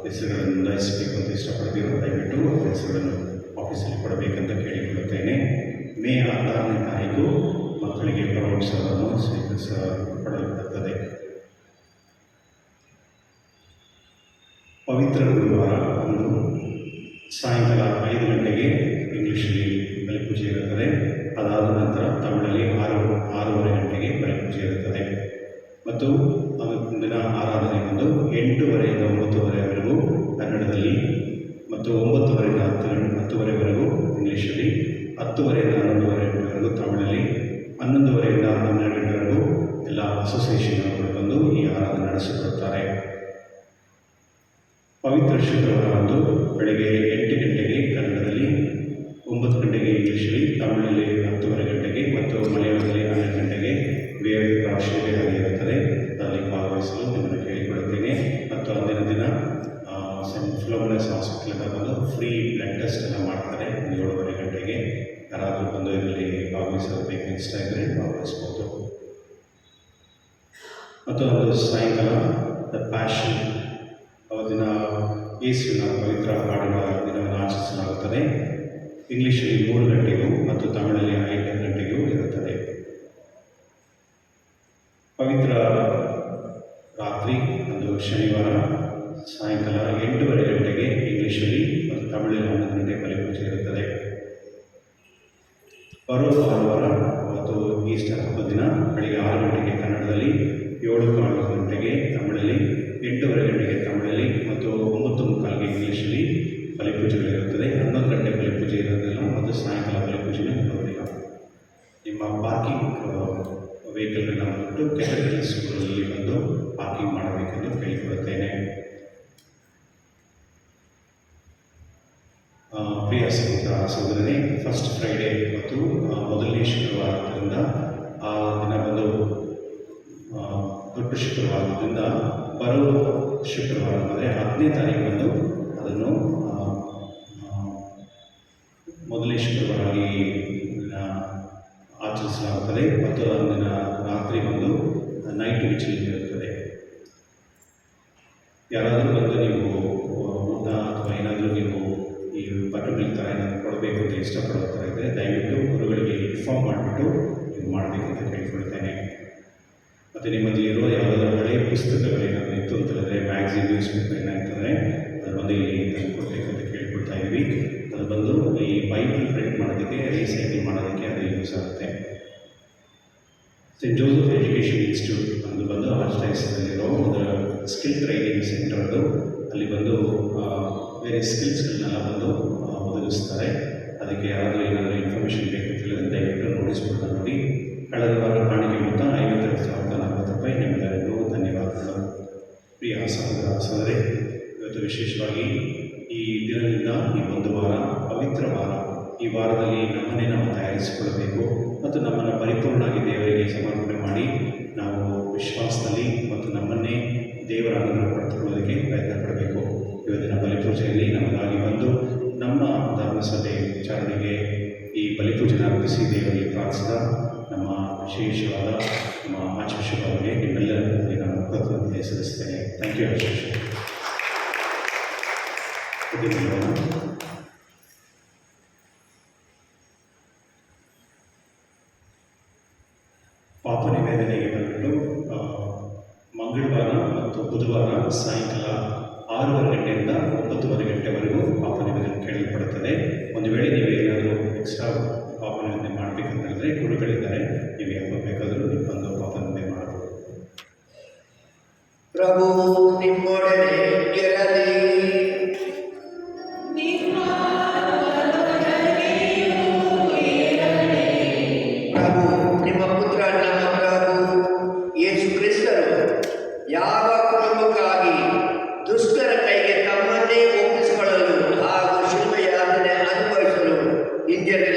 ಹೆಸರುಗಳನ್ನು ನೋಂದಾಯಿಸಬೇಕು ಅಂತ ಇಷ್ಟಪಡ್ತೀರೋ ದಯವಿಟ್ಟು ಹೆಸರುಗಳನ್ನು ಆಫೀಸಲ್ಲಿ ಕೊಡಬೇಕಂತ ಕೇಳಿಕೊಳ್ಳುತ್ತೇನೆ. ಮೇ 6ನೇ ತಾರೀಕು ಮಕ್ಕಳಿಗೆ ಪರಮಪ್ರಸಾದವನ್ನು ಸ್ವೀಕರಿಸಲ್ಪಡಲ್ಪಡುತ್ತದೆ. ಪವಿತ್ರ ಗುರುವಾರ ಒಂದು ಸಾಯಂಕಾಲ 5 ಗಂಟೆಗೆ ಇಂಗ್ಲೀಷಲ್ಲಿ ಬಲಿಪೂಜೆ ಇರುತ್ತದೆ. ಅದಾದ ನಂತರ ತಮಿಳಲ್ಲಿ 6:30 ಗಂಟೆಗೆ ಬಲಿಪೂಜೆ ಇರುತ್ತದೆ. ಮತ್ತು ದಿನ ಆರಾಧನೆ ಬಂದು 8:30ಯಿಂದ 9:30ವರೆಗೂ ಕನ್ನಡದಲ್ಲಿ ಮತ್ತು 9:30ರಿಂದ 10:10ವರೆಗೂ ಇಂಗ್ಲೀಷಲ್ಲಿ, 10:30ರಿಂದ 11:30ವರೆಗೂ ತಮಿಳಲ್ಲಿ, 11:30ರಿಂದ 12 ಗಂಟೆವರೆಗೂ ಎಲ್ಲ ಅಸೋಸಿಯೇಷನ್ಗಳು ಬಂದು ಈ ಆರಾಧನೆ ನಡೆಸಿಕೊಡುತ್ತಾರೆ. ಪವಿತ್ರ ಶುಕ್ರವಾರದಂದು ಬೆಳಗ್ಗೆ 8 ಗಂಟೆಗೆ ಕನ್ನಡದಲ್ಲಿ, 9 ಗಂಟೆಗೆ ಇಂಗ್ಲೀಷಲ್ಲಿ, ತಮಿಳಲ್ಲಿ 10:30 ಗಂಟೆಗೆ ಮತ್ತು ಮಲಯಾಳದಲ್ಲಿ 12 ಗಂಟೆಗೆ ವೇದ ಪ್ರಾಶಿಗೆ ಇರುತ್ತದೆ. ಅದರಲ್ಲಿ ಭಾಗವಹಿಸಲು ನಿಮ್ಮನ್ನು ಕೇಳಿಕೊಳ್ಳುತ್ತೇನೆ. ಮತ್ತು ಅಂದಿನ ದಿನ ಸೆಂಟ್ ಫಿಲೋಮಿನಸ್ ಹಾಸ್ಪಿಟಲ್ಗೆ ಬಂದು ಫ್ರೀ ಬ್ಲಡ್ ಟೆಸ್ಟ್ ಎಲ್ಲ ಮಾಡ್ತಾರೆ 7:30 ಗಂಟೆಗೆ. ಯಾರಾದರೂ ಬಂದು ಇದರಲ್ಲಿ ಭಾಗವಹಿಸಬೇಕು ಇಷ್ಟ ಇದ್ದರೆ ಭಾಗವಹಿಸ್ಬೋದು. ಮತ್ತು ಒಂದು ಸಾಯಂಕಾಲ ದ ಪ್ಯಾಷನ್ ಅವತ್ತಿನ ಯೇಸುವಿನ ಪವಿತ್ರ ಹಾಡಿನ ದಿನವನ್ನು ಆಚರಿಸಲಾಗುತ್ತದೆ. ಇಂಗ್ಲೀಷಲ್ಲಿ 3 ಗಂಟೆಗೂ ಮತ್ತು ತಮಿಳಲ್ಲಿ 5 ಗಂಟೆಗೂ ಇರುತ್ತದೆ. ಪವಿತ್ರ ರಾತ್ರಿ ಒಂದು ಶನಿವಾರ ಸಾಯಂಕಾಲ 8:30 ಗಂಟೆಗೆ ಇಂಗ್ಲೀಷಲ್ಲಿ ಮತ್ತು ತಮಿಳಲ್ಲಿ 11 ಗಂಟೆ ಬಲಿಪೂಜೆ ಇರುತ್ತದೆ. ಬರೋ ಭಾನುವಾರ ಮತ್ತು ಈಸ್ಟರ್ ಹಬ್ಬದ ದಿನ ಬೆಳಗ್ಗೆ 6 ಗಂಟೆಗೆ ಕನ್ನಡದಲ್ಲಿ, 7:15 ಗಂಟೆಗೆ ತಮಿಳಲ್ಲಿ, 8:30 ಗಂಟೆಗೆ ತಮಿಳಲ್ಲಿ ಮತ್ತು 9:45ಗೆ ಇಂಗ್ಲೀಷಲ್ಲಿ ಬಲಿಪೂಜೆಗಳಿರುತ್ತದೆ. 11 ಗಂಟೆ ಬಲಿಪೂಜೆ ಇರೋದಿಲ್ಲ ಮತ್ತು ಸಾಯಂಕಾಲ ಬಲಿಪೂಜೆನೂ ಇರೋದಿಲ್ಲ. ನಿಮ್ಮ ಪಾರ್ಕಿಂಗ್ ವೆಹಿಕಲ್ಗಳನ್ನ ಬಂದುಬಿಟ್ಟು ಕೆಟಗರಿ ಸ್ಕೂಲಲ್ಲಿ ಬಂದು ಪಾರ್ಕಿಂಗ್ ಮಾಡಬೇಕೆಂದು ಕೇಳಿಕೊಳ್ಳುತ್ತೇನೆ. ಪ್ರಿಯ ಸಹೋದರನೇ, ಫಸ್ಟ್ ಫ್ರೈಡೇ ಮತ್ತು ಮೊದಲನೇ ಶುಕ್ರವಾರದಿಂದ ಆ ದಿನ ಬಂದು ದೊಡ್ಡ ಶುಕ್ರವಾರದಿಂದ ಬರೋ ಶುಕ್ರವಾರ ಅಂದರೆ 10ನೇ ತಾರೀಕು ಬಂದು ಅದನ್ನು ಮೊದಲನೇ ಶುಕ್ರವಾರವಾಗಿ ಆಚರಿಸಲಾಗುತ್ತದೆ. ಮತ್ತು ಅಂದಿನ ರಾತ್ರಿ ಬಂದು ನೈಟ್ ವಿಚಿಲ್ ಇರುತ್ತದೆ. ಯಾರಾದರೂ ಬಂದು ನೀವು ಊಟ ಅಥವಾ ಏನಾದರೂ ನೀವು ಈ ಬಟ್ಟೆಗಳ ಥರ ಏನಾದರೂ ಕೊಡಬೇಕು ಅಂತ ಇಷ್ಟಪಡೋ ಇದ್ದರೆ ದಯವಿಟ್ಟು ಗುರುಗಳಿಗೆ ಇನ್ಫಾರ್ಮ್ ಮಾಡಿಬಿಟ್ಟು ನೀವು ಮಾಡಬೇಕಂತ ಕೇಳ್ಕೊಳ್ತೇನೆ. ಮತ್ತು ನಿಮ್ಮಲ್ಲಿ ಇರೋ ಯಾವುದಾದ್ರೂ ಹಳೆಯ ಪುಸ್ತಕಗಳೇನಾದರೂ ಇತ್ತು ಅಂತಂದರೆ ಮ್ಯಾಗ್ಝಿನ್, ನ್ಯೂಸ್ ಪೇಪರ್ ಏನಾಗ್ತದೆ ಅದು ಬಂದು ಇಲ್ಲಿ ತಂದು ಕೊಡಬೇಕಂತ ಕೇಳ್ಕೊಳ್ತಾ ಇದ್ದೀವಿ. ಅದು ಬಂದು ಈ ಬೈಬಲ್ ಪ್ರಿಂಟ್ ಮಾಡೋದಕ್ಕೆ, ರೀಸೈಕಲ್ ಮಾಡೋದಕ್ಕೆ ಅದು ಯೂಸ್ ಆಗುತ್ತೆ. ಸೆಂಟ್ ಜೋಸೆಫ್ ಎಜುಕೇಷನ್ ಇನ್ಸ್ಟಿಟ್ಯೂಟ್ ಅದು ಬಂದು ಆರ್ಚ್ಡೈಸಸ್ನಲ್ಲಿರೋ ಒಂದು ಸ್ಕಿಲ್ ಟ್ರೈನಿಂಗ್ ಸೆಂಟರ್ದು, ಅಲ್ಲಿ ಬಂದು ಬೇರೆ ಸ್ಕಿಲ್ಸ್ಗಳನ್ನೆಲ್ಲ ಬಂದು ಒದಗಿಸ್ತಾರೆ. ಅದಕ್ಕೆ ಯಾರಾದರೂ ಏನಾದರೂ ಇನ್ಫಾರ್ಮೇಷನ್ ಬೇಕಂತೇಳಿದ್ರೆ ದಯವಿಟ್ಟು ನೋಟಿಸ್ ಕೊಡ್ತಾ ನೋಡಿ. ಕಳೆದ ವಾರ ಕಾಣಿಕೆ ಮೊತ್ತ 52,040 ರೂಪಾಯಿ. ನಿಮ್ಮೆಲ್ಲರಿಗೂ ಧನ್ಯವಾದಗಳು. ಪ್ರಿಯ ಸಹೋದರರೇ, ಇವತ್ತು ವಿಶೇಷವಾಗಿ ಈ ದಿನದಿಂದ ಈ ಒಂದು ವಾರ ಪವಿತ್ರ ವಾರ. ಈ ವಾರದಲ್ಲಿ ನಮ್ಮನ್ನೇ ನಾವು ತಯಾರಿಸಿಕೊಳ್ಳಬೇಕು ಮತ್ತು ನಮ್ಮನ್ನು ಪರಿಪೂರ್ಣವಾಗಿ ದೇವರಿಗೆ ಸಮರ್ಪಣೆ ಮಾಡಿ ನಾವು ವಿಶ್ವಾಸದಲ್ಲಿ ಮತ್ತು ನಮ್ಮನ್ನೇ ದೇವರ ಅನುಗ್ರಹ ಪಡೆದುಕೊಳ್ಳೋದಕ್ಕೆ ಪ್ರಯತ್ನ ಪಡಬೇಕು. ಇವತ್ತಿನ ಬಲಿಪೂಜೆಯಲ್ಲಿ ನಮಗಾಗಿ ಬಂದು ನಮ್ಮ ಧರ್ಮಸಭೆ ವಿಚಾರಣೆಗೆ ಈ ಬಲಿಪೂಜೆನ ಅರ್ಪಿಸಿ ದೇವರಿಗೆ ಪ್ರಾರ್ಥಿಸಿದ ನಮ್ಮ ವಿಶೇಷವಾದ ನಮ್ಮ ಆರ್ಚ್ಬಿಷಪ್ಗೆ ನಿಮ್ಮೆಲ್ಲರಿಗೂ ನಾನು ಕೃತಜ್ಞತೆ ಸಲ್ಲಿಸ್ತೇನೆ. Thank you archbishop. ಪಾಪ ನಿವೇದನೆಗೆ ಬಂದುಬಿಟ್ಟು ಮಂಗಳವಾರ ಮತ್ತು ಬುಧವಾರ ಸಾಯಂಕಾಲ 6:30 ಗಂಟೆಯಿಂದ 9:30 ಗಂಟೆವರೆಗೂ ಪಾಪ ನಿವೇದನೆ ಕೇಳಲ್ಪಡುತ್ತದೆ. ಒಂದು ವೇಳೆ ನೀವು ಏನಾದರೂ ಎಕ್ಸ್ಟ್ರಾ ಪಾಪ ನಿವೇದನೆ ಮಾಡಬೇಕಂತ ಹೇಳಿದ್ರೆ ಗುರುಗಳಿದ್ದಾರೆ, ನೀವು ಯಾವಾಗ ಬೇಕಾದರೂ ನೀವು ಬಂದು ಪಾಪ ನಿವೇದನೆ ಮಾಡಬಹುದು. ಪ್ರಭು ನಿಮ್ಮೊಡನೆ ಇರಲಿ. ನಿಮ್ಮ ಇಂಡಿಯಾದಲ್ಲಿ